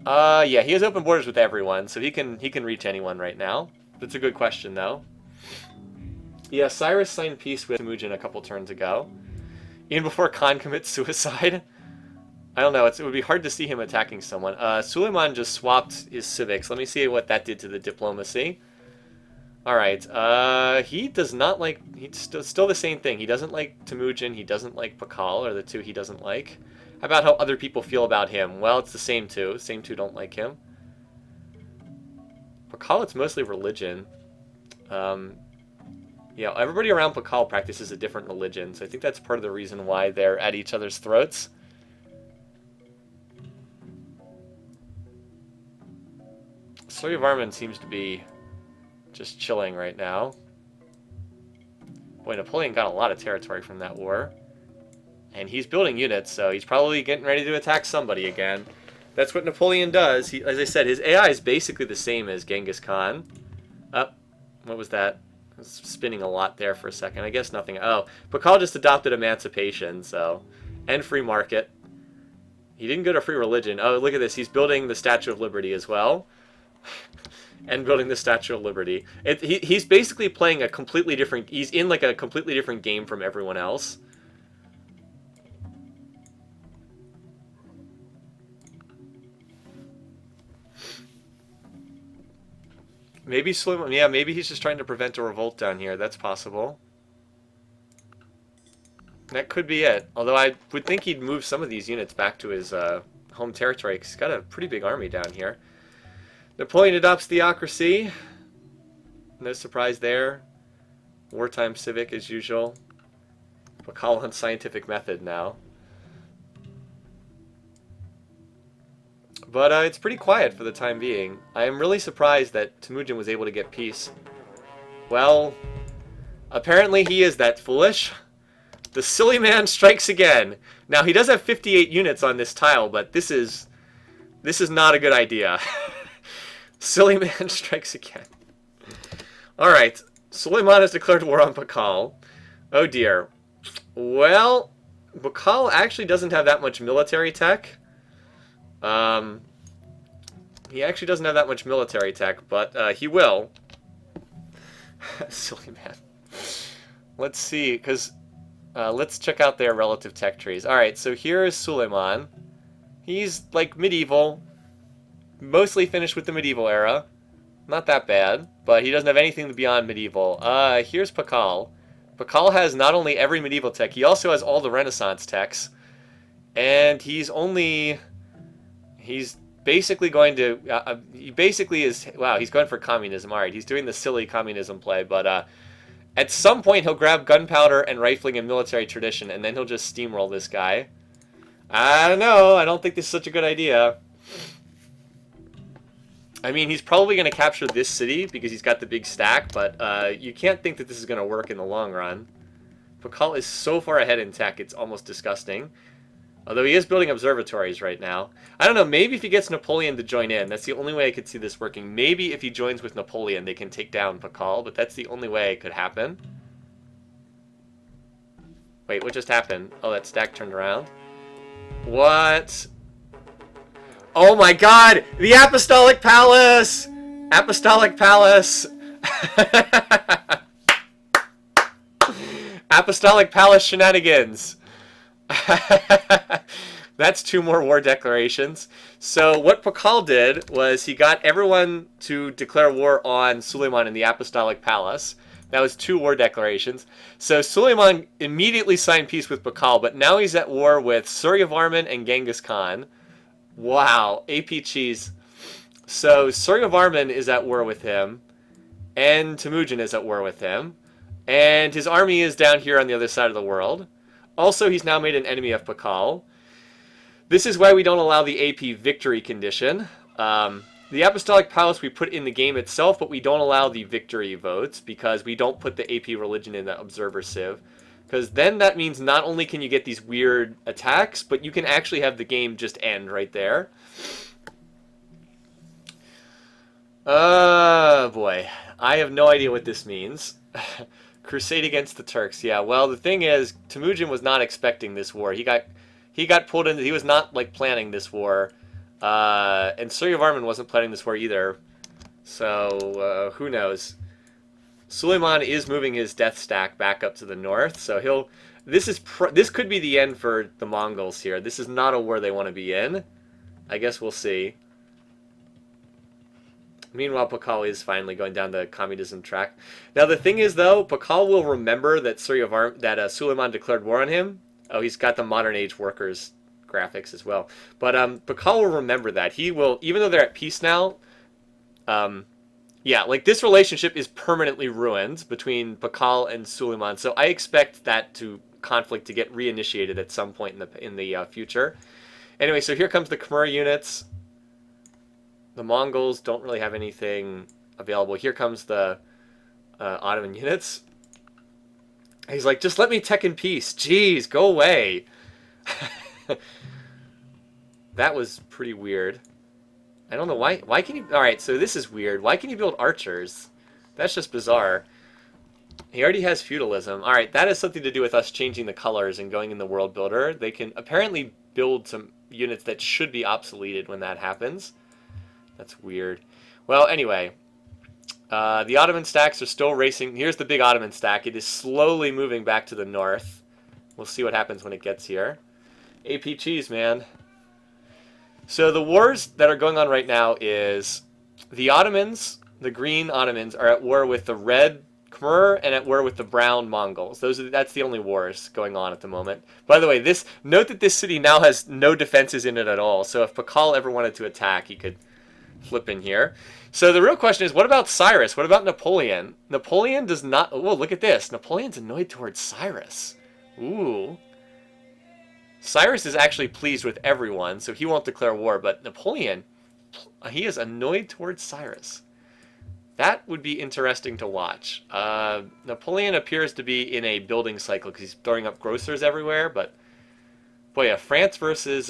Yeah, he has open borders with everyone, so he can reach anyone right now. That's a good question, though. Yeah, Cyrus signed peace with Temujin a couple turns ago. Even before Khan commits suicide. I don't know, it would be hard to see him attacking someone. Suleiman just swapped his civics. Let me see what that did to the diplomacy. Alright, he does not like... He's still the same thing. He doesn't like Temujin, he doesn't like Pakal, are the two he doesn't like. How about how other people feel about him? Well, it's the same two. The same two don't like him. Pakal, it's mostly religion. Yeah, everybody around Pakal practices a different religion, so I think that's part of the reason why they're at each other's throats. Varman seems to be just chilling right now. Boy, Napoleon got a lot of territory from that war. And he's building units, so he's probably getting ready to attack somebody again. That's what Napoleon does. He, as I said, his AI is basically the same as Genghis Khan. Oh, what was that? I was spinning a lot there for a second. I guess nothing. Oh, Pakal just adopted emancipation, so... And free market. He didn't go to free religion. Oh, look at this. He's building the Statue of Liberty as well. And building the Statue of Liberty. He's basically playing a completely different... He's in like a completely different game from everyone else. Maybe Suleiman... Yeah, maybe he's just trying to prevent a revolt down here. That's possible. That could be it. Although I would think he'd move some of these units back to his home territory, because he's got a pretty big army down here. Napoleon adopts theocracy. No surprise there. Wartime civic as usual. Pakal on scientific method now. But it's pretty quiet for the time being. I am really surprised that Temujin was able to get peace. Well, apparently he is that foolish. The silly man strikes again. Now, he does have 58 units on this tile, but this is not a good idea. Silly man strikes again. Alright, Suleiman has declared war on Pakal. Oh dear. Well, Pakal actually doesn't have that much military tech. He actually doesn't have that much military tech, but he will. Silly man. Let's see, because let's check out their relative tech trees. Alright, so here is Suleiman. He's like medieval. Mostly finished with the medieval era. Not that bad, but he doesn't have anything beyond medieval. Here's Pakal. Pakal has not only every medieval tech, he also has all the Renaissance techs. And he's basically going to, he basically is, wow, he's going for communism. Alright, he's doing the silly communism play, but at some point he'll grab gunpowder and rifling and military tradition, and then he'll just steamroll this guy. I don't know, I don't think this is such a good idea. I mean, he's probably going to capture this city because he's got the big stack, but you can't think that this is going to work in the long run. Pakal is so far ahead in tech, it's almost disgusting. Although he is building observatories right now. I don't know, maybe if he gets Napoleon to join in, that's the only way I could see this working. Maybe if he joins with Napoleon, they can take down Pakal, but that's the only way it could happen. Wait, what just happened? Oh, that stack turned around. What? Oh my god! The Apostolic Palace! Apostolic Palace! Apostolic Palace shenanigans! That's 2 more war declarations. So what Pakal did was he got everyone to declare war on Suleiman in the Apostolic Palace. That was 2 war declarations. So Suleiman immediately signed peace with Pakal, but now he's at war with Suryavarman and Genghis Khan. Wow, AP cheese. So Suryavarman is at war with him, and Temujin is at war with him, and his army is down here on the other side of the world. Also, he's now made an enemy of Pakal. This is why we don't allow the AP victory condition. The Apostolic Palace we put in the game itself, but we don't allow the victory votes because we don't put the AP religion in the Observer Civ. Because then that means not only can you get these weird attacks, but you can actually have the game just end right there. Boy. I have no idea what this means. Crusade against the Turks. Yeah, well, the thing is, Temujin was not expecting this war. He got pulled into... He was not, like, planning this war. And Suryavarman wasn't planning this war either. So, who knows? Suleiman is moving his death stack back up to the north, so he'll... This could be the end for the Mongols here. This is not a war they want to be in. I guess we'll see. Meanwhile, Pakal is finally going down the communism track. Now, the thing is, though, Pakal will remember that Suleiman declared war on him. Oh, he's got the modern age workers graphics as well. But Pakal will remember that. He will, even though they're at peace now, yeah, like this relationship is permanently ruined between Pakal and Suleiman. So I expect that conflict to get reinitiated at some point in the future. Anyway, so here comes the Khmer units. The Mongols don't really have anything available. Here comes the Ottoman units. He's like, just let me tech in peace. Jeez, go away. That was pretty weird. I don't know why. Why can you... Alright, so this is weird. Why can you build archers? That's just bizarre. He already has feudalism. Alright, that has something to do with us changing the colors and going in the world builder. They can apparently build some units that should be obsoleted when that happens. That's weird. Well, anyway. The Ottoman stacks are still racing. Here's the big Ottoman stack. It is slowly moving back to the north. We'll see what happens when it gets here. AP cheese, man. So the wars that are going on right now is the Ottomans, the green Ottomans, are at war with the red Khmer and at war with the brown Mongols. That's the only wars going on at the moment. By the way, note that this city now has no defenses in it at all. So if Pakal ever wanted to attack, he could flip in here. So the real question is, what about Cyrus? What about Napoleon? Napoleon does not... Oh, look at this. Napoleon's annoyed towards Cyrus. Ooh. Cyrus is actually pleased with everyone, so he won't declare war. But Napoleon, he is annoyed towards Cyrus. That would be interesting to watch. Napoleon appears to be in a building cycle because he's throwing up grocers everywhere. But, boy, a France versus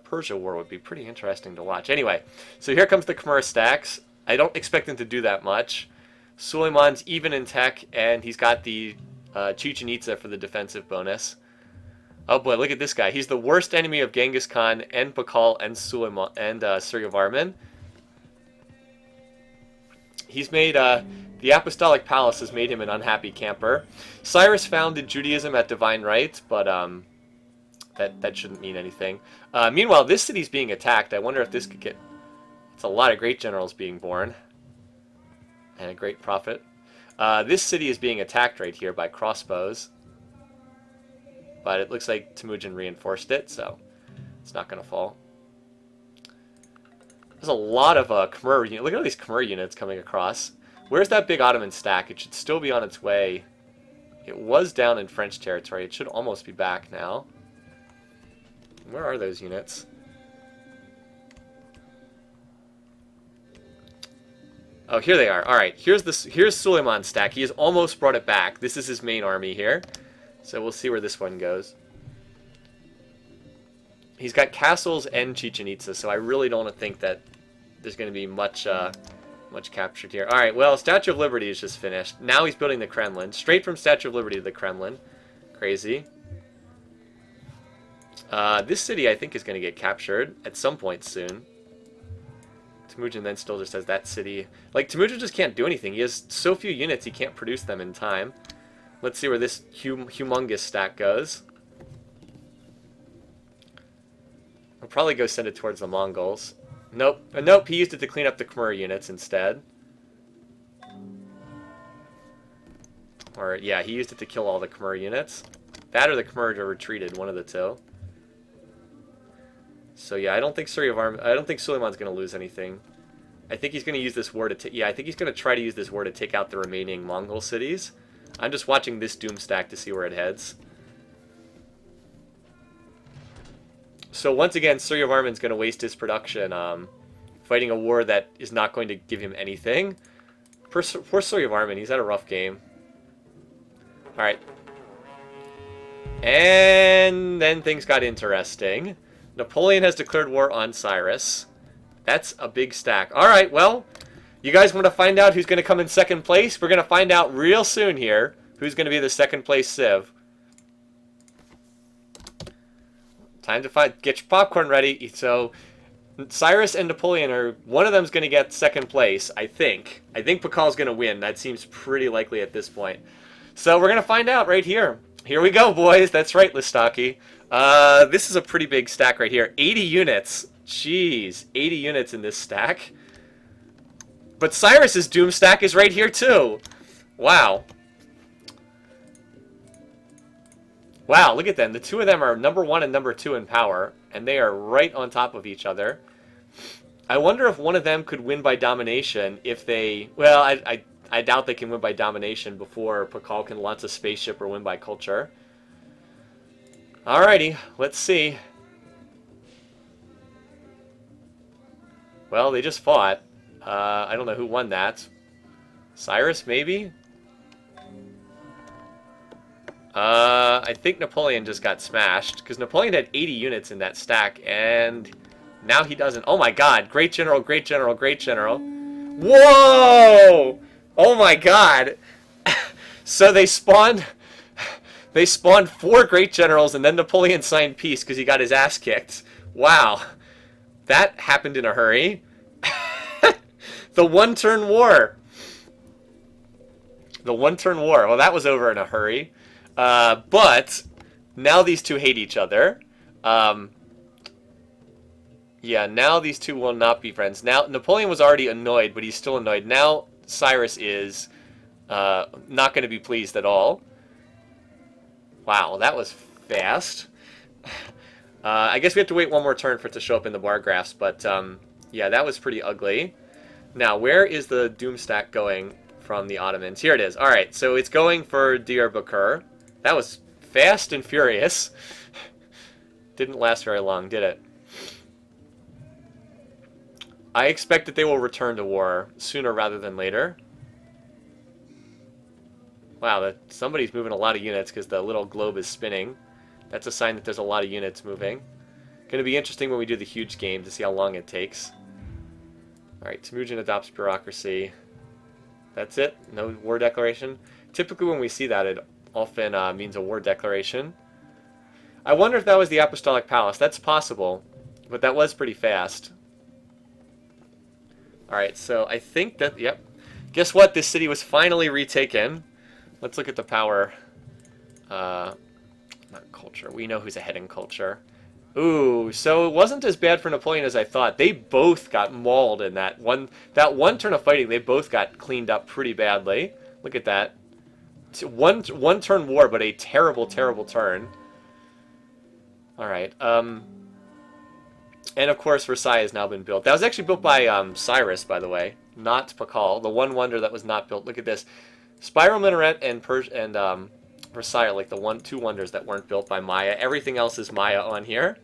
Persia war would be pretty interesting to watch. Anyway, so here comes the Khmer stacks. I don't expect him to do that much. Suleiman's even in tech, and he's got the Chichen Itza for the defensive bonus. Oh boy, look at this guy. He's the worst enemy of Genghis Khan and Pakal and Suleiman and Suryavarman. He's made the Apostolic Palace has made him an unhappy camper. Cyrus founded Judaism at divine right, but that shouldn't mean anything. Meanwhile, this city's being attacked. I wonder if this could get... It's a lot of great generals being born. And a great prophet. This city is being attacked right here by crossbows. But it looks like Temujin reinforced it, so it's not going to fall. There's a lot of Khmer units. Look at all these Khmer units coming across. Where's that big Ottoman stack? It should still be on its way. It was down in French territory. It should almost be back now. Where are those units? Oh, here they are. All right, here's Suleiman's stack. He has almost brought it back. This is his main army here. So we'll see where this one goes. He's got castles and Chichen Itza, so I really don't think that there's going to be much captured here. All right, well, Statue of Liberty is just finished. Now he's building the Kremlin. Straight from Statue of Liberty to the Kremlin. Crazy. This city, I think, is going to get captured at some point soon. Temujin then still just has that city. Like, Temujin just can't do anything. He has so few units, he can't produce them in time. Let's see where this humongous stack goes. I'll probably go send it towards the Mongols. Nope. Nope, he used it to clean up the Khmer units instead. Or, yeah, he used it to kill all the Khmer units. That or the Khmer retreated, one of the two. So, yeah, I don't think Suleiman's going to lose anything. I think he's going to use this war to... Yeah, I think he's going to try to use this war to take out the remaining Mongol cities. I'm just watching this Doom stack to see where it heads. So once again, Suryavarman's going to waste his production fighting a war that is not going to give him anything. Poor Suryavarman, he's had a rough game. Alright. And then things got interesting. Napoleon has declared war on Cyrus. That's a big stack. Alright, well... You guys want to find out who's going to come in second place? We're going to find out real soon here who's going to be the second place Civ. Time to get your popcorn ready. So, Cyrus and Napoleon are... One of them's going to get second place, I think. I think Pakal's going to win. That seems pretty likely at this point. So, we're going to find out right here. Here we go, boys. That's right, Listaki. This is a pretty big stack right here. 80 units. Jeez. 80 units in this stack. But Cyrus's Doom stack is right here, too. Wow. Wow, look at them. The two of them are number 1 and number 2 in power, and they are right on top of each other. I wonder if one of them could win by domination if they... Well, I doubt they can win by domination before Pakal can launch a spaceship or win by culture. Alrighty, let's see. Well, they just fought. I don't know who won that. Cyrus, maybe? I think Napoleon just got smashed, because Napoleon had 80 units in that stack, and Now he doesn't. Oh my god. Great general, great general, great general. Whoa! Oh my god. So they spawned 4 great generals, and then Napoleon signed peace because he got his ass kicked. Wow. That happened in a hurry. The one-turn war. The one-turn war. Well, that was over in a hurry. But now these two hate each other. Yeah, now these two will not be friends. Now, Napoleon was already annoyed, but he's still annoyed. Now, Cyrus is not going to be pleased at all. Wow, that was fast. I guess we have to wait one more turn for it to show up in the bar graphs, but yeah, that was pretty ugly. Now, where is the Doom stack going from the Ottomans? Here it is. All right, so it's going for Diyarbakir. That was fast and furious. Didn't last very long, did it? I expect that they will return to war sooner rather than later. Wow, somebody's moving a lot of units because the little globe is spinning. That's a sign that there's a lot of units moving. Going to be interesting when we do the huge game to see how long it takes. Alright, Temujin adopts bureaucracy. That's it? No war declaration? Typically when we see that, it often means a war declaration. I wonder if that was the Apostolic Palace. That's possible, but that was pretty fast. Alright, so I think that, yep. Guess what? This city was finally retaken. Let's look at the power. Not culture. We know who's ahead in culture. Ooh, so it wasn't as bad for Napoleon as I thought. They both got mauled in that one turn of fighting. They both got cleaned up pretty badly. Look at that. One turn war, but a terrible, terrible turn. Alright, and of course Versailles has now been built. That was actually built by Cyrus, by the way, not Pakal. The one wonder that was not built. Look at this. Spiral Minaret and Versailles are like the two wonders that weren't built by Maya. Everything else is Maya on here.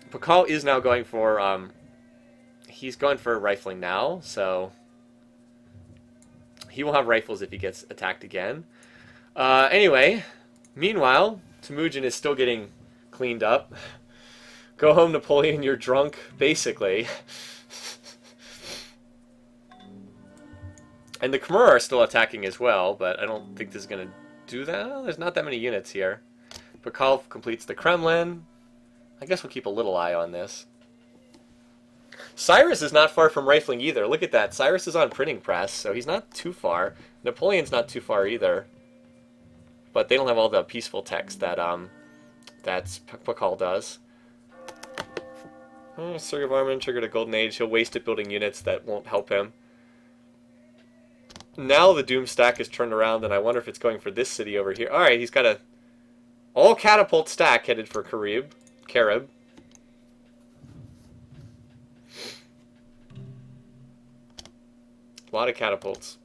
Pakal is now going for he's going for rifling now, so he will have rifles if he gets attacked again. Anyway, meanwhile, Temujin is still getting cleaned up. Go home, Napoleon, you're drunk, basically. And the Khmer are still attacking as well, but I don't think this is going to do that. Well, there's not that many units here. Pakal completes the Kremlin. I guess we'll keep a little eye on this. Cyrus is not far from rifling either. Look at that. Cyrus is on printing press, so he's not too far. Napoleon's not too far either. But they don't have all the peaceful text that Pakal does. Sergei Varman triggered a golden age. He'll waste it building units that won't help him. Now the Doom stack is turned around, and I wonder if it's going for this city over here. Alright, he's got a all catapult stack headed for Carib. A lot of catapults.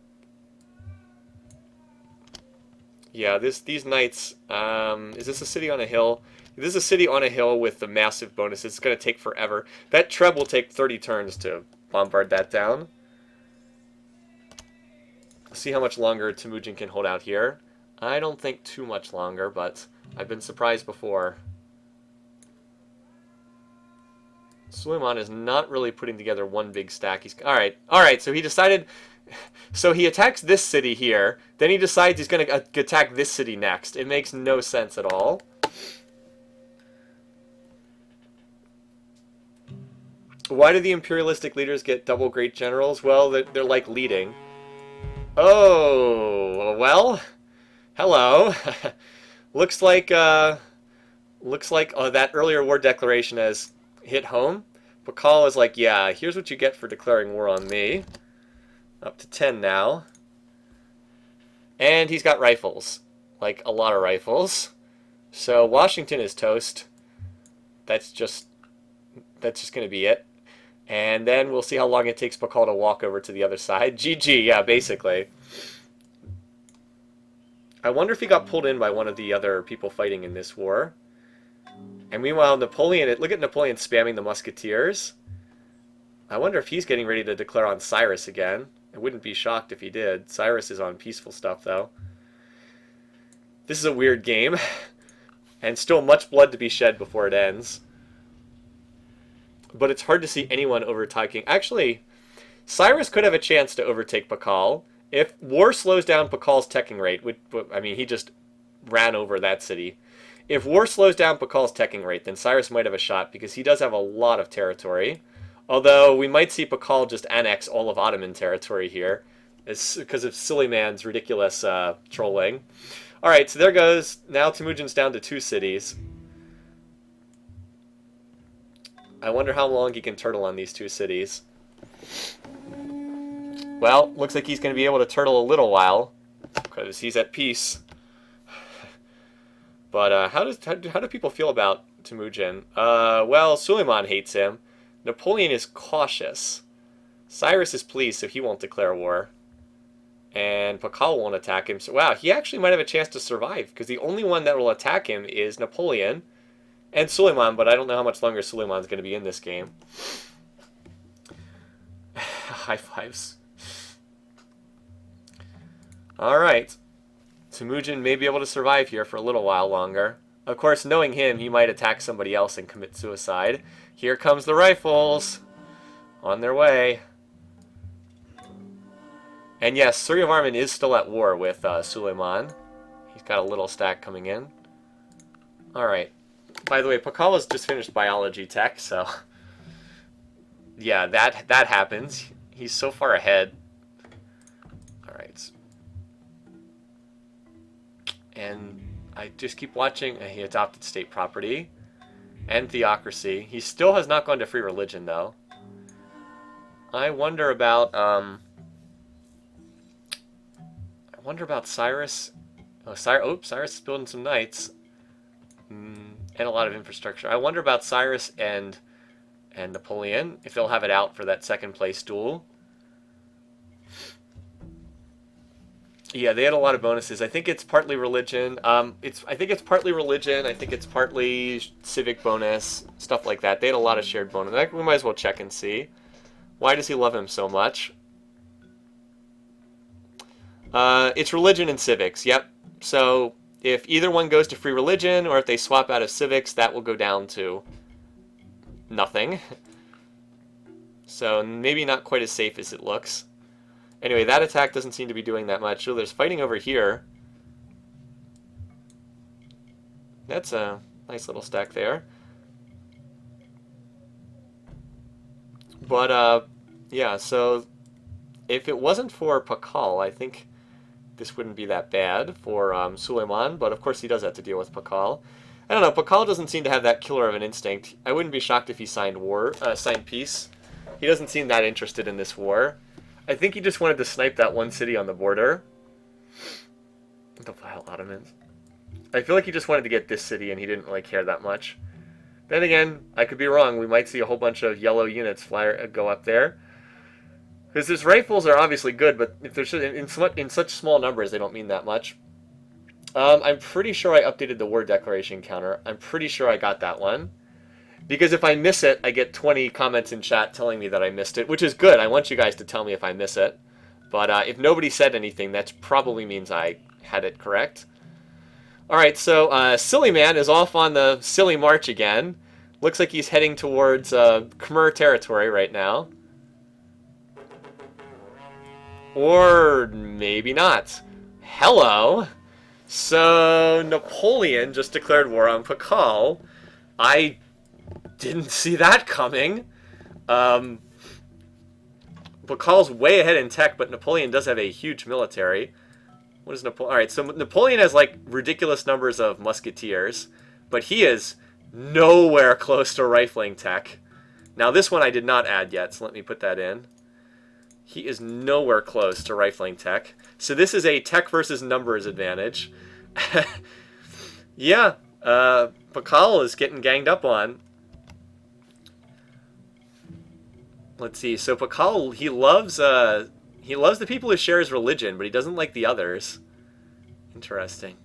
Yeah, these knights, is this a city on a hill? This is a city on a hill with the massive bonus. It's going to take forever. That Treb will take 30 turns to bombard that down. See how much longer Temujin can hold out here. I don't think too much longer, but I've been surprised before. Suleiman is not really putting together one big stack. He's alright, so he decided... So he attacks this city here, then he decides he's going to attack this city next. It makes no sense at all. Why do the imperialistic leaders get double great generals? Well, they're like leading. Oh, well, hello. looks like that earlier war declaration has hit home. Pakal is like, yeah, here's what you get for declaring war on me. Up to 10 now. And he's got rifles. Like, a lot of rifles. So Washington is toast. That's just going to be it. And then we'll see how long it takes Pakal to walk over to the other side. GG, yeah, basically. I wonder if he got pulled in by one of the other people fighting in this war. And meanwhile, Napoleon, look at Napoleon spamming the musketeers. I wonder if he's getting ready to declare on Cyrus again. I wouldn't be shocked if he did. Cyrus is on peaceful stuff, though. This is a weird game. And still much blood to be shed before it ends. but it's hard to see anyone overtaking. Actually, Cyrus could have a chance to overtake Pakal. If war slows down Pakal's teching rate, which, I mean, he just ran over that city. If war slows down Pakal's teching rate, then Cyrus might have a shot, because he does have a lot of territory. Although, we might see Pakal just annex all of Ottoman territory here, because of Suleiman's ridiculous trolling. Alright, so there goes. Now Temujin's down to 2 cities. I wonder how long he can turtle on these 2 cities. Well, looks like he's going to be able to turtle a little while, because he's at peace. But how do people feel about Temujin? Well, Suleiman hates him. Napoleon is cautious. Cyrus is pleased, so he won't declare war. And Pakal won't attack him. So, wow, he actually might have a chance to survive, because the only one that will attack him is Napoleon and Suleiman, but I don't know how much longer Suleiman's going to be in this game. High fives. Alright. Temujin may be able to survive here for a little while longer. Of course, knowing him, he might attack somebody else and commit suicide. Here comes the rifles. On their way. And yes, Suryavarman is still at war with Suleiman. He's got a little stack coming in. Alright. By the way, Pakala's just finished biology tech, so... yeah, that happens. He's so far ahead. Alright. And I just keep watching. He adopted state property. And theocracy. He still has not gone to free religion, though. I wonder about, Cyrus. Oh, Cyrus is building some knights. And a lot of infrastructure. I wonder about Cyrus and Napoleon, if they'll have it out for that second place duel. Yeah, they had a lot of bonuses. I think it's partly religion. I think it's partly religion. I think it's partly civic bonus, stuff like that. They had a lot of shared bonus. We might as well check and see. Why does he love him so much? It's religion and civics. Yep. So if either one goes to free religion, or if they swap out of civics, that will go down to nothing. So maybe not quite as safe as it looks. Anyway, that attack doesn't seem to be doing that much. So there's fighting over here. That's a nice little stack there. But, yeah, so if it wasn't for Pakal, I think this wouldn't be that bad for Suleiman, but of course he does have to deal with Pakal. I don't know, Pakal doesn't seem to have that killer of an instinct. I wouldn't be shocked if he signed peace. He doesn't seem that interested in this war. I think he just wanted to snipe that one city on the border. The vile Ottomans. I feel like he just wanted to get this city and he didn't really care that much. Then again, I could be wrong. We might see a whole bunch of yellow units go up there. Because his rifles are obviously good, but if they're in such small numbers, they don't mean that much. I'm pretty sure I updated the war declaration counter. I'm pretty sure I got that one. Because if I miss it, I get 20 comments in chat telling me that I missed it, which is good. I want you guys to tell me if I miss it. But if nobody said anything, that probably means I had it correct. Alright, so Silly Man is off on the silly march again. Looks like he's heading towards Khmer territory right now. Or maybe not. Hello! So, Napoleon just declared war on Pakal. I didn't see that coming. Pakal's way ahead in tech, but Napoleon does have a huge military. What is Napoleon? Alright, so Napoleon has, like, ridiculous numbers of musketeers, but he is nowhere close to rifling tech. Now, this one I did not add yet, so let me put that in. He is nowhere close to rifling tech. So this is a tech versus numbers advantage. Yeah, Pakal is getting ganged up on. Let's see. So Pakal, he loves the people who share his religion, but he doesn't like the others. Interesting.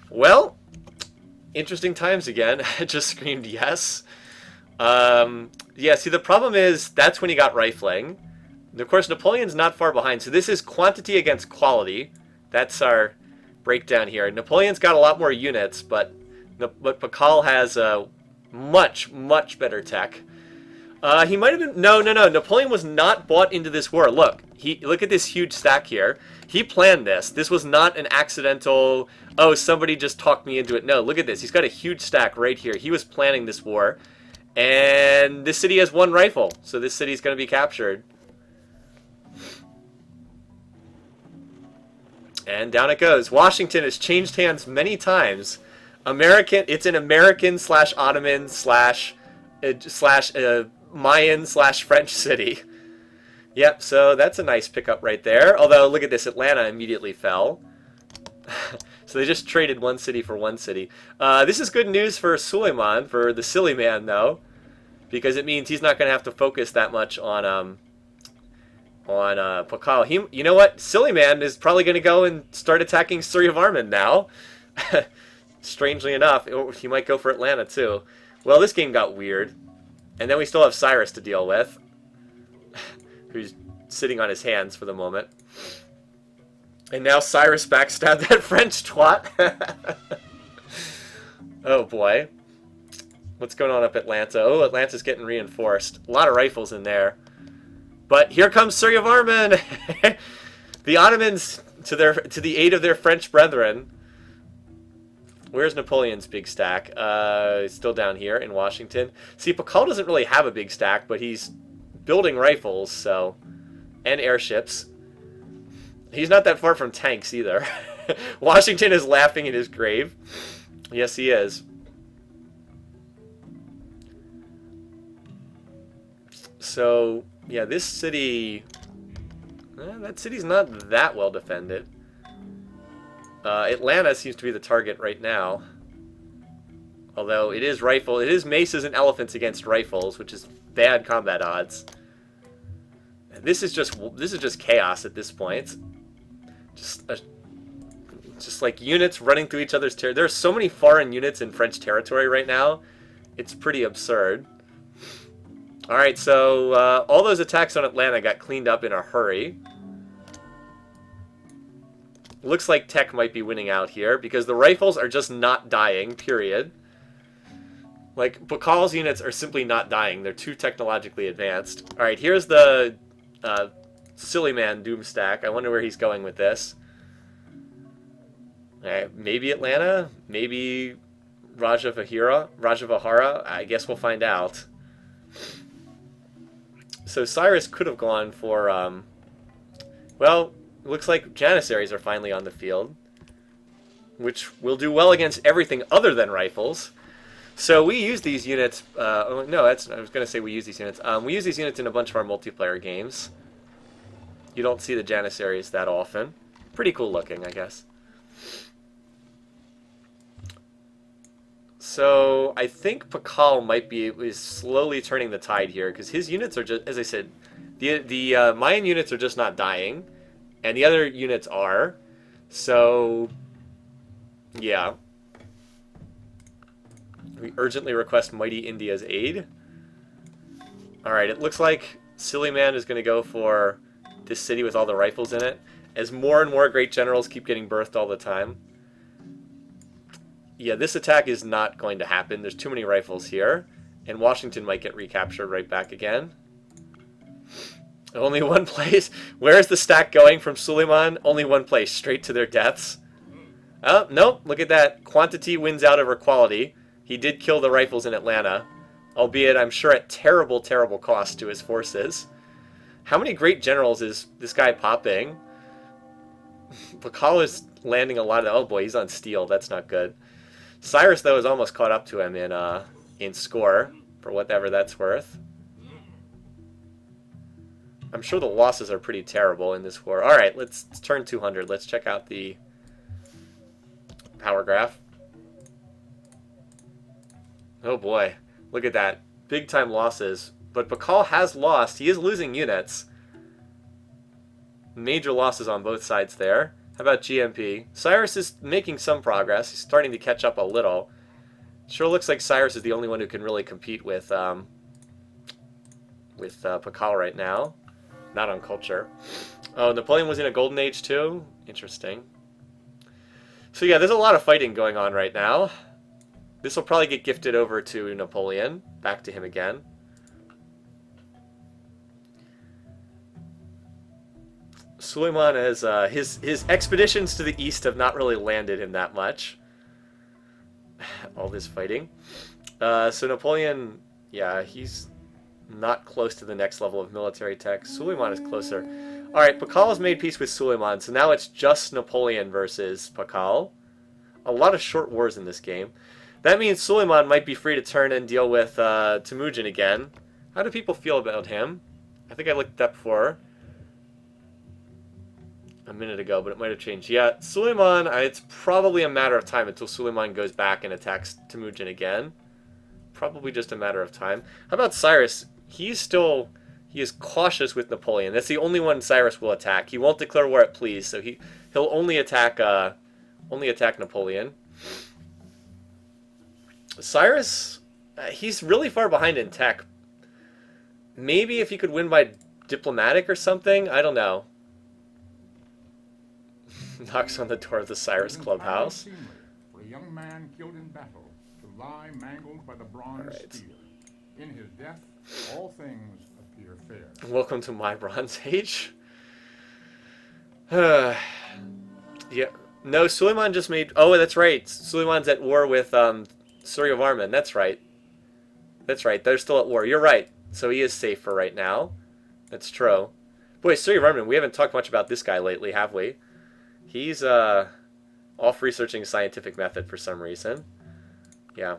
Well, interesting times again. I just screamed yes. Yeah, see, the problem is that's when he got rifling. And of course, Napoleon's not far behind. So this is quantity against quality. That's our breakdown here. Napoleon's got a lot more units, but Pakal has much, much better tech. He might have been... No. Napoleon was not bought into this war. Look. Look at this huge stack here. He planned this. This was not an accidental, oh, somebody just talked me into it. No, look at this. He's got a huge stack right here. He was planning this war. And this city has 1 rifle. So this city's going to be captured. And down it goes. Washington has changed hands many times. It's an American / Ottoman / Mayan / French city. Yep, so that's a nice pickup right there. Although, look at this, Atlanta immediately fell. So they just traded 1 city for 1 city. This is good news for Suleiman, for the silly man, though. Because it means he's not going to have to focus that much on Pakal. You know what? Silly man is probably going to go and start attacking Suryavarman now. Strangely enough, he might go for Atlanta, too. Well, this game got weird. And then we still have Cyrus to deal with. Who's sitting on his hands for the moment. And now Cyrus backstabbed that French twat. Oh boy. What's going on up Atlanta? Oh, Atlanta's getting reinforced. A lot of rifles in there. But here comes Suryavarman! The Ottomans to the aid of their French brethren. Where's Napoleon's big stack? Still down here in Washington. See, Pakal doesn't really have a big stack, but he's building rifles, so, and airships. He's not that far from tanks either. Washington is laughing in his grave. Yes, he is. So, yeah, this city, that city's not that well defended. Atlanta seems to be the target right now. Although it is maces and elephants against rifles, which is bad combat odds. This is just chaos at this point. Just like units running through each other's territory. There are so many foreign units in French territory right now. It's pretty absurd. All right, so all those attacks on Atlanta got cleaned up in a hurry. Looks like Tech might be winning out here because the rifles are just not dying, period. Like, Pakal's units are simply not dying. They're too technologically advanced. Alright, here's the silly man Doom stack. I wonder where he's going with this. Alright, maybe Atlanta? Maybe Rajavahara? I guess we'll find out. So Cyrus could have gone for, well, it looks like Janissaries are finally on the field, which will do well against everything other than rifles. So we use these units, I was going to say we use these units. We use these units in a bunch of our multiplayer games. You don't see the Janissaries that often. Pretty cool looking, I guess. So I think Pakal is slowly turning the tide here, because his units are just, as I said, the Mayan units are just not dying, and the other units are. So, yeah. We urgently request mighty India's aid. Alright, it looks like Silly Man is going to go for this city with all the rifles in it, as more and more great generals keep getting birthed all the time. Yeah, this attack is not going to happen. There's too many rifles here, and Washington might get recaptured right back again. Only one place. Where's the stack going from Suleiman? Only one place, straight to their deaths. Oh, nope, look at that. Quantity wins out over quality. He did kill the rifles in Atlanta, albeit I'm sure at terrible, terrible cost to his forces. How many great generals is this guy popping? Pakal is landing a lot of... Oh boy, he's on steel. That's not good. Cyrus, though, is almost caught up to him in score, for whatever that's worth. I'm sure the losses are pretty terrible in this war. Alright, let's turn 200. Let's check out the power graph. Oh boy, look at that. Big time losses. But Pakal has lost. He is losing units. Major losses on both sides there. How about GMP? Cyrus is making some progress. He's starting to catch up a little. Sure looks like Cyrus is the only one who can really compete with Pakal right now. Not on culture. Oh, Napoleon was in a golden age too? Interesting. So yeah, there's a lot of fighting going on right now. This will probably get gifted over to Napoleon. Back to him again. Suleiman has his expeditions to the east have not really landed him that much. All this fighting. So Napoleon, yeah, he's not close to the next level of military tech. Suleiman is closer. All right, Pakal has made peace with Suleiman, so now it's just Napoleon versus Pakal. A lot of short wars in this game. That means Suleiman might be free to turn and deal with Temujin again. How do people feel about him? I think I looked at that before a minute ago, but it might have changed. Yeah, Suleiman, it's probably a matter of time until Suleiman goes back and attacks Temujin again. Probably just a matter of time. How about Cyrus? He is cautious with Napoleon. That's the only one Cyrus will attack. He won't declare war at please, so he'll only attack Napoleon. Cyrus, he's really far behind in tech. Maybe if he could win by diplomatic or something, I don't know. Knocks on the door of the Cyrus clubhouse. For a young man killed in battle to lie mangled by the bronze spear. In his death, all things appear fair. Welcome to my Bronze Age. Yeah. No, Suleiman just made... Oh, that's right. Suleiman's at war with Suryavarman. That's right. That's right. They're still at war. You're right. So he is safe for right now. That's true. Boy, Suryavarman, we haven't talked much about this guy lately, have we? He's off researching scientific method for some reason. Yeah.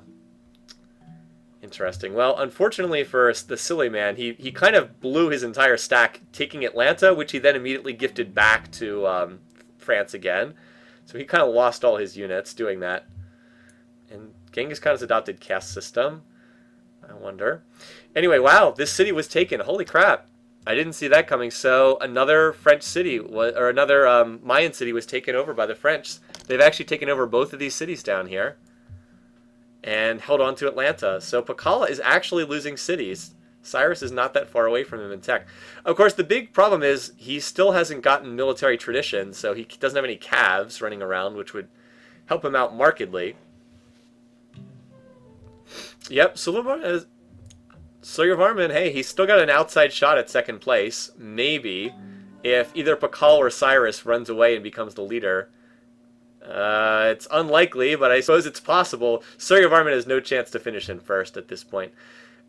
Interesting. Well, unfortunately for the silly man, he kind of blew his entire stack taking Atlanta, which he then immediately gifted back to France again. So he kind of lost all his units doing that. And Genghis Khan has adopted caste system. I wonder. Anyway, wow, this city was taken. Holy crap. I didn't see that coming. So another French city, or another Mayan city was taken over by the French. They've actually taken over both of these cities down here and held on to Atlanta. So Pakal is actually losing cities. Cyrus is not that far away from him in tech. Of course, the big problem is he still hasn't gotten military tradition, so he doesn't have any calves running around, which would help him out markedly. Yep, Suryavarman, hey, he's still got an outside shot at second place. Maybe, if either Pakal or Cyrus runs away and becomes the leader. It's unlikely, but I suppose it's possible. Suryavarman has no chance to finish in first at this point.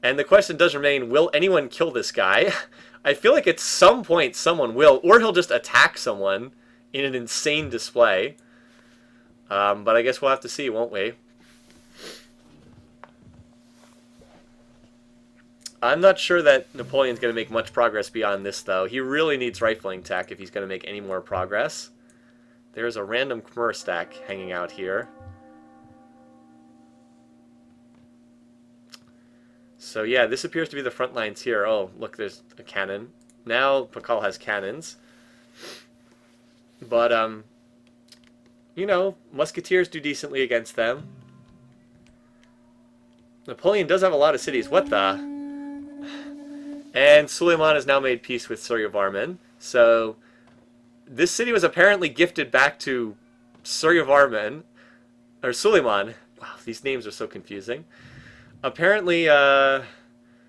And the question does remain, will anyone kill this guy? I feel like at some point someone will, or he'll just attack someone in an insane display. But I guess we'll have to see, won't we? I'm not sure that Napoleon's going to make much progress beyond this, though. He really needs rifling tech if he's going to make any more progress. There's a random Khmer stack hanging out here. So yeah, this appears to be the front lines here. Oh, look, there's a cannon. Now Pakal has cannons. But, you know, musketeers do decently against them. Napoleon does have a lot of cities. What the? And Suleiman has now made peace with Suryavarman. So this city was apparently gifted back to Suryavarman, or Suleiman. Wow, these names are so confusing. Apparently,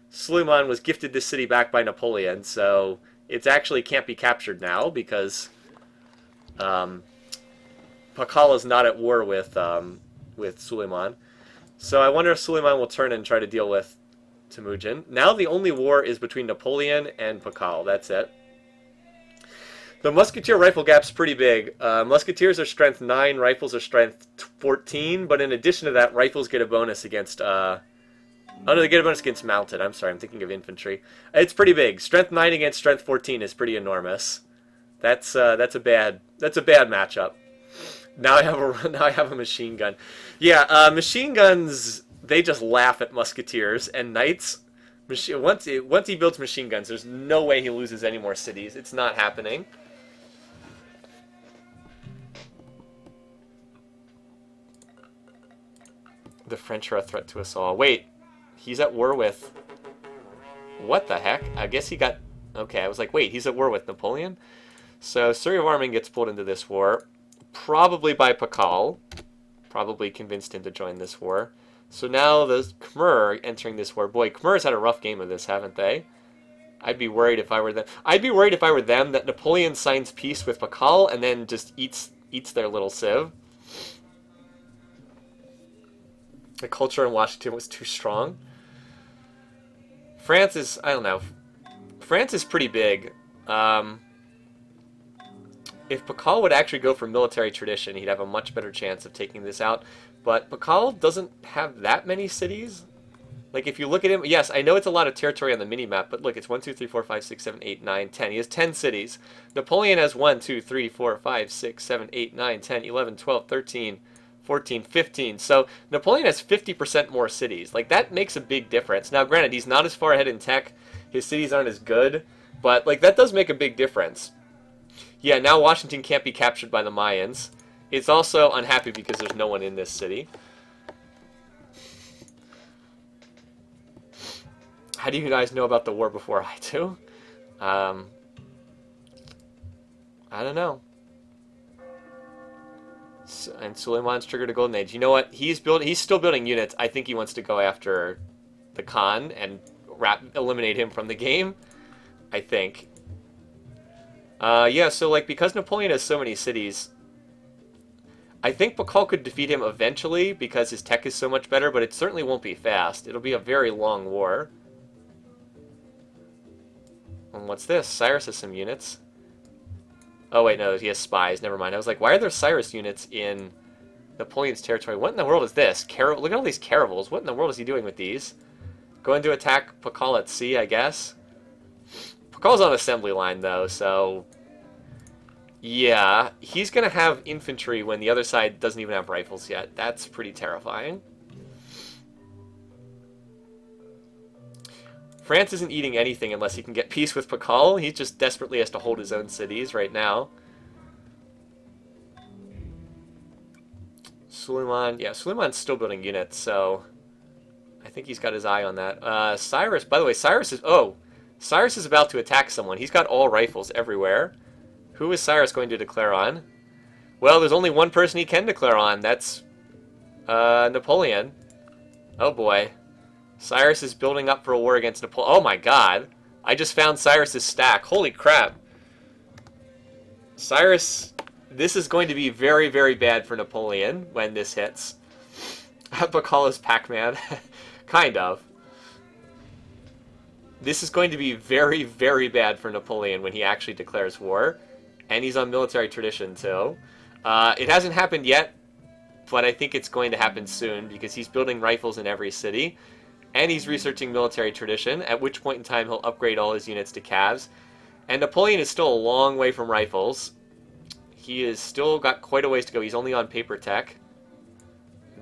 Suleiman was gifted this city back by Napoleon, so it actually can't be captured now because Pakal is not at war with Suleiman. So I wonder if Suleiman will turn and try to deal with Temujin. Now the only war is between Napoleon and Pakal. That's it. The musketeer rifle gap's pretty big. Musketeers are strength 9, rifles are strength 14, but in addition to that, rifles get a bonus against... oh no, they get a bonus against mounted. I'm sorry, I'm thinking of infantry. It's pretty big. Strength 9 against strength 14 is pretty enormous. That's a bad matchup. Now I have a machine gun. Yeah, machine guns, they just laugh at musketeers and knights. Once he builds machine guns, there's no way he loses any more cities. It's not happening. The French are a threat to us all. Wait, he's at war with... What the heck? I guess he got... Okay, I was like, wait, he's at war with Napoleon? So Suryavarman gets pulled into this war, probably by Pakal. Probably convinced him to join this war. So now the Khmer entering this war. Boy, Khmer's had a rough game of this, haven't they? I'd be worried if I were them. I'd be worried if I were them that Napoleon signs peace with Pakal and then just eats their little civ. The culture in Washington was too strong. France is, I don't know. France is pretty big. If Pakal would actually go for military tradition, he'd have a much better chance of taking this out. But Pakal doesn't have that many cities. Like, if you look at him, yes, I know it's a lot of territory on the mini-map, but look, it's 1, 2, 3, 4, 5, 6, 7, 8, 9, 10. He has 10 cities. Napoleon has 1, 2, 3, 4, 5, 6, 7, 8, 9, 10, 11, 12, 13, 14, 15. So Napoleon has 50% more cities. Like, that makes a big difference. Now, granted, he's not as far ahead in tech. His cities aren't as good. But, like, that does make a big difference. Yeah, now Washington can't be captured by the Mayans. It's also unhappy because there's no one in this city. How do you guys know about the war before I do? I don't know. And Suleiman's triggered a golden age. You know what? He's still building units. I think he wants to go after the Khan and eliminate him from the game. I think. Yeah, so like because Napoleon has so many cities, I think Pakal could defeat him eventually because his tech is so much better, but it certainly won't be fast. It'll be a very long war. And what's this? Cyrus has some units. Oh wait, no, he has spies. Never mind. I was like, why are there Cyrus units in Napoleon's territory? What in the world is this? Look at all these caravels. What in the world is he doing with these? Going to attack Pakal at sea, I guess. Pakal's on assembly line, though, so... yeah, he's going to have infantry when the other side doesn't even have rifles yet. That's pretty terrifying. France isn't eating anything unless he can get peace with Pakal. He just desperately has to hold his own cities right now. Suleiman, yeah, Suleiman's still building units, so... I think he's got his eye on that. Cyrus, by the way, Cyrus is about to attack someone. He's got all rifles everywhere. Who is Cyrus going to declare on? Well, there's only one person he can declare on. That's Napoleon. Oh boy. Cyrus is building up for a war against Napoleon. Oh my god. I just found Cyrus's stack. Holy crap. Cyrus, this is going to be very, very bad for Napoleon when this hits. Pakal is Pac-Man. Kind of. This is going to be very, very bad for Napoleon when he actually declares war. And he's on military tradition, too. It hasn't happened yet, but I think it's going to happen soon, because he's building rifles in every city. And he's researching military tradition, at which point in time he'll upgrade all his units to calves. And Napoleon is still a long way from rifles. He has still got quite a ways to go. He's only on paper tech.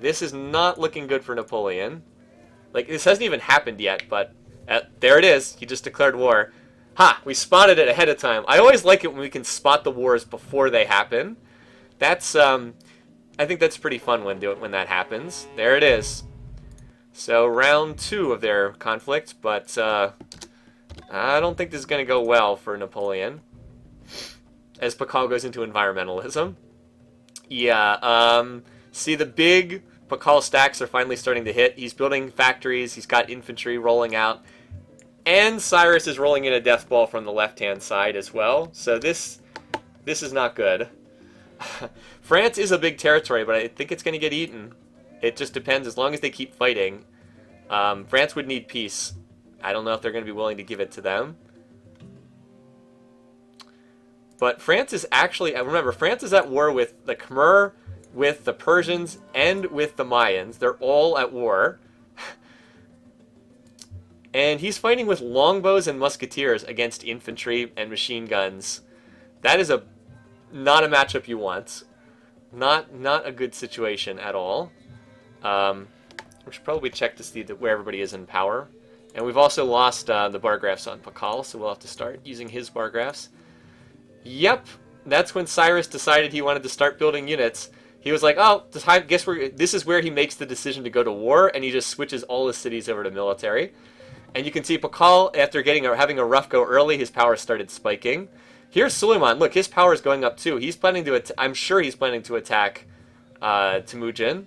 This is not looking good for Napoleon. Like, this hasn't even happened yet, but... there it is. He just declared war. Ha! We spotted it ahead of time. I always like it when we can spot the wars before they happen. That's, I think that's pretty fun when that happens. There it is. So, round 2 of their conflict, but, I don't think this is going to go well for Napoleon. As Pakal goes into environmentalism. Yeah, see the big Pakal stacks are finally starting to hit. He's building factories. He's got infantry rolling out. And Cyrus is rolling in a death ball from the left-hand side as well. So this is not good. France is a big territory, but I think it's going to get eaten. It just depends. As long as they keep fighting, France would need peace. I don't know if they're going to be willing to give it to them. But France is actually... remember, France is at war with the Khmer, with the Persians, and with the Mayans. They're all at war. And he's fighting with longbows and musketeers against infantry and machine guns. That is not a matchup you want. Not a good situation at all. We should probably check to see where everybody is in power. And we've also lost the bar graphs on Pakal, so we'll have to start using his bar graphs. Yep, that's when Cyrus decided he wanted to start building units. He was like, oh, this is where he makes the decision to go to war, and he just switches all his cities over to military. And you can see Pakal, after having a rough go early, his power started spiking. Here's Suleiman. Look, his power is going up too. He's planning to I'm sure he's planning to attack Temujin.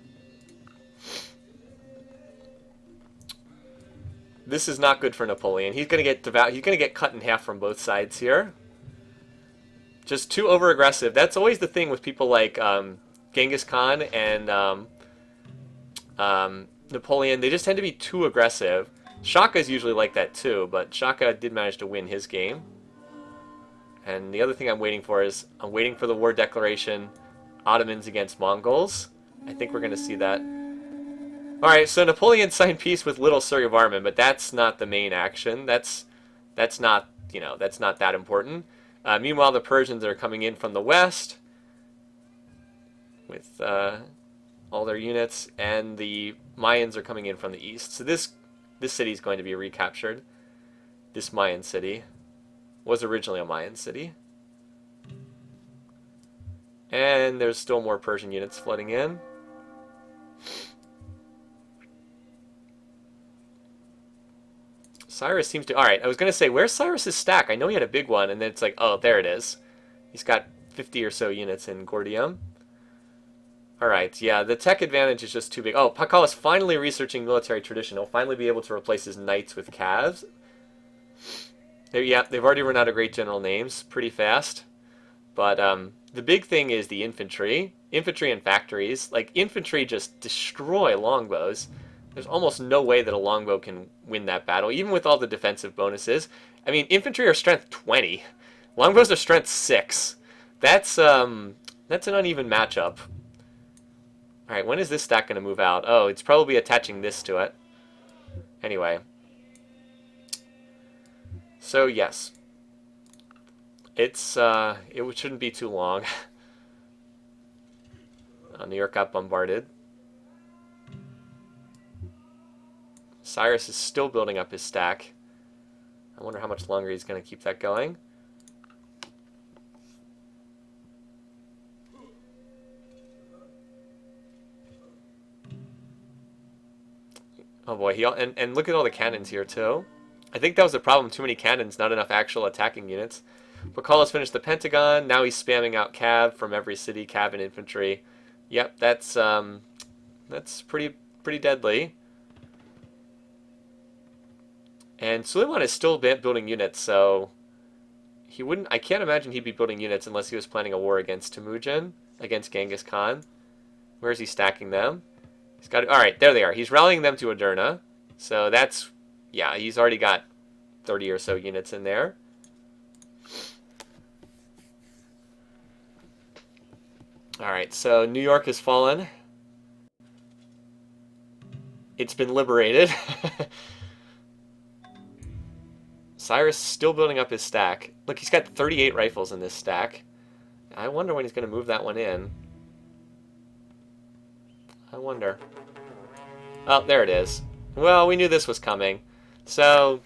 This is not good for Napoleon. He's gonna get cut in half from both sides here. Just too over aggressive. That's always the thing with people like Genghis Khan and Napoleon. They just tend to be too aggressive. Shaka's usually like that too, but Shaka did manage to win his game. And the other thing I'm waiting for is I'm waiting for the war declaration, Ottomans against Mongols. I think we're going to see that. Alright, so Napoleon signed peace with Little Suryavarman, but that's not the main action. That's not, you know, that's not that important. Meanwhile, the Persians are coming in from the west with all their units, and the Mayans are coming in from the east. So this city is going to be recaptured. This Mayan city was originally a Mayan city. And there's still more Persian units flooding in. Cyrus seems to... Alright, I was going to say, where's Cyrus's stack? I know he had a big one, and then it's like, oh, there it is. He's got 50 or so units in Gordium. Alright, yeah, the tech advantage is just too big. Oh, Pakal is finally researching military tradition. He'll finally be able to replace his knights with calves. Yeah, they've already run out of great general names pretty fast. But the big thing is the infantry. Infantry and factories. Like, infantry just destroy longbows. There's almost no way that a longbow can win that battle, even with all the defensive bonuses. I mean, infantry are strength 20. Longbows are strength 6. That's an uneven matchup. Alright, when is this stack going to move out? Oh, it's probably attaching this to it. Anyway. So, yes. It shouldn't be too long. New York got bombarded. Cyrus is still building up his stack. I wonder how much longer he's going to keep that going. Oh boy, and look at all the cannons here too. I think that was the problem, too many cannons, not enough actual attacking units. Pakal has finished the Pentagon, now he's spamming out cav from every city, cav and infantry. Yep, that's pretty deadly. And Suleiman is still building units, so he wouldn't. I can't imagine he'd be building units unless he was planning a war against Temujin, against Genghis Khan. Where is he stacking them? He's got. All right, there they are. He's rallying them to Aderna, so that's, yeah. He's already got 30 or so units in there. All right, so New York has fallen. It's been liberated. Cyrus still building up his stack. Look, he's got 38 rifles in this stack. I wonder when he's going to move that one in. I wonder. Oh, there it is. Well, we knew this was coming. So,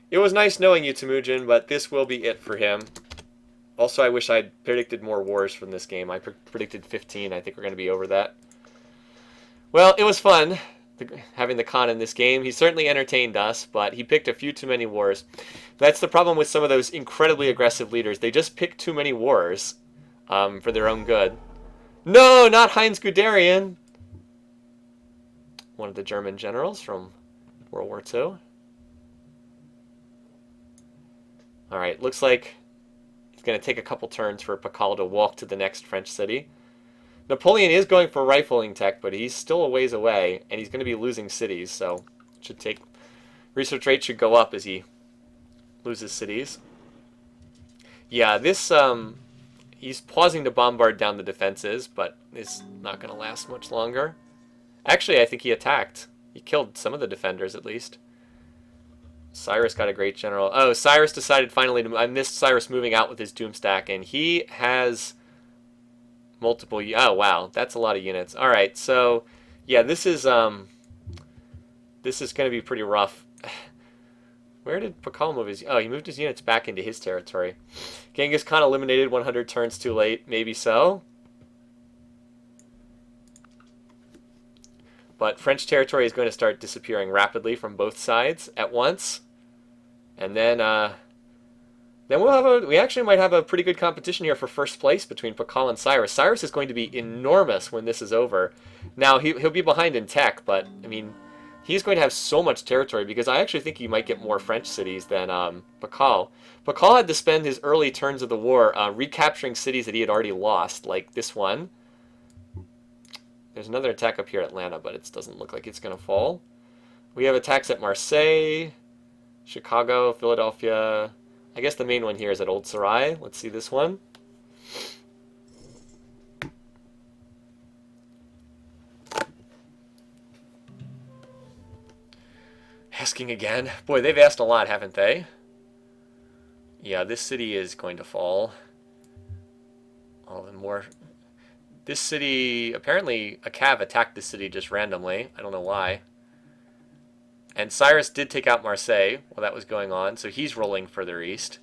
it was nice knowing you, Temujin, but this will be it for him. Also, I wish I'd predicted more wars from this game. I predicted 15. I think we're going to be over that. Well, it was fun having the Khan in this game. He certainly entertained us, but he picked a few too many wars. That's the problem with some of those incredibly aggressive leaders. They just pick too many wars for their own good. No, not Heinz Guderian! One of the German generals from World War II. Alright, looks like it's going to take a couple turns for Pakal to walk to the next French city. Napoleon is going for rifling tech, but he's still a ways away, and he's going to be losing cities, so it should take... Research rate should go up as he loses cities. Yeah, this, he's pausing to bombard down the defenses, but it's not going to last much longer. Actually, I think he attacked. He killed some of the defenders, at least. Cyrus got a great general. Oh, Cyrus decided finally to... I missed Cyrus moving out with his Doomstack, and he has... multiple... Oh, wow. That's a lot of units. Alright, so... Yeah, this is going to be pretty rough. Where did Pakal move his... Oh, he moved his units back into his territory. Genghis Khan eliminated 100 turns too late. Maybe so. But French territory is going to start disappearing rapidly from both sides at once. And then we'll have we actually might have a pretty good competition here for first place between Pakal and Cyrus. Cyrus is going to be enormous when this is over. Now, he'll be behind in tech, but, I mean, He's going to have so much territory because I actually think he might get more French cities than Pakal. Pakal had to spend his early turns of the war recapturing cities that he had already lost, like this one. There's another attack up here at Atlanta, but it doesn't look like it's going to fall. We have attacks at Marseille, Chicago, Philadelphia. I guess the main one here is at Old Sarai. Let's see this one. Asking again. Boy, they've asked a lot, haven't they? Yeah, this city is going to fall. All the more. This city, apparently a cav attacked this city just randomly. I don't know why. And Cyrus did take out Marseille while that was going on, so he's rolling further east.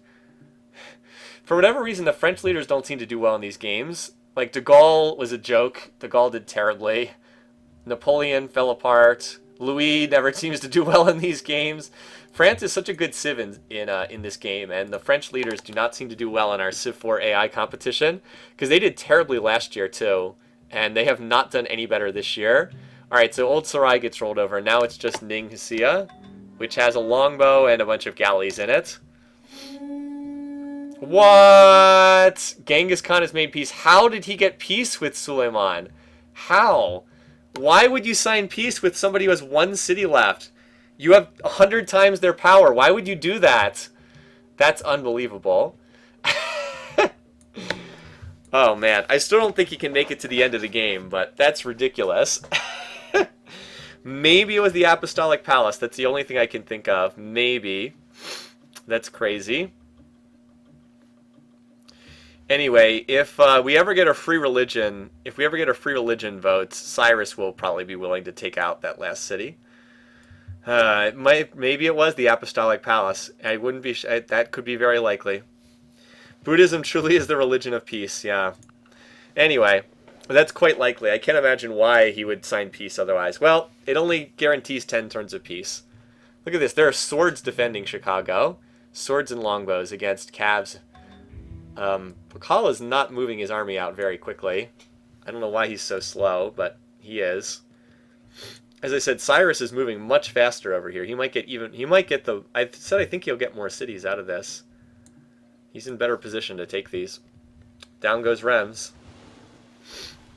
For whatever reason, the French leaders don't seem to do well in these games. Like, de Gaulle was a joke. De Gaulle did terribly. Napoleon fell apart. Louis never seems to do well in these games. France is such a good civ in this game, and the French leaders do not seem to do well in our Civ4 AI competition, because they did terribly last year too, and they have not done any better this year. Alright, so Old Sarai gets rolled over. Now it's just Ning Hsia, which has a longbow and a bunch of galleys in it. What? Genghis Khan has made peace. How did he get peace with Suleiman? How? Why would you sign peace with somebody who has one city left? You have 100 times their power. Why would you do that? That's unbelievable. Oh, man. I still don't think he can make it to the end of the game, but that's ridiculous. Maybe it was the Apostolic Palace. That's the only thing I can think of. Maybe. That's crazy. Anyway, if we ever get a free religion, vote, Cyrus will probably be willing to take out that last city. Maybe it was the Apostolic Palace. I wouldn't be. That could be very likely. Buddhism truly is the religion of peace. Yeah. Anyway, that's quite likely. I can't imagine why he would sign peace otherwise. Well, it only guarantees 10 turns of peace. Look at this. There are swords defending Chicago. Swords and longbows against calves. Pakal is not moving his army out very quickly. I don't know why he's so slow, but he is. As I said, Cyrus is moving much faster over here. He might get the... I said I think he'll get more cities out of this. He's in better position to take these. Down goes Rems.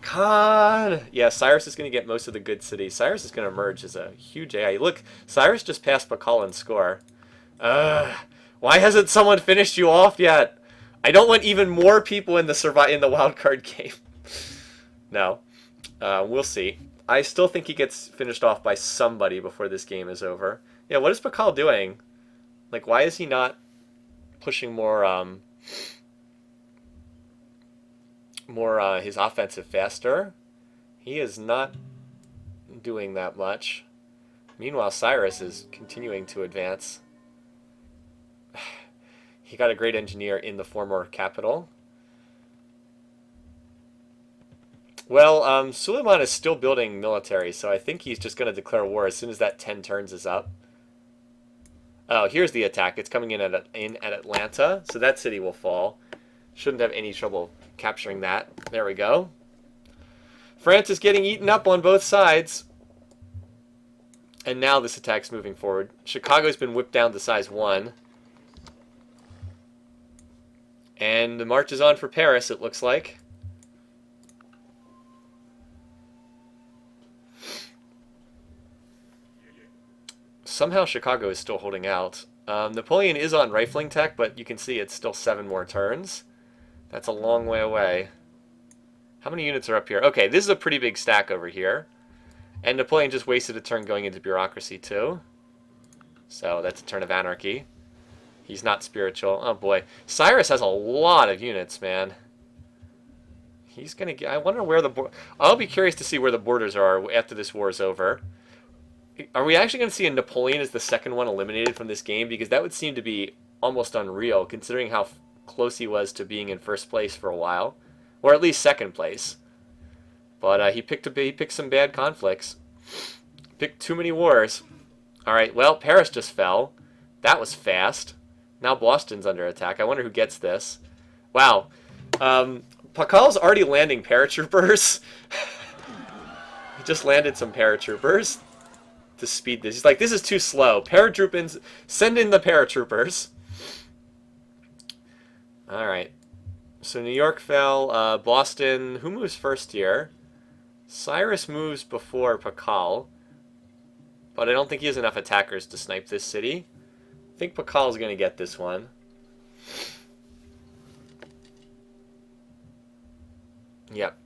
Khan! Yeah, Cyrus is going to get most of the good cities. Cyrus is going to emerge as a huge AI. Look, Cyrus just passed Pakal in score. Why hasn't someone finished you off yet? I don't want even more people in the wildcard game. No. We'll see. I still think he gets finished off by somebody before this game is over. Yeah, what is Pakal doing? Like, why is he not pushing more his offensive faster? He is not doing that much. Meanwhile, Cyrus is continuing to advance. He got a great engineer in the former capital. Well, Suleiman is still building military, so I think he's just going to declare war as soon as that 10 turns is up. Oh, here's the attack. It's coming in at Atlanta, so that city will fall. Shouldn't have any trouble capturing that. There we go. France is getting eaten up on both sides. And now this attack's moving forward. Chicago's been whipped down to size 1. And the march is on for Paris, it looks like. Somehow Chicago is still holding out. Napoleon is on rifling tech, but you can see it's still 7 more turns. That's a long way away. How many units are up here? Okay, this is a pretty big stack over here. And Napoleon just wasted a turn going into bureaucracy too. So that's a turn of anarchy. He's not spiritual. Oh boy. Cyrus has a lot of units, man. He's going to get... I wonder where the... I'll be curious to see where the borders are after this war is over. Are we actually going to see a Napoleon as the second one eliminated from this game? Because that would seem to be almost unreal, considering how close he was to being in first place for a while. Or at least second place. But he picked some bad conflicts. Picked too many wars. Alright, well, Paris just fell. That was fast. Now Boston's under attack. I wonder who gets this. Wow. Pakal's already landing paratroopers. He just landed some paratroopers. to speed this. He's like, this is too slow. Paratroopers, send in the paratroopers. All right. So New York fell. Boston, who moves first here? Cyrus moves before Pakal. But I don't think he has enough attackers to snipe this city. I think Pakal's going to get this one. Yep.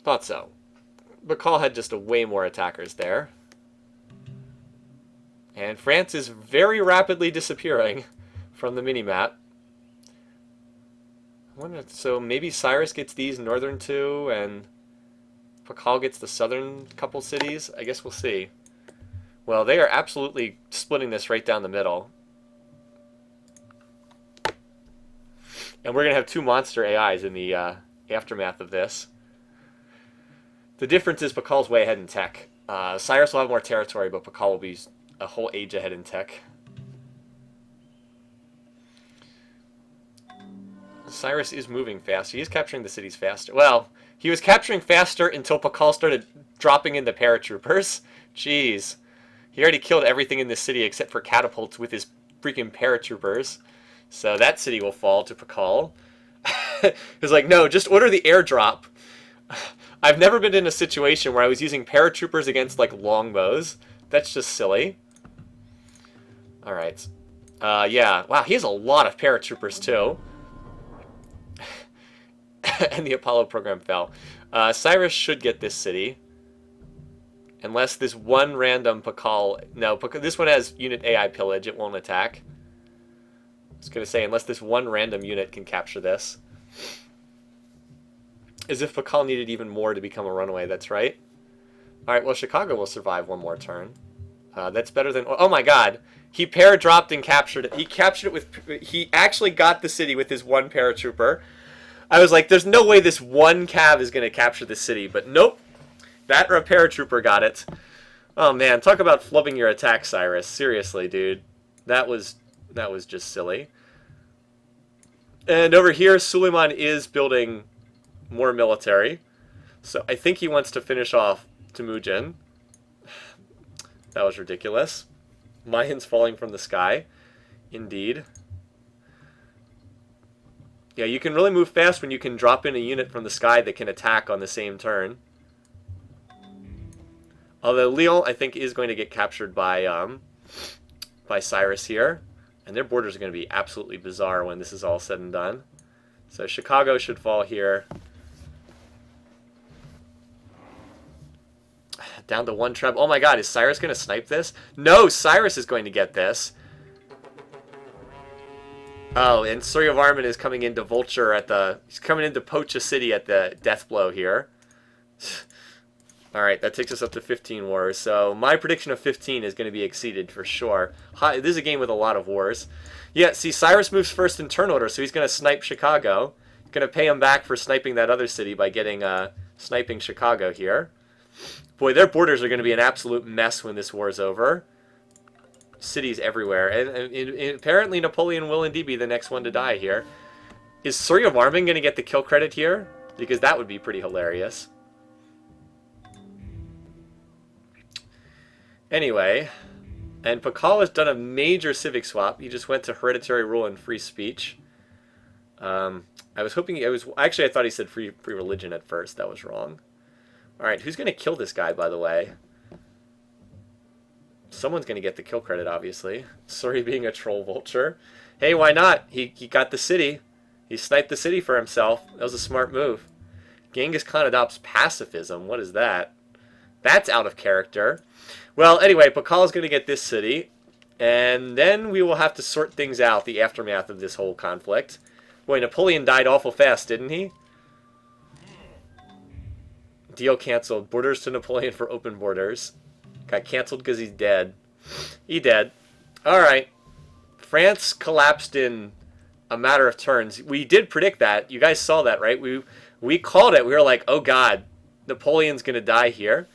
Thought so. Pakal had just way more attackers there. And France is very rapidly disappearing from the minimap. So maybe Cyrus gets these northern two, and Pakal gets the southern couple cities? I guess we'll see. Well, they are absolutely splitting this right down the middle. And we're going to have 2 monster AIs in the aftermath of this. The difference is Pakal's way ahead in tech. Cyrus will have more territory, but Pakal will be a whole age ahead in tech. Cyrus is moving faster. He's capturing the cities faster. Well, he was capturing faster until Pakal started dropping in the paratroopers. Jeez. He already killed everything in this city except for catapults with his freaking paratroopers. So that city will fall to Pakal. He's like, no, just order the airdrop. I've never been in a situation where I was using paratroopers against, like, longbows. That's just silly. Alright. Yeah. Wow, he has a lot of paratroopers, too. And the Apollo program fell. Cyrus should get this city. Unless this one random Pakal... No, this one has unit AI pillage. It won't attack. I was going to say, unless this one random unit can capture this. As if Pakal needed even more to become a runaway. That's right. Alright, well, Chicago will survive one more turn. That's better than... Oh my god. He paradropped and captured it. He captured it with... He actually got the city with his one paratrooper. I was like, there's no way this one cav is going to capture the city. But nope. That or a paratrooper got it. Oh man, talk about flubbing your attack, Cyrus. Seriously, dude. That was just silly. And over here, Suleiman is building more military. So I think he wants to finish off Temujin. That was ridiculous. Mayans falling from the sky. Indeed. Yeah, you can really move fast when you can drop in a unit from the sky that can attack on the same turn. Although Lyon, I think, is going to get captured by Cyrus here. And their borders are going to be absolutely bizarre when this is all said and done. So Chicago should fall here. Down to 1 treb. Oh my god, is Cyrus going to snipe this? No, Cyrus is going to get this. Oh, and Surya Varman is coming into Vulture at the... He's coming into poach a city at the death blow here. Alright, that takes us up to 15 wars. So my prediction of 15 is going to be exceeded for sure. This is a game with a lot of wars. Yeah, see, Cyrus moves first in turn order, so he's going to snipe Chicago. Going to pay him back for sniping that other city by getting sniping Chicago here. Boy, their borders are going to be an absolute mess when this war is over. Cities everywhere. And apparently Napoleon will indeed be the next one to die here. Is Surya Varman going to get the kill credit here? Because that would be pretty hilarious. Anyway, and Pakal has done a major civic swap. He just went to hereditary rule and free speech. I was hoping... Actually, I thought he said free religion at first. That was wrong. Alright, who's going to kill this guy, by the way? Someone's going to get the kill credit, obviously. Sorry, being a troll vulture. Hey, why not? He got the city. He sniped the city for himself. That was a smart move. Genghis Khan adopts pacifism. What is that? That's out of character. Well, anyway, Pakal is going to get this city. And then we will have to sort things out, the aftermath of this whole conflict. Boy, Napoleon died awful fast, didn't he? Deal canceled. Borders to Napoleon for open borders. Got canceled because he's dead. He dead. Alright. France collapsed in a matter of turns. We did predict that. You guys saw that, right? We called it. We were like, oh god, Napoleon's going to die here.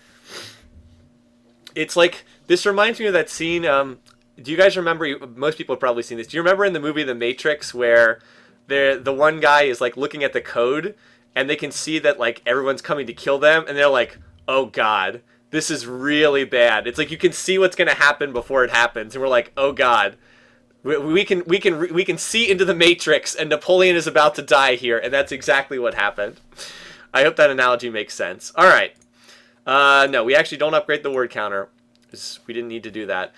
It's like, this reminds me of that scene. Do you guys remember, most people have probably seen this. Do you remember in the movie The Matrix where the one guy is like looking at the code and they can see that like everyone's coming to kill them and they're like, oh god. This is really bad. It's like you can see what's going to happen before it happens, and we're like, oh god, we can see into the Matrix, and Napoleon is about to die here, and that's exactly what happened. I hope that analogy makes sense. All right. No, we actually don't upgrade the word counter. We didn't need to do that.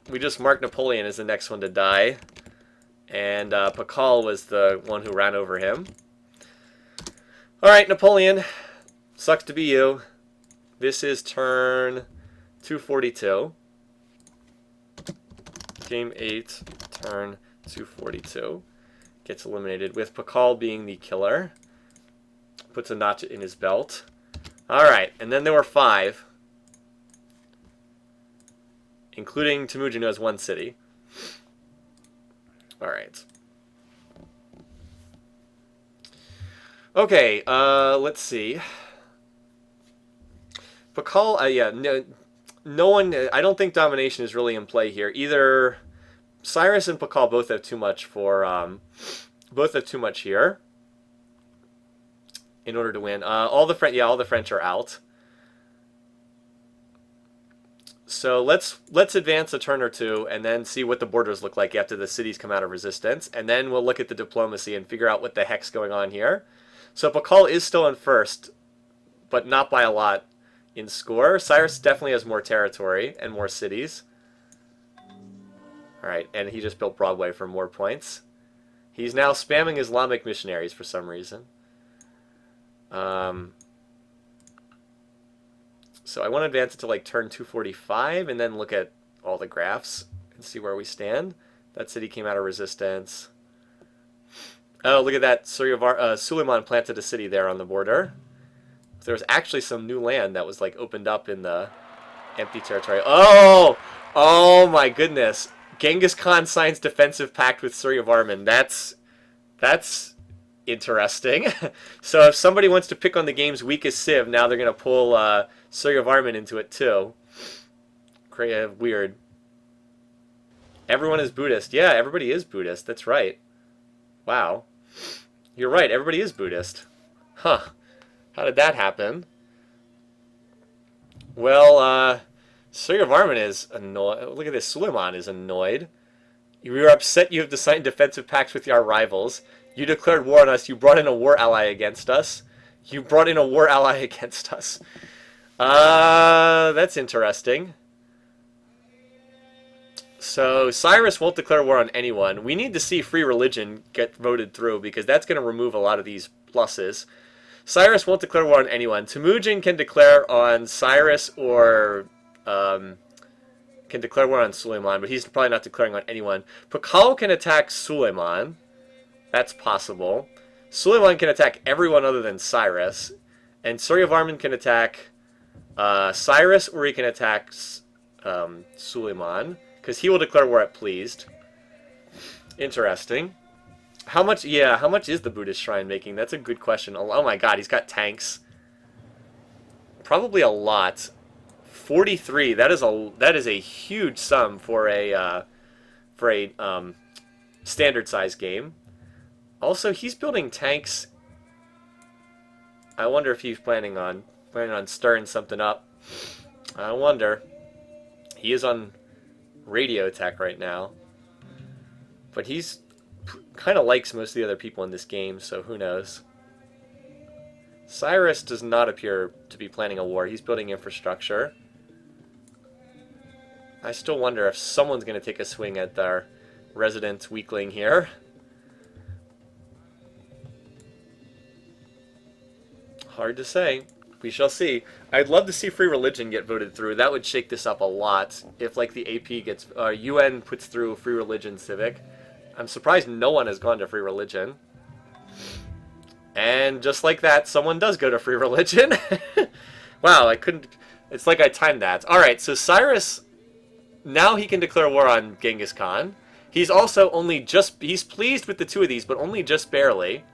We just marked Napoleon as the next one to die, and Pakal was the one who ran over him. All right, Napoleon. Sucks to be you. This is turn 242. Game 8, turn 242. Gets eliminated with Pakal being the killer. Puts a notch in his belt. Alright, and then there were 5. Including Temujin, who has 1 city. Alright. Okay, let's see. Pakal, yeah, no one. I don't think domination is really in play here. Either Cyrus and Pakal both have too much for, both have too much here in order to win. All the French are out. So let's advance a turn or two and then see what the borders look like after the cities come out of resistance, and then we'll look at the diplomacy and figure out what the heck's going on here. So Pakal is still in first, but not by a lot in score. Cyrus definitely has more territory and more cities. Alright, and he just built Broadway for more points. He's now spamming Islamic missionaries for some reason. So I want to advance it to like turn 245 and then look at all the graphs and see where we stand. That city came out of resistance. Oh, look at that. Suleiman planted a city there on the border. There was actually some new land that was like opened up in the empty territory. Oh my goodness. Genghis Khan signs defensive pact with Suryavarman. That's interesting. So if somebody wants to pick on the game's weakest civ, now they're going to pull Suryavarman into it too. Weird. Everyone is Buddhist. Yeah, everybody is Buddhist. That's right. Wow. You're right. Everybody is Buddhist. Huh. How did that happen? Well, Suryavarman is annoyed. Look at this. Suleiman is annoyed. You are upset you have to sign defensive pacts with your rivals. You declared war on us. You brought in a war ally against us. That's interesting. So Cyrus won't declare war on anyone. We need to see free religion get voted through because that's going to remove a lot of these pluses. Cyrus won't declare war on anyone. Temujin can declare on Cyrus or can declare war on Suleiman, but he's probably not declaring on anyone. Pakal can attack Suleiman. That's possible. Suleiman can attack everyone other than Cyrus. And Suryavarman can attack Cyrus, or he can attack Suleiman, because he will declare war at pleased. Interesting. How much is the Buddhist shrine making? That's a good question. Oh my god, he's got tanks. Probably a lot. 43. That is a huge sum for a standard size game. Also, he's building tanks. I wonder if he's planning on stirring something up. I wonder. He is on radio attack right now, but he's kind of likes most of the other people in this game, so who knows. Cyrus does not appear to be planning a war. He's building infrastructure. I still wonder if someone's going to take a swing at our resident weakling here. Hard to say. We shall see. I'd love to see free religion get voted through. That would shake this up a lot. If, like, the AP gets... UN puts through free religion civic. I'm surprised no one has gone to free religion. And just like that, someone does go to free religion. Wow, I couldn't... It's like I timed that. Alright, so Cyrus... Now he can declare war on Genghis Khan. He's also only just... He's pleased with the two of these, but only just barely.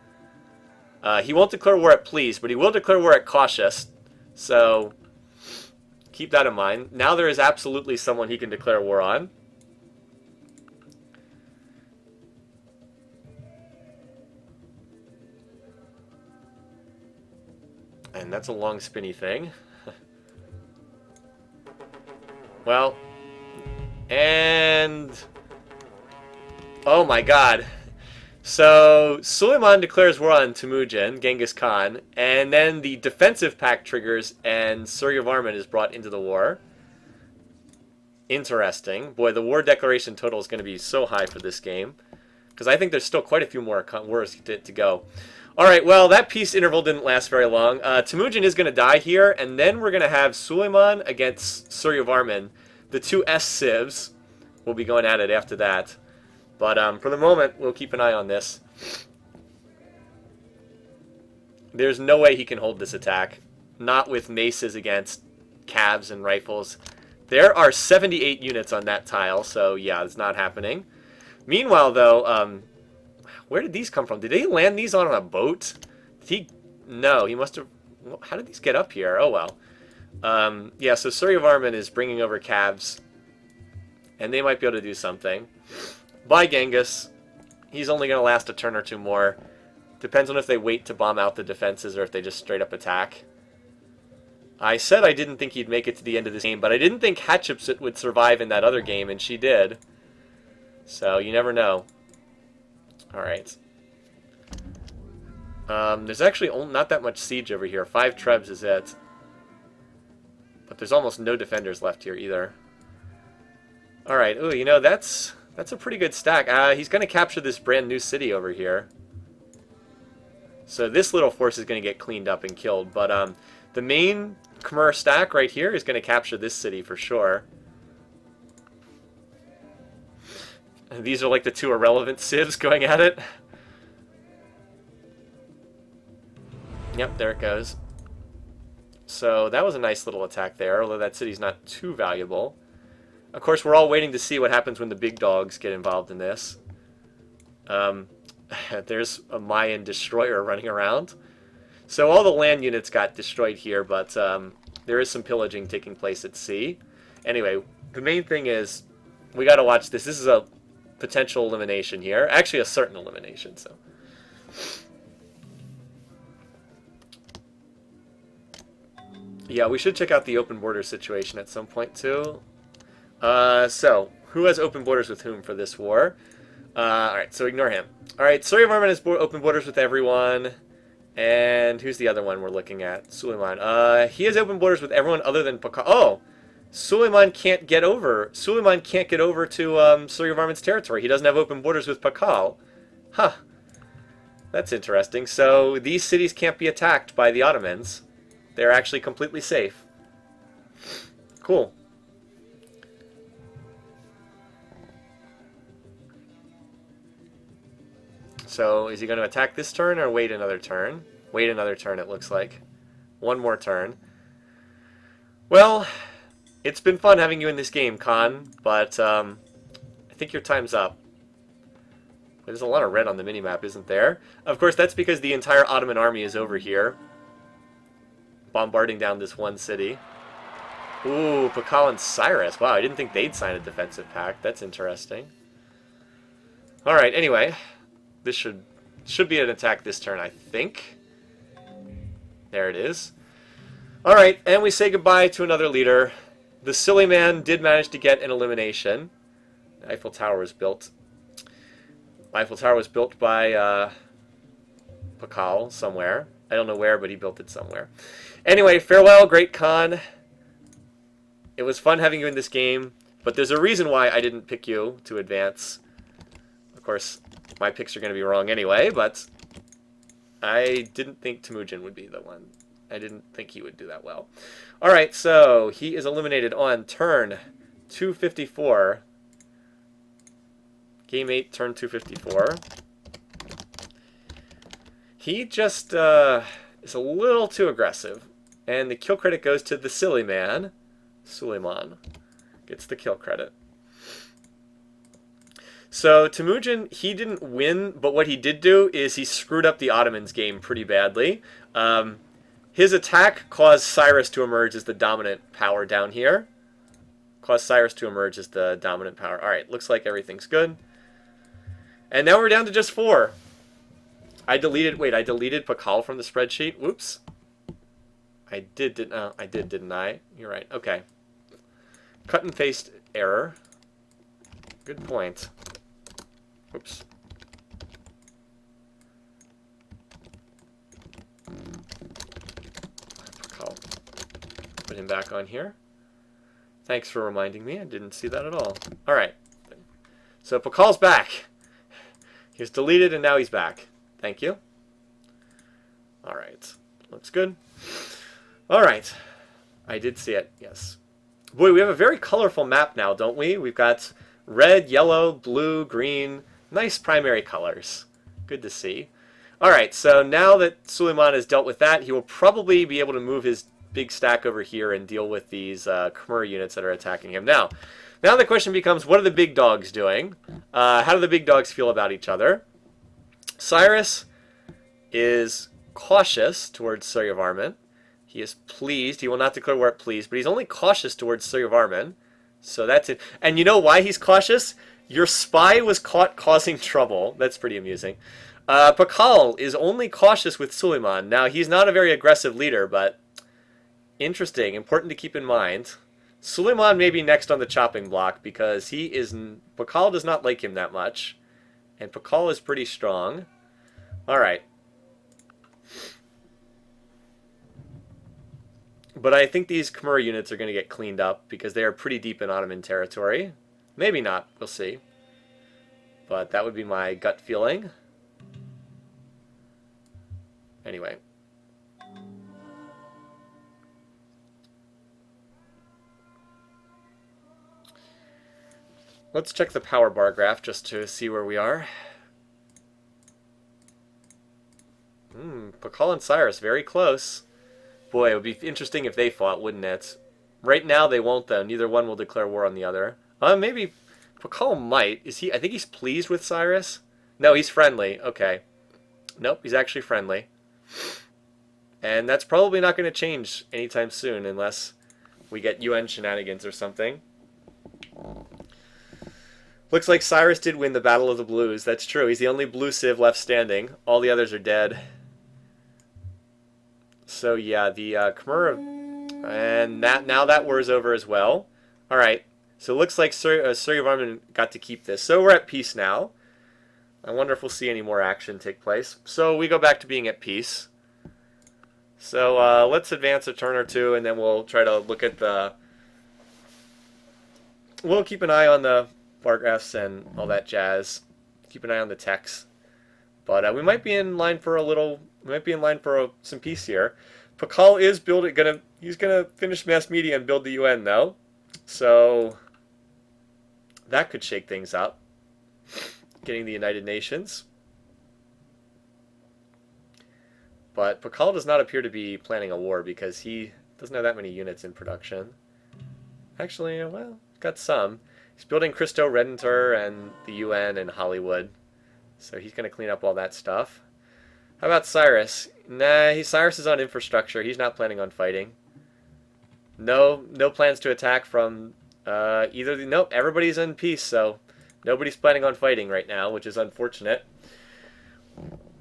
He won't declare war at pleased, but he will declare war at cautious. So, keep that in mind. Now there is absolutely someone he can declare war on. And that's a long spinny thing. Well, and... oh my god. So, Suleiman declares war on Temujin, Genghis Khan, and then the defensive pact triggers and Suryavarman is brought into the war. Interesting. Boy, the war declaration total is going to be so high for this game. Because I think there's still quite a few more wars to go. Alright, well, that peace interval didn't last very long. Temujin is going to die here, and then we're going to have Suleiman against Suryavarman. The two S-civs will be going at it after that. But for the moment, we'll keep an eye on this. There's no way he can hold this attack. Not with maces against calves and rifles. There are 78 units on that tile, so yeah, it's not happening. Meanwhile, though, where did these come from? Did they land these on a boat? Did he? No, he must have... how did these get up here? Oh, well. Yeah, so Suryavarman is bringing over calves, and they might be able to do something. By Genghis. He's only going to last a turn or two more. Depends on if they wait to bomb out the defenses or if they just straight up attack. I said I didn't think he'd make it to the end of this game, but I didn't think Hatshepsut would survive in that other game, and she did. So, you never know. Alright. There's actually not that much siege over here. 5 trebs is it. But there's almost no defenders left here either. Alright, ooh, you know, that's a pretty good stack. He's going to capture this brand new city over here. So this little force is going to get cleaned up and killed. But the main Khmer stack right here is going to capture this city for sure. And these are like the two irrelevant civs going at it. Yep, there it goes. So that was a nice little attack there, although that city's not too valuable. Of course, we're all waiting to see what happens when the big dogs get involved in this. There's a Mayan destroyer running around. So all the land units got destroyed here, but there is some pillaging taking place at sea. Anyway, the main thing is we got to watch this. This is a potential elimination here. Actually, a certain elimination. So, yeah, we should check out the open border situation at some point too. So, who has open borders with whom for this war? Alright, so ignore him. Alright, Suryavarman has open borders with everyone. And who's the other one we're looking at? Suleiman. He has open borders with everyone other than Pakal. Oh! Suleiman can't get over. Suleiman can't get over to Suryavarman's territory. He doesn't have open borders with Pakal. Huh. That's interesting. So, these cities can't be attacked by the Ottomans. They're actually completely safe. Cool. So, is he going to attack this turn or wait another turn? Wait another turn, it looks like. One more turn. Well, it's been fun having you in this game, Khan, but I think your time's up. There's a lot of red on the minimap, isn't there? Of course, that's because the entire Ottoman army is over here, bombarding down this one city. Ooh, Pakal and Cyrus. Wow, I didn't think they'd sign a defensive pact. That's interesting. Alright, anyway. This should be an attack this turn, I think. There it is. Alright, and we say goodbye to another leader. The silly man did manage to get an elimination. The Eiffel Tower was built. Eiffel Tower was built by Pakal somewhere. I don't know where, but he built it somewhere. Anyway, farewell, great Khan. It was fun having you in this game, but there's a reason why I didn't pick you to advance. Of course, my picks are going to be wrong anyway, but I didn't think Temujin would be the one. I didn't think he would do that well. Alright, so he is eliminated on turn 254. Game 8, turn 254. He just is a little too aggressive. And the kill credit goes to the silly man. Suleiman gets the kill credit. So Temujin, he didn't win, but what he did do is he screwed up the Ottomans' game pretty badly. His attack caused Cyrus to emerge as the dominant power down here. Caused Cyrus to emerge as the dominant power. Alright, looks like everything's good. And now we're down to just 4. I deleted Pakal from the spreadsheet. Whoops. I did, didn't I? You're right. Okay. Cut and paste error. Good point. Oops. I'll put him back on here. Thanks for reminding me. I didn't see that at all. All right. So Pakal's back. He was deleted and now he's back. Thank you. All right. Looks good. All right. I did see it. Yes. Boy, we have a very colorful map now, don't we? We've got red, yellow, blue, green. Nice primary colors. Good to see. All right. So now that Suleiman has dealt with that, he will probably be able to move his big stack over here and deal with these Khmer units that are attacking him. Now the question becomes, what are the big dogs doing? How do the big dogs feel about each other? Cyrus is cautious towards Suryavarman. He is pleased. He will not declare war at pleased, but he's only cautious towards Suryavarman. So that's it. And you know why he's cautious? Your spy was caught causing trouble. That's pretty amusing. Pakal is only cautious with Suleiman. Now, he's not a very aggressive leader, but interesting, important to keep in mind. Suleiman may be next on the chopping block because Pakal does not like him that much. And Pakal is pretty strong. Alright. But I think these Khmer units are going to get cleaned up because they are pretty deep in Ottoman territory. Maybe not. We'll see. But that would be my gut feeling. Anyway. Let's check the power bar graph just to see where we are. Pakal and Cyrus, very close. Boy, it would be interesting if they fought, wouldn't it? Right now they won't, though. Neither one will declare war on the other. Maybe Pakal might. Is he? I think he's pleased with Cyrus. No, he's friendly. Okay. Nope, he's actually friendly. And that's probably not going to change anytime soon unless we get UN shenanigans or something. Looks like Cyrus did win the Battle of the Blues. That's true. He's the only blue civ left standing. All the others are dead. So yeah, the Khmer, and now that war is over as well. All right. So it looks like Suryavarman got to keep this. So we're at peace now. I wonder if we'll see any more action take place. So we go back to being at peace. So let's advance a turn or two, and then we'll try to look at the... We'll keep an eye on the bar graphs and all that jazz. Keep an eye on the text. But we might be in line for a little... We might be in line for some peace here. Pakal is he's gonna finish mass media and build the UN, though. So that could shake things up. Getting the United Nations. But Pakal does not appear to be planning a war because he doesn't have that many units in production. Actually, well, got some. He's building Christo Redentor and the UN and Hollywood. So he's going to clean up all that stuff. How about Cyrus? Nah, Cyrus is on infrastructure. He's not planning on fighting. No plans to attack from either. Nope, everybody's in peace, so nobody's planning on fighting right now, which is unfortunate.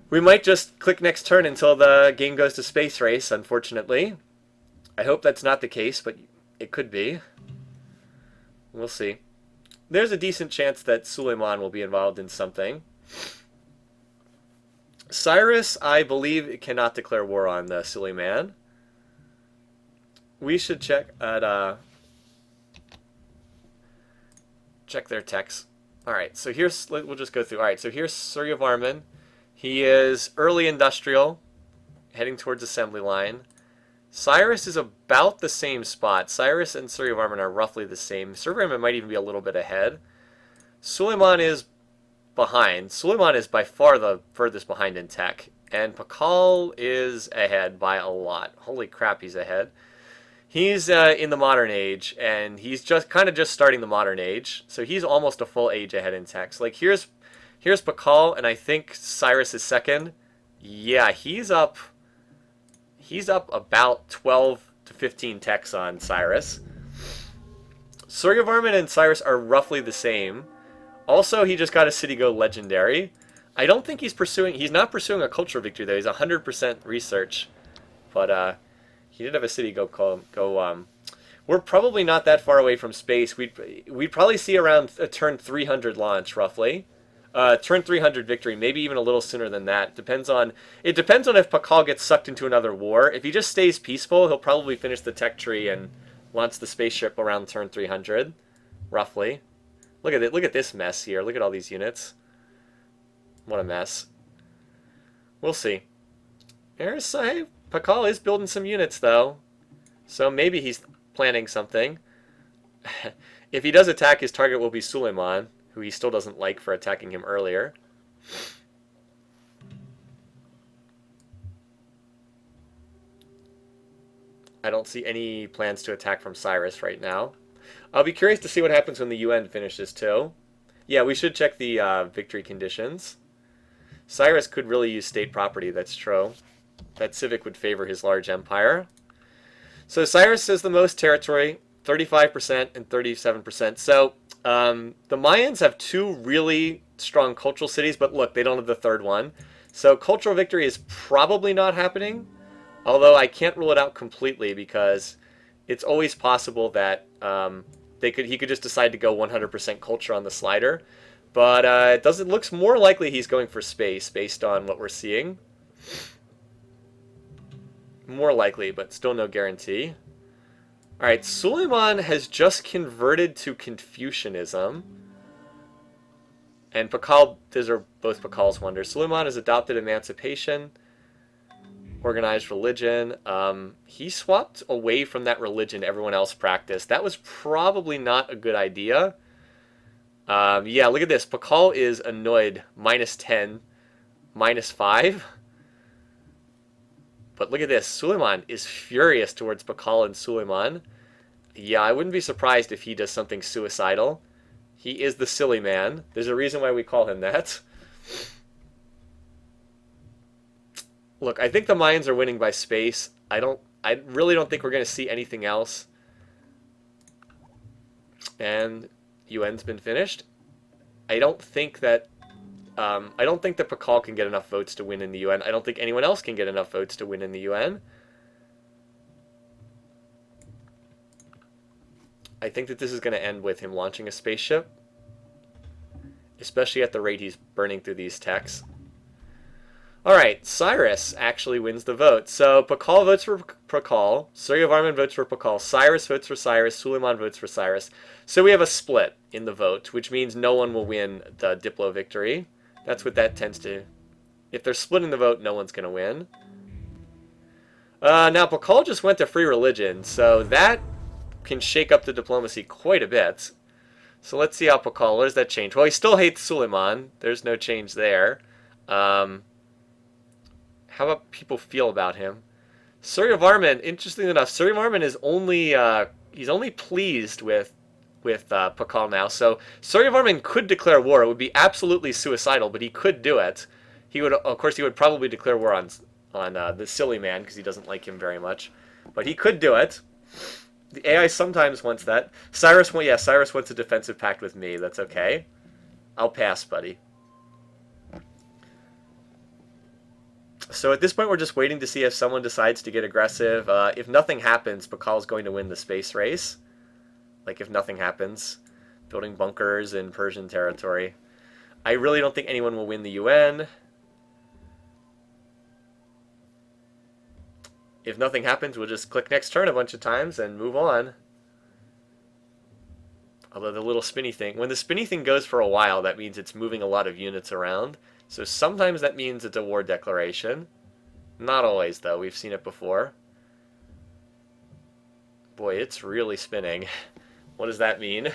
We might just click next turn until the game goes to space race, unfortunately. I hope that's not the case, but it could be. We'll see. There's a decent chance that Suleiman will be involved in something. Cyrus, I believe, cannot declare war on Suleiman. We should check at check their text. All right, so we'll just go through. All right, so here's Suryavarman. He is early industrial, heading towards assembly line. Cyrus is about the same spot. Cyrus and Suryavarman are roughly the same. Suryavarman might even be a little bit ahead. Suleiman is behind. Suleiman is by far the furthest behind in tech. And Pakal is ahead by a lot. Holy crap, he's ahead. He's in the modern age, and he's just starting the modern age. So he's almost a full age ahead in tech. So like here's Pakal, and I think Cyrus is second. Yeah, he's up about 12 to 15 techs on Cyrus. Suryavarman and Cyrus are roughly the same. Also, he just got a city go legendary. I don't think he's not pursuing a cultural victory though. He's 100% research. But he did have a city go We're probably not that far away from space. We'd probably see around a turn 300 launch, roughly. Turn 300 victory, maybe even a little sooner than that. It depends on if Pakal gets sucked into another war. If he just stays peaceful, he'll probably finish the tech tree and launch the spaceship around turn 300, roughly. Look at it. Look at this mess here. Look at all these units. What a mess. We'll see. Pakal is building some units, though. So maybe he's planning something. If he does attack, his target will be Suleiman, who he still doesn't like for attacking him earlier. I don't see any plans to attack from Cyrus right now. I'll be curious to see what happens when the UN finishes, too. Yeah, we should check the victory conditions. Cyrus could really use state property, that's true. That civic would favor his large empire. So Cyrus has the most territory, 35% and 37%. So the Mayans have two really strong cultural cities, but look, they don't have the third one. So cultural victory is probably not happening, although I can't rule it out completely because it's always possible that he could just decide to go 100% culture on the slider. But it looks more likely he's going for space based on what we're seeing. More likely, but still no guarantee. Alright, Suleiman has just converted to Confucianism. And Pakal, these are both Pakal's wonders. Suleiman has adopted emancipation, organized religion. He swapped away from that religion everyone else practiced. That was probably not a good idea. Yeah, look at this. Pakal is annoyed. -10, -5. But look at this. Suleiman is furious towards Pakal and Suleiman. Yeah, I wouldn't be surprised if he does something suicidal. He is the silly man. There's a reason why we call him that. Look, I think the Mayans are winning by space. I really don't think we're going to see anything else. And UN's been finished. I don't think that Pakal can get enough votes to win in the UN. I don't think anyone else can get enough votes to win in the UN. I think that this is going to end with him launching a spaceship, especially at the rate he's burning through these techs. Alright, Cyrus actually wins the vote. So Pakal votes for Pakal, Suryavarman votes for Pakal, Cyrus votes for Cyrus, Suleiman votes for Cyrus. So we have a split in the vote, which means no one will win the Diplo victory. That's what that tends to... If they're splitting the vote, no one's going to win. Now, Pakal just went to free religion, so that can shake up the diplomacy quite a bit. So let's see how Pakal... What does that change? Well, he still hates Suleiman. There's no change there. How about people feel about him? Suryavarman, interestingly enough, Suryavarman is only... he's only pleased with Pakal now. So Suryavarman could declare war. It would be absolutely suicidal, but he could do it. He would, of course, he would probably declare war on the silly man because he doesn't like him very much. But he could do it. The AI sometimes wants that. Cyrus wants a defensive pact with me. That's okay. I'll pass, buddy. So at this point, we're just waiting to see if someone decides to get aggressive. If nothing happens, Pakal's going to win the space race. Like, if nothing happens. Building bunkers in Persian territory. I really don't think anyone will win the UN. If nothing happens, we'll just click next turn a bunch of times and move on. Although the little spinny thing... When the spinny thing goes for a while, that means it's moving a lot of units around. So sometimes that means it's a war declaration. Not always, though. We've seen it before. Boy, it's really spinning. What does that mean?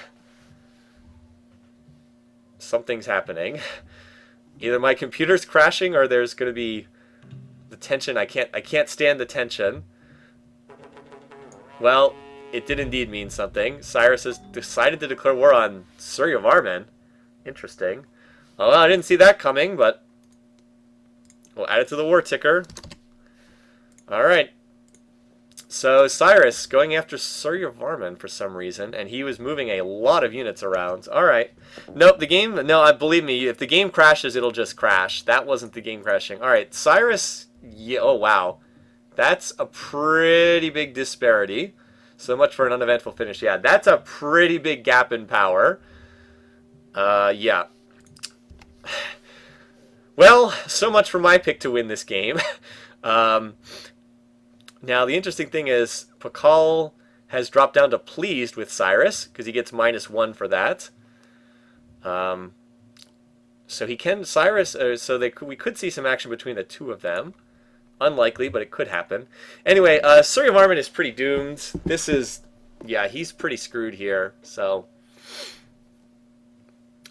Something's happening. Either my computer's crashing or there's going to be the tension. I can't stand the tension. Well, it did indeed mean something. Cyrus has decided to declare war on Suryavarman. Interesting. Oh, well, I didn't see that coming, but we'll add it to the war ticker. Alright. So, Cyrus going after Suryavarman for some reason, and he was moving a lot of units around. Alright. Nope, believe me, if the game crashes, it'll just crash. That wasn't the game crashing. Alright, Cyrus, yeah, oh wow. That's a pretty big disparity. So much for an uneventful finish. Yeah, that's a pretty big gap in power. Yeah. Well, so much for my pick to win this game. Now, the interesting thing is, Pakal has dropped down to pleased with Cyrus, because he gets -1 for that. So he can, Cyrus, we could see some action between the two of them. Unlikely, but it could happen. Anyway, Surya Varman is pretty doomed. This is, yeah, he's pretty screwed here, so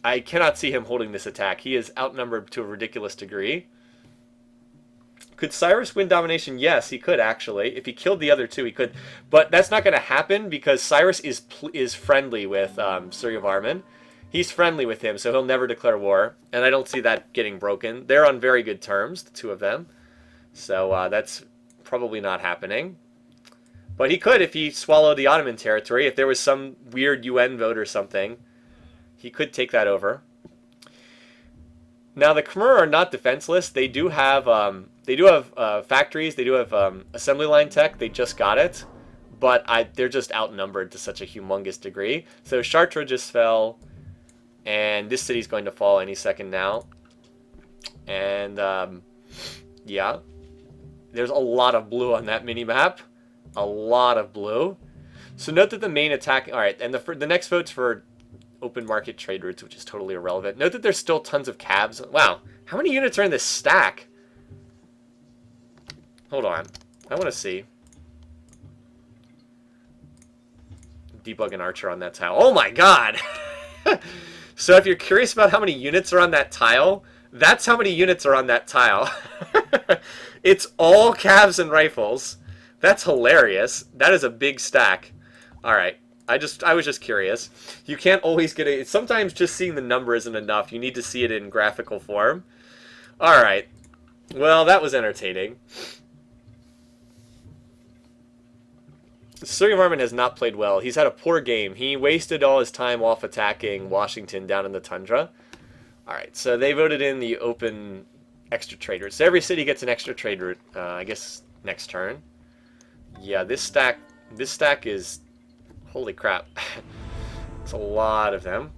I cannot see him holding this attack. He is outnumbered to a ridiculous degree. Could Cyrus win domination? Yes, he could, actually. If he killed the other two, he could. But that's not going to happen because Cyrus is friendly with Surya Varman. He's friendly with him, so he'll never declare war. And I don't see that getting broken. They're on very good terms, the two of them. So that's probably not happening. But he could if he swallowed the Ottoman territory. If there was some weird UN vote or something, he could take that over. Now, the Khmer are not defenseless. They do have factories. They do have assembly line tech. They just got it. But they're just outnumbered to such a humongous degree. So Chartres just fell. And this city's going to fall any second now. And, yeah. There's a lot of blue on that mini-map. A lot of blue. So note that the main attack... Alright, and the next vote's for open market trade routes, which is totally irrelevant. Note that there's still tons of cabs. Wow. How many units are in this stack? Hold on. I want to see. Debug an archer on that tile. Oh my god! So if you're curious about how many units are on that tile, that's how many units are on that tile. It's all calves and rifles. That's hilarious. That is a big stack. Alright. I was just curious. You can't always get it. Sometimes just seeing the number isn't enough. You need to see it in graphical form. Alright. Well, that was entertaining. Surya Varman has not played well. He's had a poor game. He wasted all his time off attacking Washington down in the tundra. Alright, so they voted in the open extra trade route. So every city gets an extra trade route, I guess, next turn. Yeah, this stack is... Holy crap. It's a lot of them.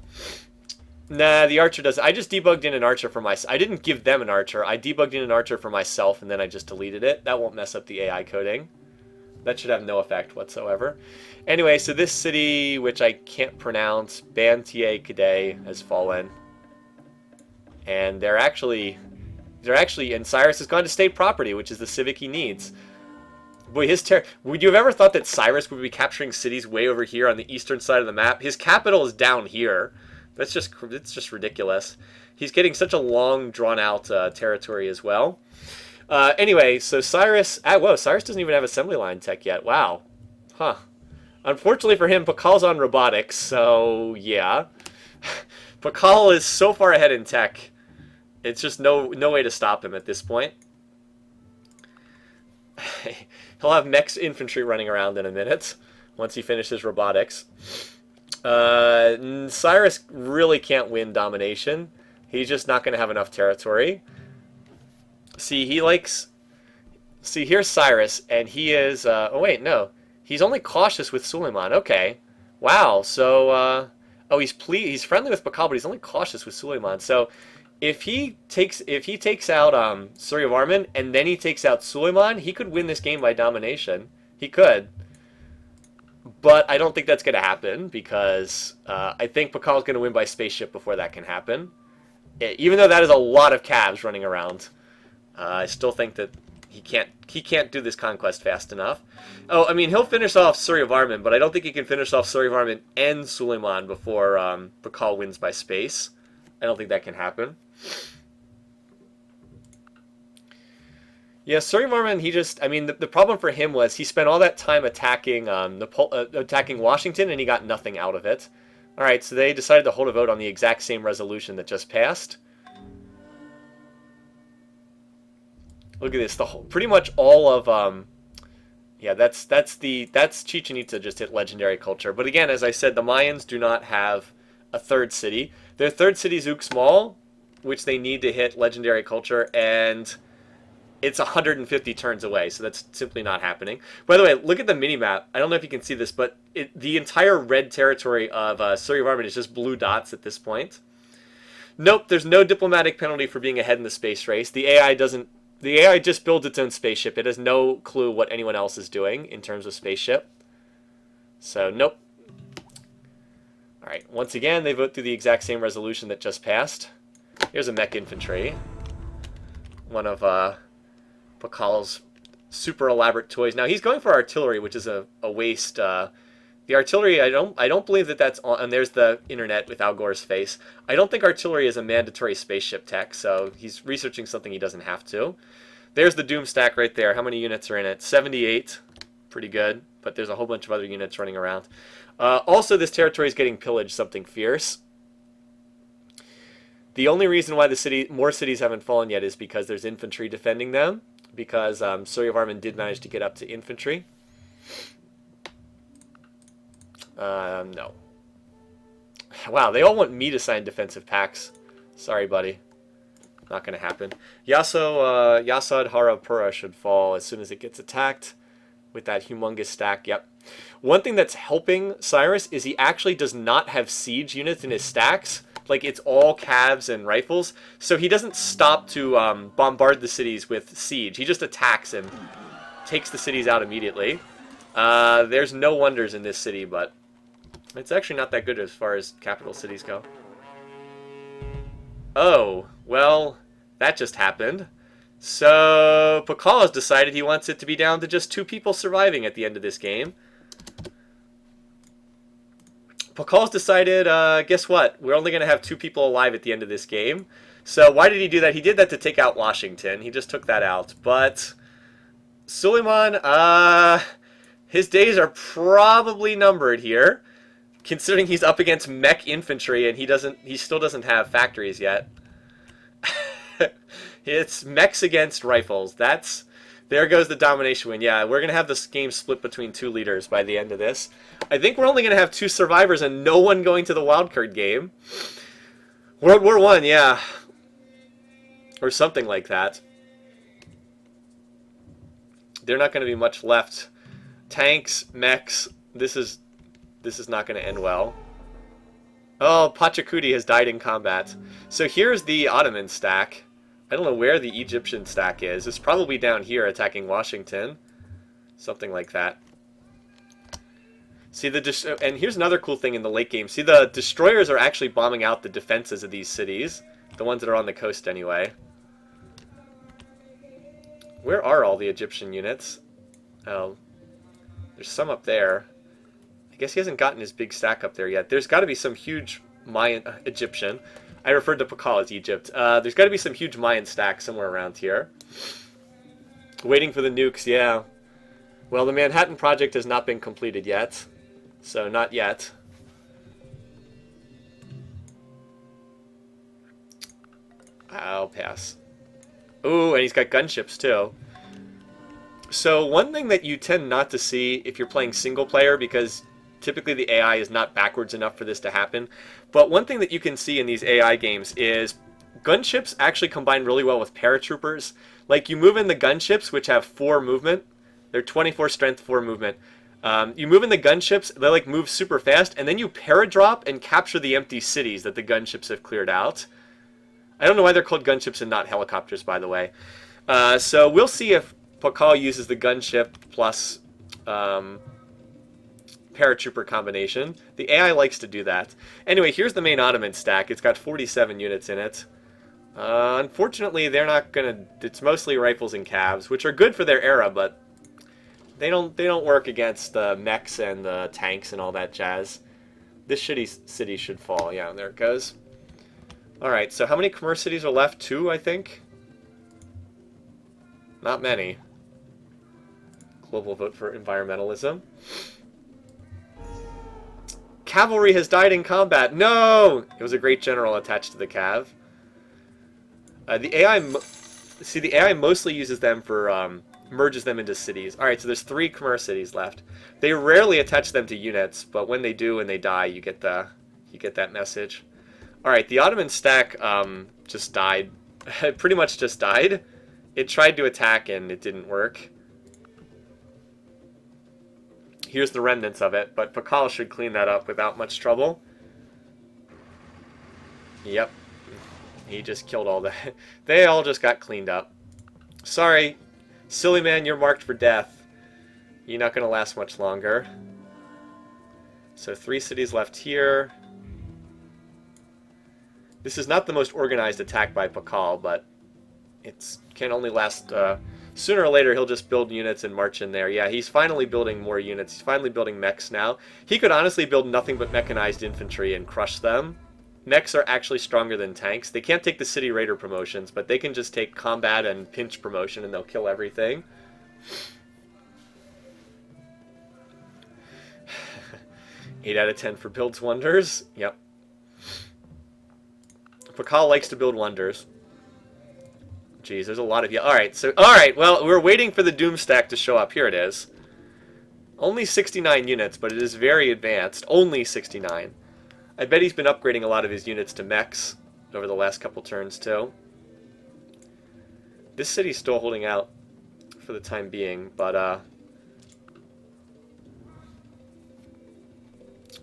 Nah, the archer doesn't... I just debugged in an archer for myself. I didn't give them an archer. I debugged in an archer for myself, and then I just deleted it. That won't mess up the AI coding. That should have no effect whatsoever. Anyway, so this city, which I can't pronounce, Bantier Cadet, has fallen. And they're actually, and Cyrus has gone to state property, which is the civic he needs. Boy, would you have ever thought that Cyrus would be capturing cities way over here on the eastern side of the map? His capital is down here. It's just ridiculous. He's getting such a long, drawn-out territory as well. Anyway, so Cyrus... whoa, Cyrus doesn't even have assembly line tech yet. Wow. Huh. Unfortunately for him, Pakal's on robotics, so yeah. Pakal is so far ahead in tech. It's just no way to stop him at this point. He'll have mechs infantry running around in a minute once he finishes robotics. Cyrus really can't win domination. He's just not going to have enough territory. See, here's Cyrus, and he is... oh, wait, no. He's only cautious with Suleiman. Okay. Wow, so... oh, he's friendly with Pakal, but he's only cautious with Suleiman. So, if he takes out Surya Varman, and then he takes out Suleiman, he could win this game by domination. He could. But I don't think that's going to happen, because I think Pakal's going to win by spaceship before that can happen. Even though that is a lot of cabs running around. I still think that he can't do this conquest fast enough. Oh, I mean, he'll finish off Surya Varman, but I don't think he can finish off Surya Varman and Suleiman before Pakal wins by space. I don't think that can happen. Yeah, Surya Varman, he just... I mean, the problem for him was he spent all that time attacking attacking Washington, and he got nothing out of it. Alright, so they decided to hold a vote on the exact same resolution that just passed. Look at this. Pretty much all of yeah, that's Chichen Itza just hit legendary culture. But again, as I said, the Mayans do not have a third city. Their third city is Uxmal, which they need to hit legendary culture, and it's 150 turns away, so that's simply not happening. By the way, look at the mini-map. I don't know if you can see this, but the entire red territory of Surrey of Armid is just blue dots at this point. Nope, there's no diplomatic penalty for being ahead in the space race. The AI doesn't. The AI just builds its own spaceship. It has no clue what anyone else is doing in terms of spaceship. So, nope. Alright, once again, they vote through the exact same resolution that just passed. Here's a mech infantry. One of Pakal's super elaborate toys. Now, he's going for artillery, which is a waste. The artillery, I don't believe that that's on. And there's the internet with Al Gore's face. I don't think artillery is a mandatory spaceship tech, so he's researching something he doesn't have to. There's the Doom stack right there. How many units are in it? 78. Pretty good, but there's a whole bunch of other units running around. Also, this territory is getting pillaged something fierce. The only reason why more cities haven't fallen yet is because there's infantry defending them, because Surrey of Armid did manage to get up to infantry. No. Wow, they all want me to sign defensive pacts. Sorry, buddy. Not going to happen. Yasad Harapura should fall as soon as it gets attacked with that humongous stack. Yep. One thing that's helping Cyrus is he actually does not have siege units in his stacks. Like, it's all cavs and rifles. So he doesn't stop to bombard the cities with siege. He just attacks and takes the cities out immediately. There's no wonders in this city, but it's actually not that good as far as capital cities go. Oh, well, that just happened. So Pakal has decided he wants it to be down to just 2 people surviving at the end of this game. Pakal's decided, guess what? We're only going to have 2 people alive at the end of this game. So why did he do that? He did that to take out Washington. He just took that out. But Suleiman, his days are probably numbered here, considering he's up against mech infantry and he still doesn't have factories yet. It's mechs against rifles. There goes the domination win. Yeah, we're going to have this game split between 2 leaders by the end of this. I think we're only going to have 2 survivors and no one going to the wildcard game. World War I, yeah. Or something like that. They're not going to be much left. Tanks, mechs, this is not going to end well. Oh, Pachacuti has died in combat. So here's the Ottoman stack. I don't know where the Egyptian stack is. It's probably down here attacking Washington. Something like that. See, and here's another cool thing in the late game. See, the destroyers are actually bombing out the defenses of these cities. The ones that are on the coast anyway. Where are all the Egyptian units? Oh, there's some up there. I guess he hasn't gotten his big stack up there yet. There's got to be some huge Mayan Egyptian. I referred to Pakal as Egypt. There's got to be some huge Mayan stack somewhere around here. Waiting for the nukes, yeah. Well, the Manhattan Project has not been completed yet. So, not yet. I'll pass. Ooh, and he's got gunships, too. So, one thing that you tend not to see if you're playing single player, because typically the AI is not backwards enough for this to happen. But one thing that you can see in these AI games is gunships actually combine really well with paratroopers. Like, you move in the gunships, which have 4 movement. They're 24 strength, 4 movement. You move in the gunships, they like move super fast, and then you paradrop and capture the empty cities that the gunships have cleared out. I don't know why they're called gunships and not helicopters, by the way. So we'll see if Pakal uses the gunship plus paratrooper combination. The AI likes to do that. Anyway, here's the main Ottoman stack. It's got 47 units in it. Unfortunately, they're not gonna. It's mostly rifles and cavs, which are good for their era, but they don't work against the mechs and the tanks and all that jazz. This shitty city should fall. Yeah, there it goes. All right. So how many commerce cities are left? 2, I think. Not many. Global vote for environmentalism. Cavalry has died in combat. No! It was a great general attached to the cav. The AI mostly uses them for, merges them into cities. Alright, so there's 3 commerce cities left. They rarely attach them to units, but when they do and they die, you get that message. Alright, the Ottoman stack, just died. It pretty much just died. It tried to attack and it didn't work. Here's the remnants of it, but Pakal should clean that up without much trouble. Yep. He just killed all that. They all just got cleaned up. Sorry. Silly man, you're marked for death. You're not going to last much longer. So 3 cities left here. This is not the most organized attack by Pakal, but it can only last... sooner or later, he'll just build units and march in there. Yeah, he's finally building more units. He's finally building mechs now. He could honestly build nothing but mechanized infantry and crush them. Mechs are actually stronger than tanks. They can't take the City Raider promotions, but they can just take combat and pinch promotion and they'll kill everything. 8 out of 10 for builds wonders. Yep. Pakal likes to build wonders. Jeez, there's a lot of you. Alright, well, we're waiting for the Doom stack to show up. Here it is. Only 69 units, but it is very advanced. Only 69. I bet he's been upgrading a lot of his units to mechs over the last couple turns, too. This city's still holding out for the time being, but,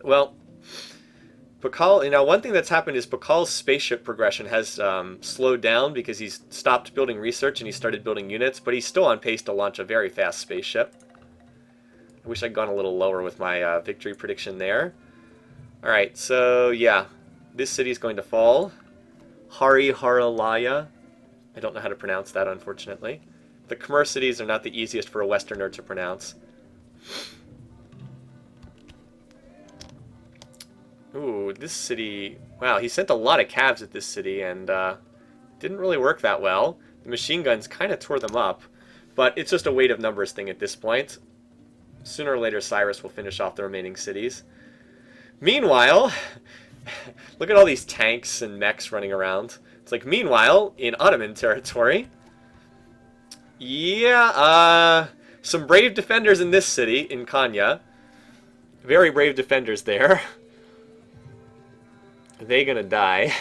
well, Pakal, you know, one thing that's happened is Pakal's spaceship progression has slowed down because he's stopped building research and he started building units, but he's still on pace to launch a very fast spaceship. I wish I'd gone a little lower with my victory prediction there. Alright, so yeah, this city is going to fall. Haralaya. I don't know how to pronounce that, unfortunately. The Khmer cities are not the easiest for a Westerner to pronounce. Ooh, this city... Wow, he sent a lot of cabs at this city, and didn't really work that well. The machine guns kind of tore them up, but it's just a weight of numbers thing at this point. Sooner or later, Cyrus will finish off the remaining cities. Meanwhile, look at all these tanks and mechs running around. It's like, meanwhile, in Ottoman territory, yeah, some brave defenders in this city, in Konya. Very brave defenders there. They gonna die.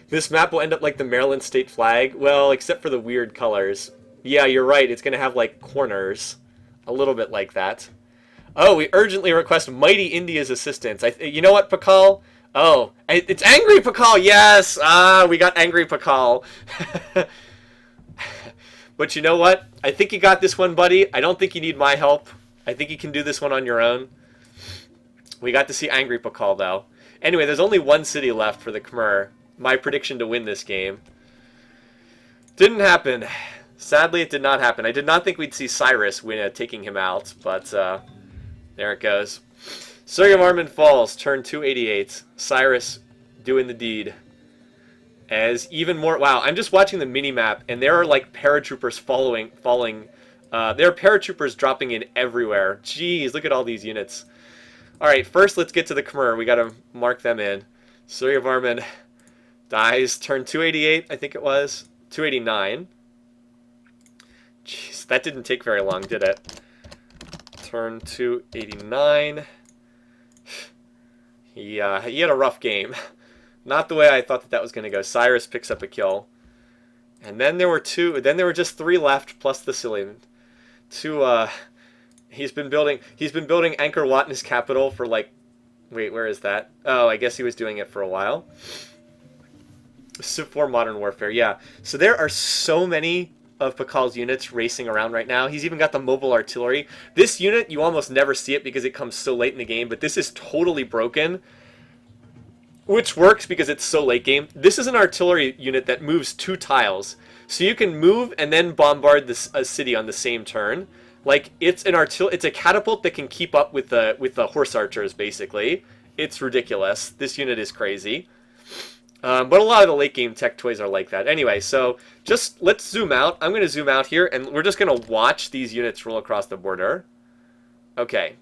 This map will end up like the Maryland state flag. Well, except for the weird colors. Yeah, you're right. It's gonna have, like, corners. A little bit like that. Oh, we urgently request Mighty India's assistance. You know what, Pakal? Oh, it's Angry Pakal. Yes! We got Angry Pakal. But you know what? I think you got this one, buddy. I don't think you need my help. I think you can do this one on your own. We got to see Angry Pakal, though. Anyway, there's only one city left for the Khmer. My prediction to win this game. Didn't happen. Sadly, it did not happen. I did not think we'd see Cyrus win taking him out, but there it goes. Suryavarman falls, turn 288. Cyrus doing the deed. As even more... Wow, I'm just watching the mini-map, and there are, like, paratroopers falling. There are paratroopers dropping in everywhere. Jeez, look at all these units. Alright, first let's get to the Khmer. We gotta mark them in. Suryavarman dies, turn 288, I think it was. 289. Jeez, that didn't take very long, did it? Turn 289. He had a rough game. Not the way I thought that was going to go. Cyrus picks up a kill. And then there were just 3 left, plus the silly. He's been building Angkor Wat in his capital for, like, wait, where is that? Oh, I guess he was doing it for a while. Civ4 Modern Warfare, yeah. So there are so many of Pakal's units racing around right now. He's even got the mobile artillery. This unit, you almost never see it because it comes so late in the game, but this is totally broken, which works because it's so late game. This is an artillery unit that moves 2 tiles, so you can move and then bombard a city on the same turn. Like, it's a catapult that can keep up with the horse archers, basically. It's ridiculous. This unit is crazy. But a lot of the late game tech toys are like that. Anyway, so just let's zoom out. I'm going to zoom out here, and we're just going to watch these units roll across the border. Okay.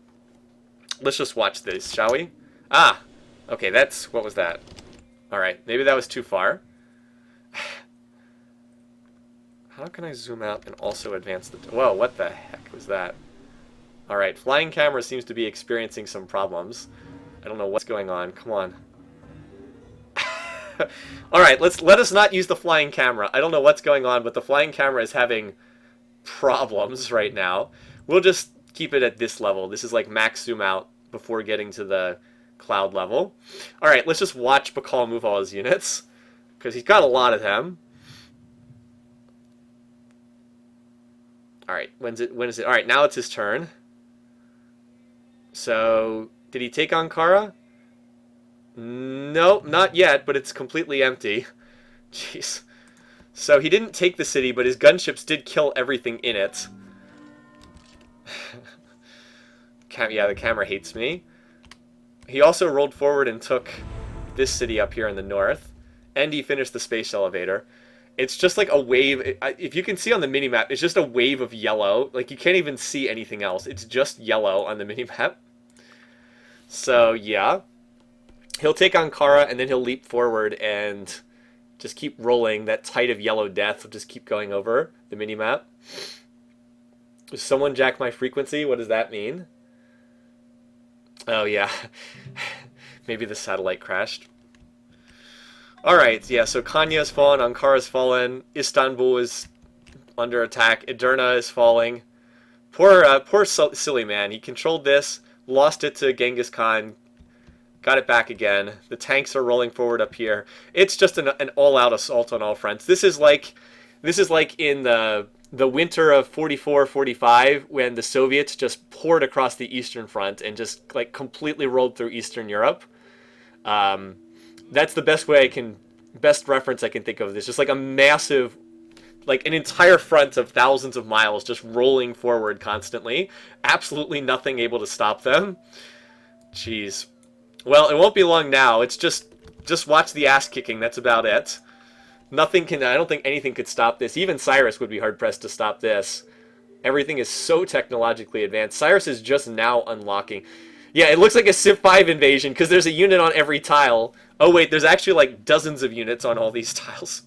Let's just watch this, shall we? Ah! Okay, what was that? Alright, maybe that was too far. How can I zoom out and also advance the... Whoa, what the heck was that? Alright, flying camera seems to be experiencing some problems. I don't know what's going on. Come on. Alright, let us not use the flying camera. I don't know what's going on, but the flying camera is having problems right now. We'll just keep it at this level. This is like max zoom out before getting to the cloud level. Alright, let's just watch Bakal move all his units, because he's got a lot of them. Alright, when is it? Alright, now it's his turn. So, did he take Ankara? Nope, not yet, but it's completely empty. Jeez. So he didn't take the city, but his gunships did kill everything in it. Yeah, the camera hates me. He also rolled forward and took this city up here in the north. And he finished the space elevator. It's just like a wave. If you can see on the minimap, it's just a wave of yellow. Like, you can't even see anything else. It's just yellow on the minimap. So, yeah. He'll take Ankara, and then he'll leap forward and just keep rolling. That tide of yellow death will just keep going over the minimap. Does someone jack my frequency? What does that mean? Oh, yeah. Maybe the satellite crashed. Alright, yeah, so Konya's fallen, Ankara's fallen, Istanbul is under attack, Edirne is falling. Poor silly man. He controlled this, lost it to Genghis Khan, got it back again. The tanks are rolling forward up here. It's just an all-out assault on all fronts. This is like in the winter of 44-45 when the Soviets just poured across the Eastern Front and just like completely rolled through Eastern Europe. That's the best reference I can think of this. Just like a massive, like an entire front of thousands of miles just rolling forward constantly. Absolutely nothing able to stop them. Jeez. Well, it won't be long now. It's just watch the ass kicking. That's about it. Nothing can. I don't think anything could stop this. Even Cyrus would be hard pressed to stop this. Everything is so technologically advanced. Cyrus is just now unlocking. Yeah, it looks like a Civ 5 invasion because there's a unit on every tile. Oh wait, there's actually like dozens of units on all these tiles.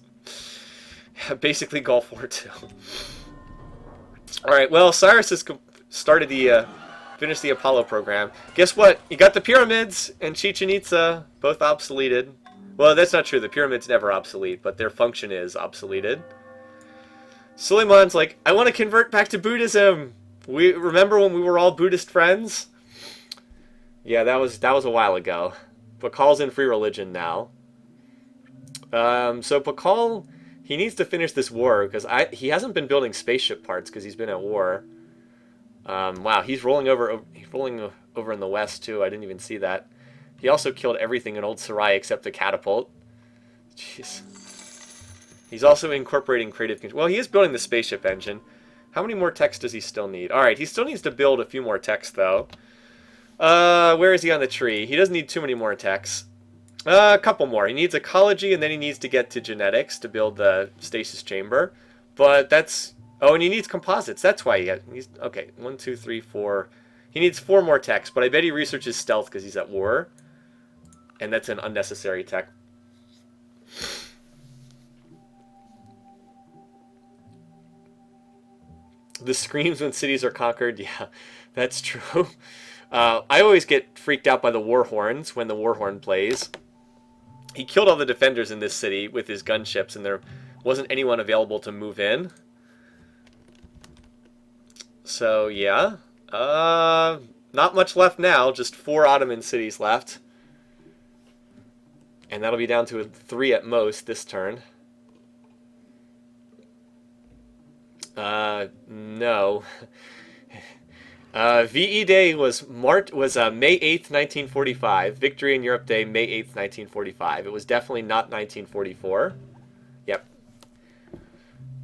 Basically Gulf War II. All right. Well, Cyrus has started the. Finished the Apollo program. Guess what? You got the pyramids and Chichen Itza, both obsoleted. Well, that's not true. The pyramids never obsolete, but their function is obsoleted. Suleiman's like, I want to convert back to Buddhism. We remember when we were all Buddhist friends? Yeah, that was a while ago. Bakal's in free religion now. So Bakal, he needs to finish this war because he hasn't been building spaceship parts because he's been at war. Wow, he's rolling over in the west, too. I didn't even see that. He also killed everything in Old Sarai except the catapult. Jeez. He's also incorporating creative control. Well, he is building the spaceship engine. How many more techs does he still need? Alright, he still needs to build a few more techs, though. Where is he on the tree? He doesn't need too many more techs. A couple more. He needs ecology, and then he needs to get to genetics to build the stasis chamber. But that's... Oh, and he needs composites. That's why he's... Okay, 1, 2, 3, 4. He needs 4 more techs, but I bet he researches stealth because he's at war. And that's an unnecessary tech. The screams when cities are conquered. Yeah, that's true. I always get freaked out by the war horns when the war horn plays. He killed all the defenders in this city with his gunships, and there wasn't anyone available to move in. So, yeah. Not much left now. Just 4 Ottoman cities left. And that'll be down to 3 at most this turn. No. VE Day was May 8th, 1945. Victory in Europe Day, May 8th, 1945. It was definitely not 1944. Yep.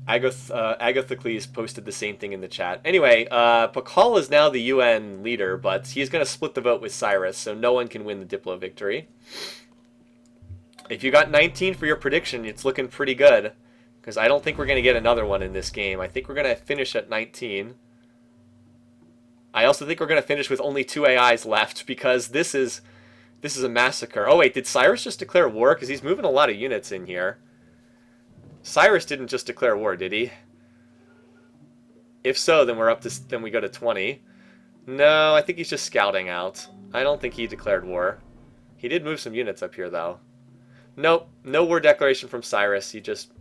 Agathocles posted the same thing in the chat. Anyway, Pakal is now the UN leader, but he's going to split the vote with Cyrus, so no one can win the Diplo victory. If you got 19 for your prediction, it's looking pretty good. Because I don't think we're going to get another one in this game. I think we're going to finish at 19. I also think we're going to finish with only 2 AIs left, because this is a massacre. Oh wait, did Cyrus just declare war? Because he's moving a lot of units in here. Cyrus didn't just declare war, did he? If so, then then we go to 20. No, I think he's just scouting out. I don't think he declared war. He did move some units up here, though. Nope, no war declaration from Cyrus. He just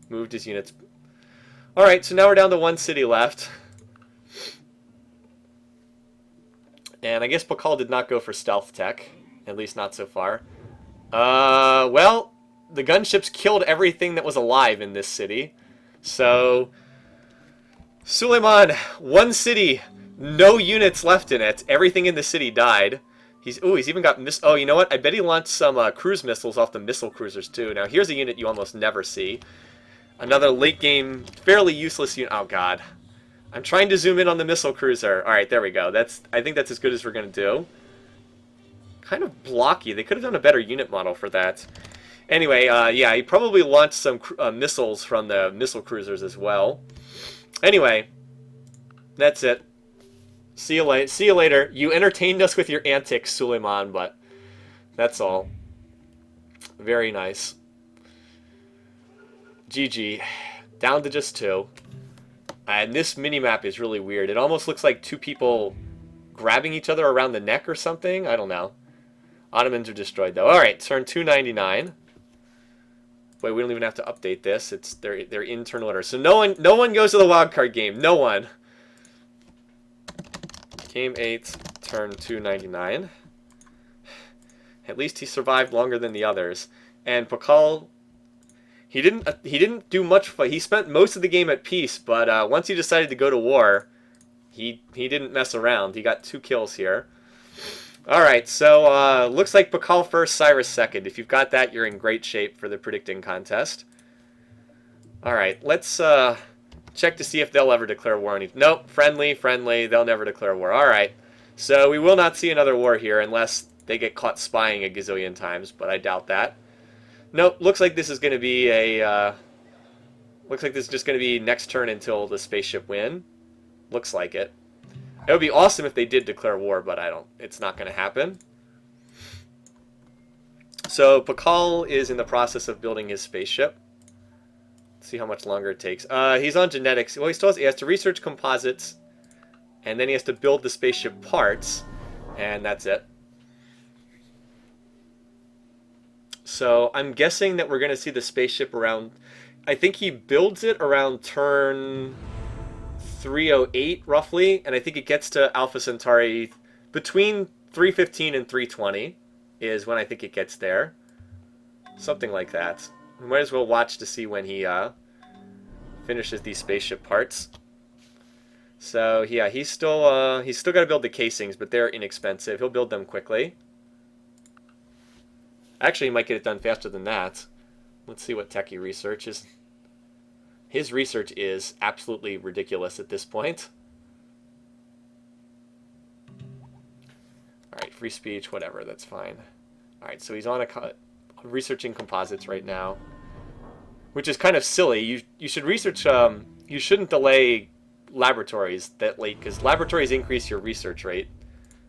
moved his units. Alright, so now we're down to one city left. And I guess Pakal did not go for stealth tech. At least not so far. Well, the gunships killed everything that was alive in this city. So, Suleiman, one city, no units left in it. Everything in the city died. He's even got oh, you know what? I bet he launched some cruise missiles off the missile cruisers too. Now here's a unit you almost never see. Another late game, fairly useless unit. Oh god, I'm trying to zoom in on the missile cruiser. All right, there we go. I think that's as good as we're gonna do. Kind of blocky. They could have done a better unit model for that. Anyway, yeah, he probably launched some missiles from the missile cruisers as well. Anyway, that's it. See you later. See you later. You entertained us with your antics, Suleiman, but that's all. Very nice. GG. Down to just 2. And this minimap is really weird. It almost looks like 2 people grabbing each other around the neck or something. I don't know. Ottomans are destroyed, though. Alright, turn 299. Wait, we don't even have to update this. It's their internal order. So no one goes to the wildcard game. No one. Game 8, turn 299. At least he survived longer than the others. And Pakal, he didn't do much. He spent most of the game at peace, but once he decided to go to war, he didn't mess around. He got 2 kills here. All right, so looks like Pakal first, Cyrus second. If you've got that, you're in great shape for the predicting contest. All right, let's check to see if they'll ever declare war on each. Nope, friendly. They'll never declare war. All right, so we will not see another war here unless they get caught spying a gazillion times, but I doubt that. Nope, looks like this is going to be a. Looks like this is just going to be next turn until the spaceship win. Looks like it. It would be awesome if they did declare war, but it's not going to happen. So Pakal is in the process of building his spaceship. Let's see how much longer it takes. He's on genetics. Well, he has to research composites, and then he has to build the spaceship parts, and that's it. So I'm guessing that we're going to see the spaceship around. I think he builds it around turn 308 roughly, and I think it gets to Alpha Centauri between 315 and 320 is when I think it gets there. Something like that. We might as well watch to see when he finishes these spaceship parts. So yeah, he's still got to build the casings, but they're inexpensive. He'll build them quickly. Actually, he might get it done faster than that. Let's see what techie research is. His research is absolutely ridiculous at this point. Alright, free speech, whatever, that's fine. Alright, so he's on researching composites right now. Which is kind of silly. You should research, you shouldn't delay laboratories that late, because laboratories increase your research rate.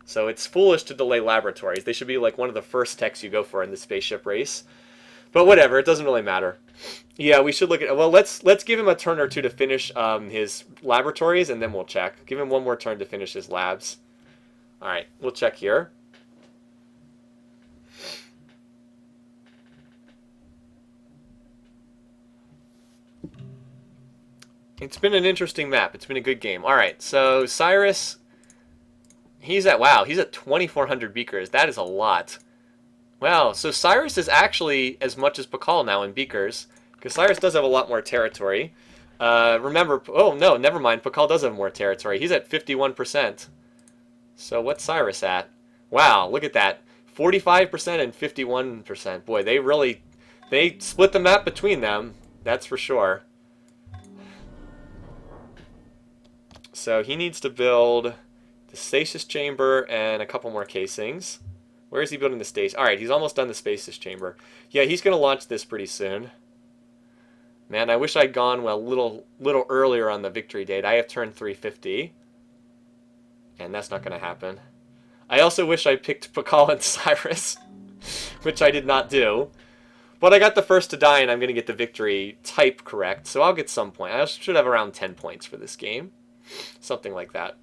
So it's foolish to delay laboratories. They should be like one of the first techs you go for in the spaceship race. But whatever, it doesn't really matter. Yeah, we should look at. Well, let's give him a turn or two to finish his laboratories, and then we'll check. Give him one more turn to finish his labs. All right, we'll check here. It's been an interesting map. It's been a good game. All right, so Cyrus, he's at 2,400 beakers. That is a lot. Wow, so Cyrus is actually as much as Pakal now in beakers, because Cyrus does have a lot more territory. Remember, oh no, never mind, Pakal does have more territory. He's at 51%. So what's Cyrus at? Wow, look at that. 45% and 51%. Boy, they split the map between them, that's for sure. So he needs to build the stasis chamber and a couple more casings. Where is he building the stasis? Alright, he's almost done the stasis chamber. Yeah, he's going to launch this pretty soon. Man, I wish I'd gone a little earlier on the victory date. I have turned 350. And that's not going to happen. I also wish I picked Pakal and Cyrus, which I did not do. But I got the first to die, and I'm going to get the victory type correct, so I'll get some point. I should have around 10 points for this game. Something like that.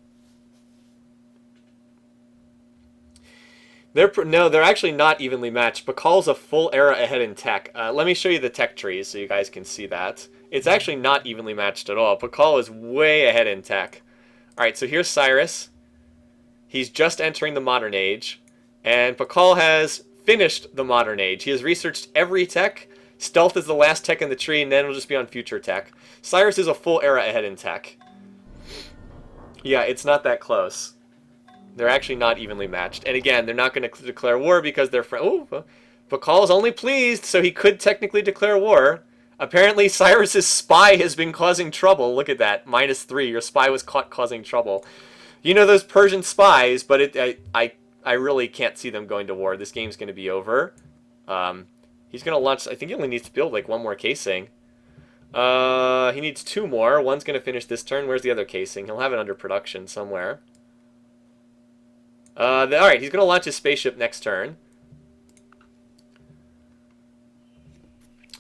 No, they're actually not evenly matched. Bakal's a full era ahead in tech. Let me show you the tech trees so you guys can see that. It's actually not evenly matched at all. Bakal is way ahead in tech. All right, so here's Cyrus. He's just entering the modern age. And Bakal has finished the modern age. He has researched every tech. Stealth is the last tech in the tree, and then it'll just be on future tech. Cyrus is a full era ahead in tech. Yeah, it's not that close. They're actually not evenly matched. And again, they're not going to declare war because they're friends. Oh, Bakal's only pleased, so he could technically declare war. Apparently, Cyrus's spy has been causing trouble. Look at that. -3. Your spy was caught causing trouble. You know those Persian spies, but I really can't see them going to war. This game's going to be over. He's going to launch... I think he only needs to build like one more casing. He needs 2 more. One's going to finish this turn. Where's the other casing? He'll have it under production somewhere. Alright, he's going to launch his spaceship next turn.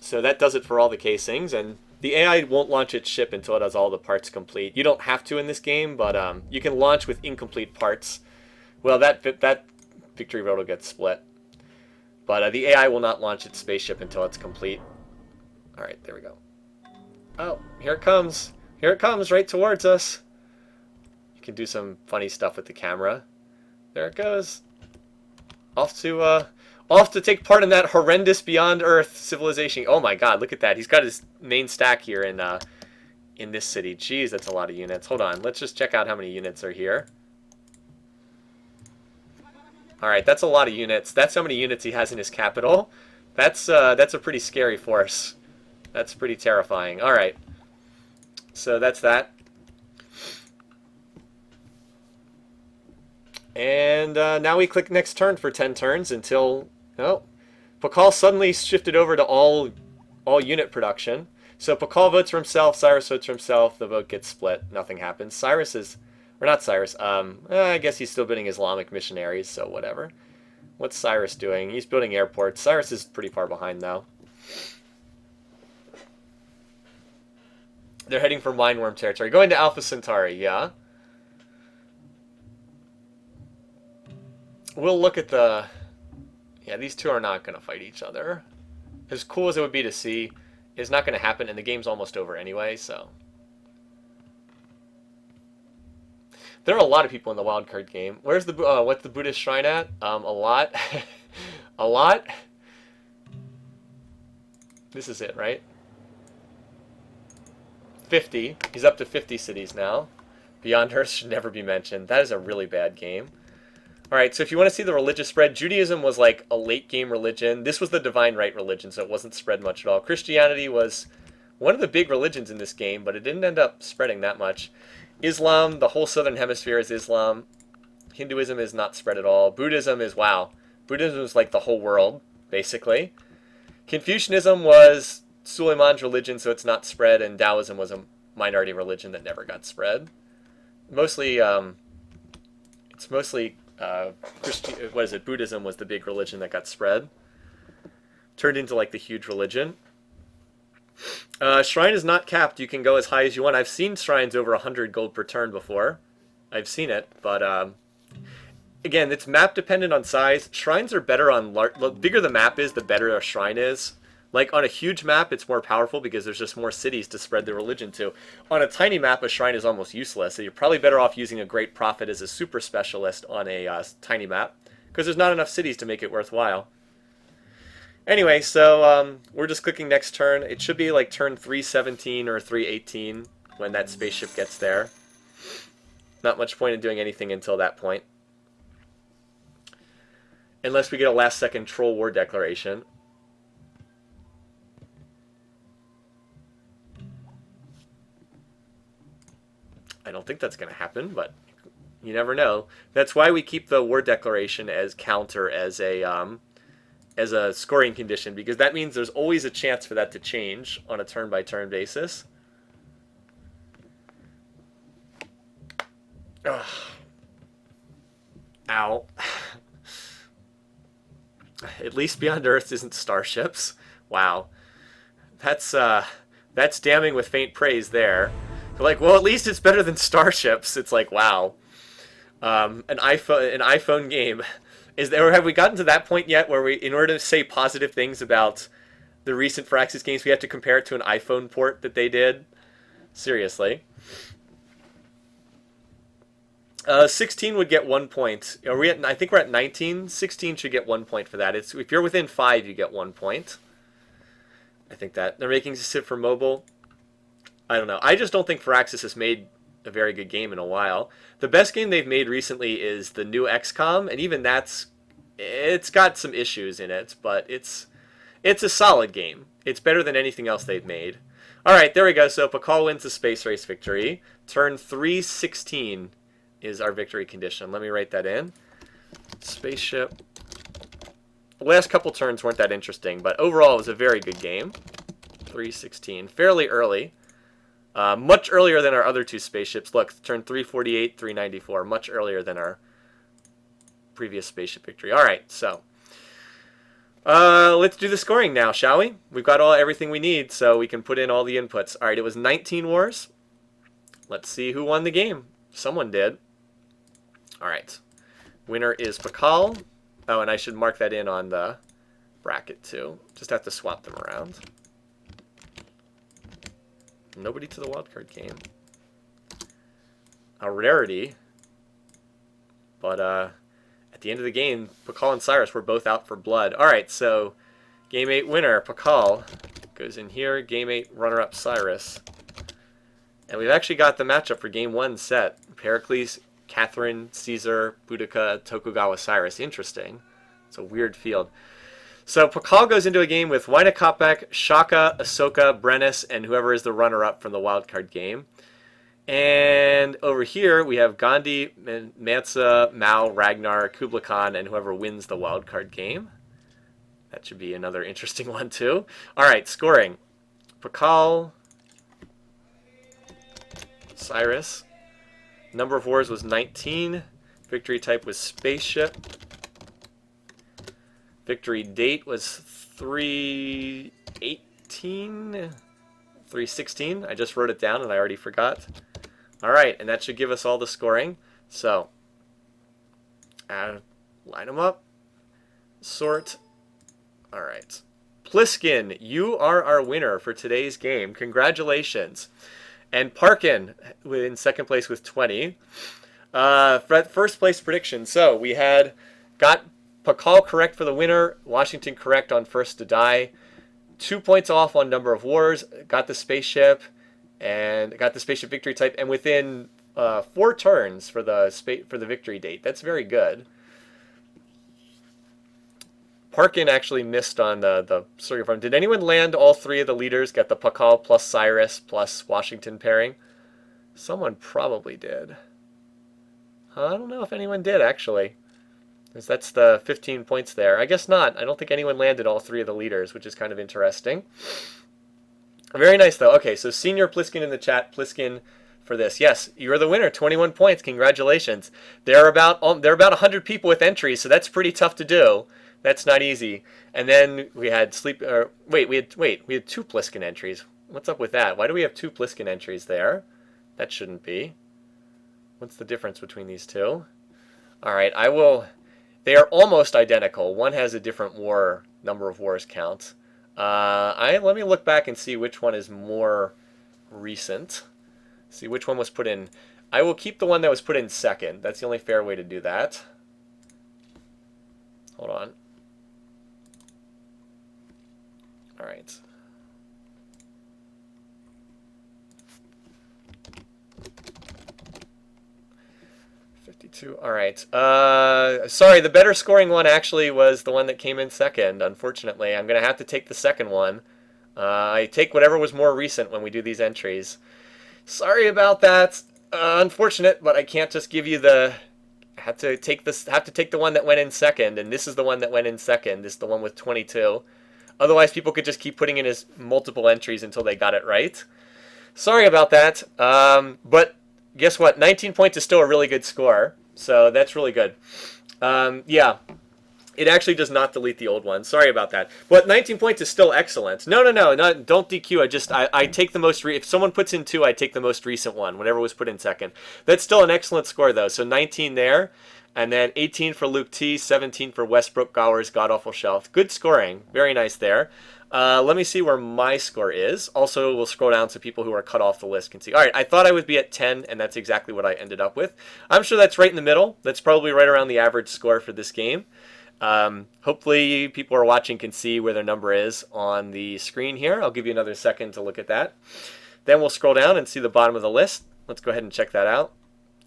So that does it for all the casings, and the AI won't launch its ship until it has all the parts complete. You don't have to in this game, but you can launch with incomplete parts. Well, that victory road will get split. But the AI will not launch its spaceship until it's complete. Alright, there we go. Oh, here it comes. Here it comes, right towards us. You can do some funny stuff with the camera. There it goes. Off to take part in that horrendous beyond Earth civilization. Oh my god, look at that. He's got his main stack here in this city. Jeez, that's a lot of units. Hold on, let's just check out how many units are here. Alright, that's a lot of units. That's how many units he has in his capital. That's a pretty scary force. That's pretty terrifying. Alright. So that's that. And now we click next turn for 10 turns until... Oh. Pakal suddenly shifted over to all unit production. So Pakal votes for himself, Cyrus votes for himself, the vote gets split, nothing happens. Cyrus is... Or not Cyrus, I guess he's still building Islamic missionaries, so whatever. What's Cyrus doing? He's building airports. Cyrus is pretty far behind, though. They're heading for Mindworm territory. Going to Alpha Centauri, yeah. We'll look at the... Yeah, these two are not going to fight each other. As cool as it would be to see, it's not going to happen, and the game's almost over anyway, so... There are a lot of people in the wildcard game. Where's the... what's the Buddhist shrine at? A lot. A lot? This is it, right? 50. He's up to 50 cities now. Beyond Earth should never be mentioned. That is a really bad game. Alright, so if you want to see the religious spread, Judaism was like a late-game religion. This was the divine right religion, so it wasn't spread much at all. Christianity was one of the big religions in this game, but it didn't end up spreading that much. Islam, the whole southern hemisphere is Islam. Hinduism is not spread at all. Buddhism is, wow. Buddhism is like the whole world, basically. Confucianism was Suleiman's religion, so it's not spread, and Taoism was a minority religion that never got spread. Mostly, it's mostly... what is it? Buddhism was the big religion that got spread. Turned into like the huge religion. Shrine is not capped. You can go as high as you want. I've seen shrines over 100 gold per turn before. I've seen it, but again, it's map dependent on size. Shrines are better on the bigger the map is, the better a shrine is. Like on a huge map, it's more powerful because there's just more cities to spread the religion to. On a tiny map, a shrine is almost useless. So you're probably better off using a great prophet as a super specialist on a tiny map because there's not enough cities to make it worthwhile. Anyway, so we're just clicking next turn. It should be like turn 317 or 318 when that spaceship gets there. Not much point in doing anything until that point. Unless we get a last-second troll war declaration. I don't think that's going to happen, but you never know. That's why we keep the war declaration as counter as a scoring condition, because that means there's always a chance for that to change on a turn-by-turn basis. Ugh. Ow. At least Beyond Earth isn't starships. Wow. That's damning with faint praise there. They're like, well, at least it's better than starships. It's like, wow. An iPhone game. Or have we gotten to that point yet where we, in order to say positive things about the recent Firaxis games, we have to compare it to an iPhone port that they did? Seriously. 16 would get 1 point. Are we at? I think we're at 19. 16 should get 1 point for that. It's if you're within 5, you get 1 point. I think that they're making Civ4 mobile. I don't know. I just don't think Firaxis has made a very good game in a while. The best game they've made recently is the new XCOM, and even it's got some issues in it, but it's a solid game. It's better than anything else they've made. All right, there we go. So Pakal wins the space race victory. Turn 316 is our victory condition. Let me write that in. Spaceship. The last couple turns weren't that interesting, but overall it was a very good game. 316. Fairly early. Much earlier than our other two spaceships. Look, turn 348, 394. Much earlier than our previous spaceship victory. All right, so let's do the scoring now, shall we? We've got everything we need, so we can put in all the inputs. All right, it was 19 wars. Let's see who won the game. Someone did. All right. Winner is Pakal. Oh, and I should mark that in on the bracket, too. Just have to swap them around. Nobody to the wildcard game. A rarity. But at the end of the game, Pakal and Cyrus were both out for blood. All right, so Game 8 winner, Pakal, goes in here. Game 8 runner-up, Cyrus. And we've actually got the matchup for Game 1 set. Pericles, Catherine, Caesar, Boudica, Tokugawa, Cyrus. Interesting. It's a weird field. So Pakal goes into a game with Waina Kopek, Shaka, Ahsoka, Brennus, and whoever is the runner-up from the wildcard game. And over here we have Gandhi, Mansa, Mao, Ragnar, Kubla Khan, and whoever wins the wildcard game. That should be another interesting one too. All right, scoring. Pakal, Cyrus. Number of wars was 19. Victory type was spaceship. Victory date was 3/18, 3/16. I just wrote it down and I already forgot. All right, and that should give us all the scoring. So, line them up. Sort. All right. Pliskin, you are our winner for today's game. Congratulations. And Parkin in second place with 20. First place prediction. So we got Pakal correct for the winner. Washington correct on first to die. 2 points off on number of wars. Got the spaceship and got the spaceship victory type. And within 4 turns for the victory date. That's very good. Parkin actually missed on the circuit farm. Did anyone land all 3 of the leaders? Get the Pakal plus Cyrus plus Washington pairing? Someone probably did. I don't know if anyone did, actually. Because that's the 15 points there. I guess not. I don't think anyone landed all 3 of the leaders, which is kind of interesting. Very nice, though. Okay, so Senior Pliskin in the chat. Pliskin for this. Yes, you're the winner. 21 points. Congratulations. There are about 100 people with entries, so that's pretty tough to do. That's not easy. And then we had we had 2 Pliskin entries. What's up with that? Why do we have 2 Pliskin entries there? That shouldn't be. What's the difference between these two? All right, they are almost identical. One has a different number of wars count. Let me look back and see which one is more recent. See which one was put in. I will keep the one that was put in second. That's the only fair way to do that. Hold on. All right. All right. Sorry, the better scoring one actually was the one that came in second. Unfortunately, I'm going to have to take the second one. I take whatever was more recent when we do these entries. Sorry about that. Unfortunate, but I can't just give you the. I have to take the one that went in second, and this is the one that went in second. This is the one with 22. Otherwise, people could just keep putting in as multiple entries until they got it right. Sorry about that. But guess what? 19 points is still a really good score. So that's really good. Yeah. It actually does not delete the old one. Sorry about that. But 19 points is still excellent. No, don't DQ. I take the most. If someone puts in 2, I take the most recent one, whatever was put in second. That's still an excellent score though. So 19 there, and then 18 for Luke T, 17 for Westbrook Gower's God Awful Shelf. Good scoring. Very nice there. Let me see where my score is. Also, we'll scroll down so people who are cut off the list can see. All right, I thought I would be at 10, and that's exactly what I ended up with. I'm sure that's right in the middle. That's probably right around the average score for this game. Hopefully people who are watching can see where their number is on the screen here. I'll give you another second to look at that. Then we'll scroll down and see the bottom of the list. Let's go ahead and check that out.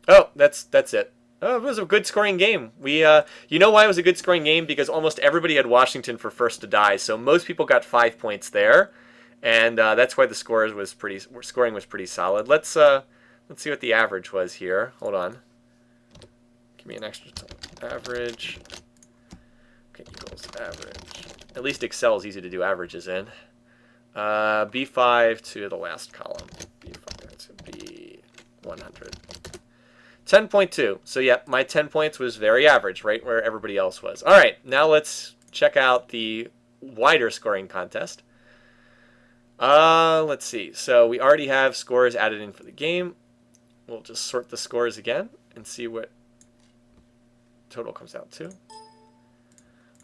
Oh, that's it. Oh, it was a good scoring game. You know why it was a good scoring game? Because almost everybody had Washington for first to die, so most people got 5 points there, and that's why the scoring was pretty solid. Let's see what the average was here. Hold on. Give me an extra average. Okay, equals average. At least Excel is easy to do averages in. B5 to the last column. B5 to B100. 10.2. So yeah, my 10 points was very average, right where everybody else was. All right, now let's check out the wider scoring contest. Let's see. So we already have scores added in for the game. We'll just sort the scores again and see what total comes out to.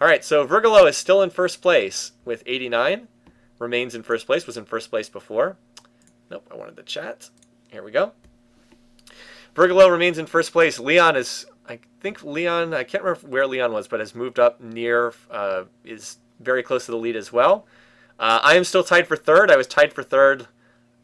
All right, so Vergalo is still in first place with 89. Remains in first place. Was in first place before. Nope, I wanted the chat. Here we go. Vergalo remains in first place. Leon is, I can't remember where Leon was, but has moved up near, is very close to the lead as well. I am still tied for third. I was tied for third.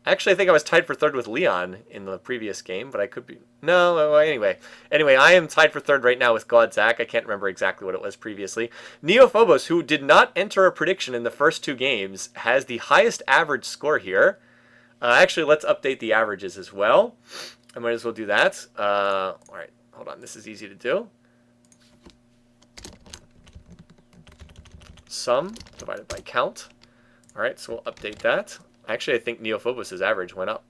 Actually, I think I was tied for third with Leon in the previous game, but I could be... No, anyway. Anyway, I am tied for third right now with Godzak. I can't remember exactly what it was previously. Neophobos, who did not enter a prediction in the first 2 games, has the highest average score here. Actually, let's update the averages as well. I might as well do that. All right, hold on. This is easy to do. Sum divided by count. All right, so we'll update that. Actually, I think Neophobos' average went up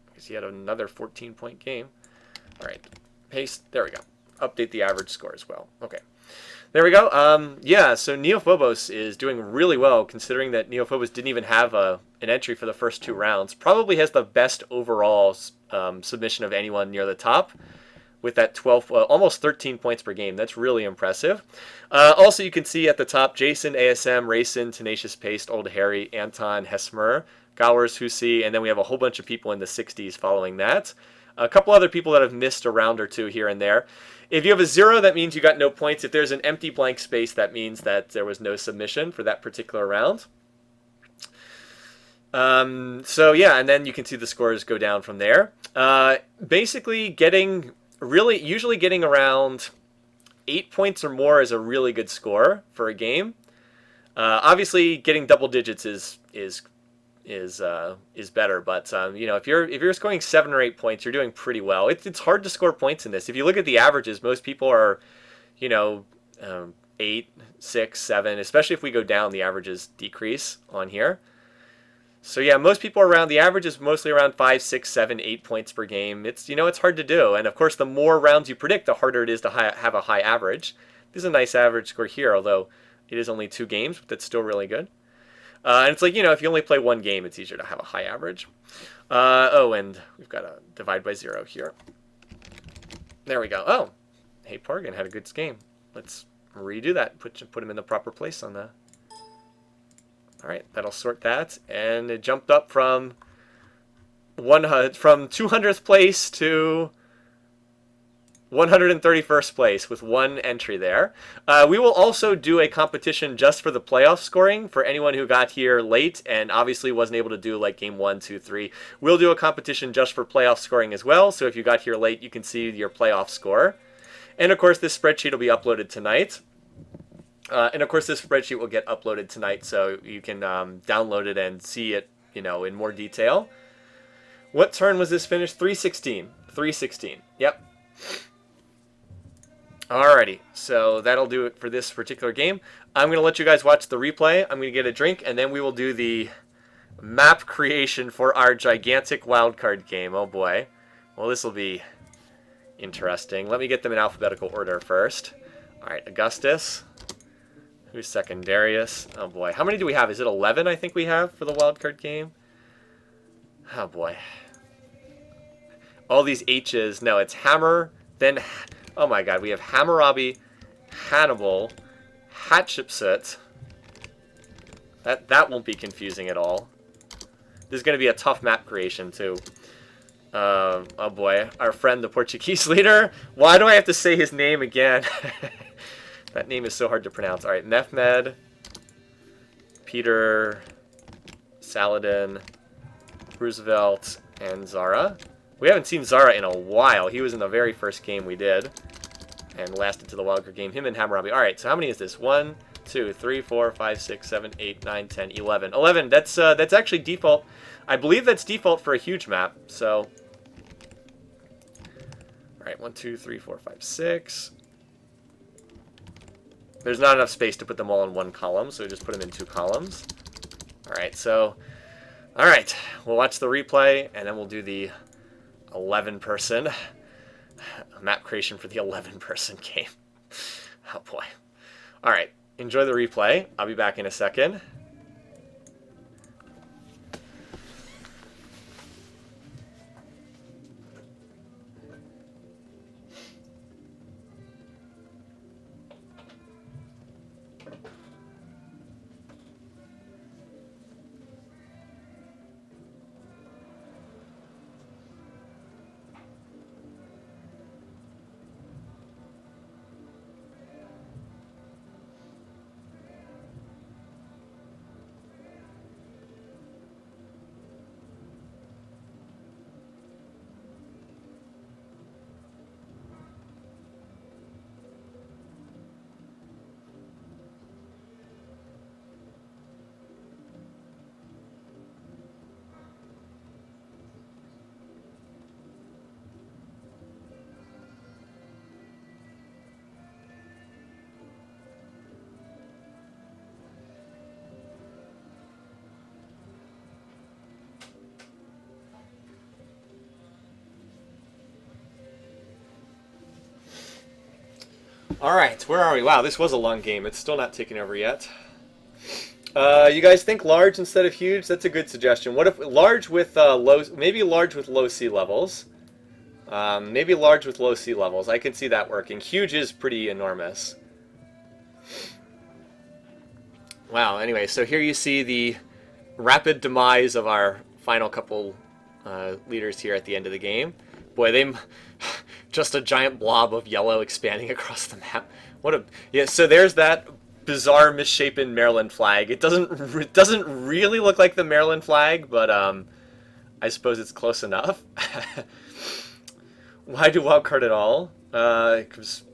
because he had another 14-point game. All right, paste. There we go. Update the average score as well. Okay, there we go. Yeah, so Neophobos is doing really well considering that Neophobos didn't even have an entry for the first 2 rounds. Probably has the best overall submission of anyone near the top with that 12, almost 13 points per game. That's really impressive. Also, you can see at the top, Jason, ASM, Rayson, Tenacious Paste, Old Harry, Anton, Hesmer, Gowers, Husi, and then we have a whole bunch of people in the 60s following that. A couple other people that have missed a round or 2 here and there. If you have a 0, that means you got no points. If there's an empty blank space, that means that there was no submission for that particular round. So yeah, and then you can see the scores go down from there. Basically usually getting around 8 points or more is a really good score for a game. Obviously getting double digits is better, but you know, if you're scoring 7 or 8 points, you're doing pretty well. It's hard to score points in this. If you look at the averages, most people are, 8, 6, 7, especially if we go down, the averages decrease on here. So yeah, most people are around, the average is mostly around 5, 6, 7, 8 points per game. It's hard to do. And of course, the more rounds you predict, the harder it is to have a high average. There's a nice average score here, although it is only 2 games, but that's still really good. And it's like, if you only play 1 game, it's easier to have a high average. And we've got to divide by 0 here. There we go. Oh, hey, Pargan had a good game. Let's redo that. Put him in the proper place on the... All right, that'll sort that, and it jumped up from 200th place to 131st place with 1 entry there. We will also do a competition just for the playoff scoring for anyone who got here late and obviously wasn't able to do like game 1, 2, 3. We'll do a competition just for playoff scoring as well. So if you got here late, you can see your playoff score. And of course, this spreadsheet will be uploaded tonight. And of course, this spreadsheet will get uploaded tonight, so you can download it and see it, in more detail. What turn was this finished? 316. 316. Yep. Alrighty, so that'll do it for this particular game. I'm going to let you guys watch the replay. I'm going to get a drink, and then we will do the map creation for our gigantic wildcard game. Oh boy. Well, this will be interesting. Let me get them in alphabetical order first. Alright, Augustus. Who's second? Darius. Oh boy. How many do we have? Is it 11 I think we have for the wildcard game? Oh boy. All these H's. No, it's Hammer. Then, oh my god, we have Hammurabi, Hannibal, Hatshepsut. That won't be confusing at all. This is going to be a tough map creation too. Oh boy, our friend the Portuguese leader. Why do I have to say his name again? That name is so hard to pronounce. All right, Mehmed, Peter, Saladin, Roosevelt, and Zara. We haven't seen Zara in a while. He was in the very first game we did and lasted to the wildcard game. Him and Hammurabi. All right, so how many is this? 1, 2, 3, 4, 5, 6, 7, 8, 9, 10, 11. 11, that's actually default. I believe that's default for a huge map, so... All right, 1, 2, 3, 4, 5, 6. There's not enough space to put them all in one column, so just put them in 2 columns. All right, so... All right, we'll watch the replay, and then we'll do the 11-person map creation for the 11-person game. Oh, boy. All right, enjoy the replay. I'll be back in a second. All right, where are we? Wow, this was a long game. It's still not taken over yet. You guys think large instead of huge? That's a good suggestion. What if large with maybe large with low sea levels? Maybe large with low sea levels. I can see that working. Huge is pretty enormous. Wow, anyway, so here you see the rapid demise of our final couple leaders here at the end of the game. Boy, they... just a giant blob of yellow expanding across the map. What a... Yeah, so there's that bizarre misshapen Maryland flag. It doesn't really look like the Maryland flag, but I suppose it's close enough. Why do wildcard at all? Because,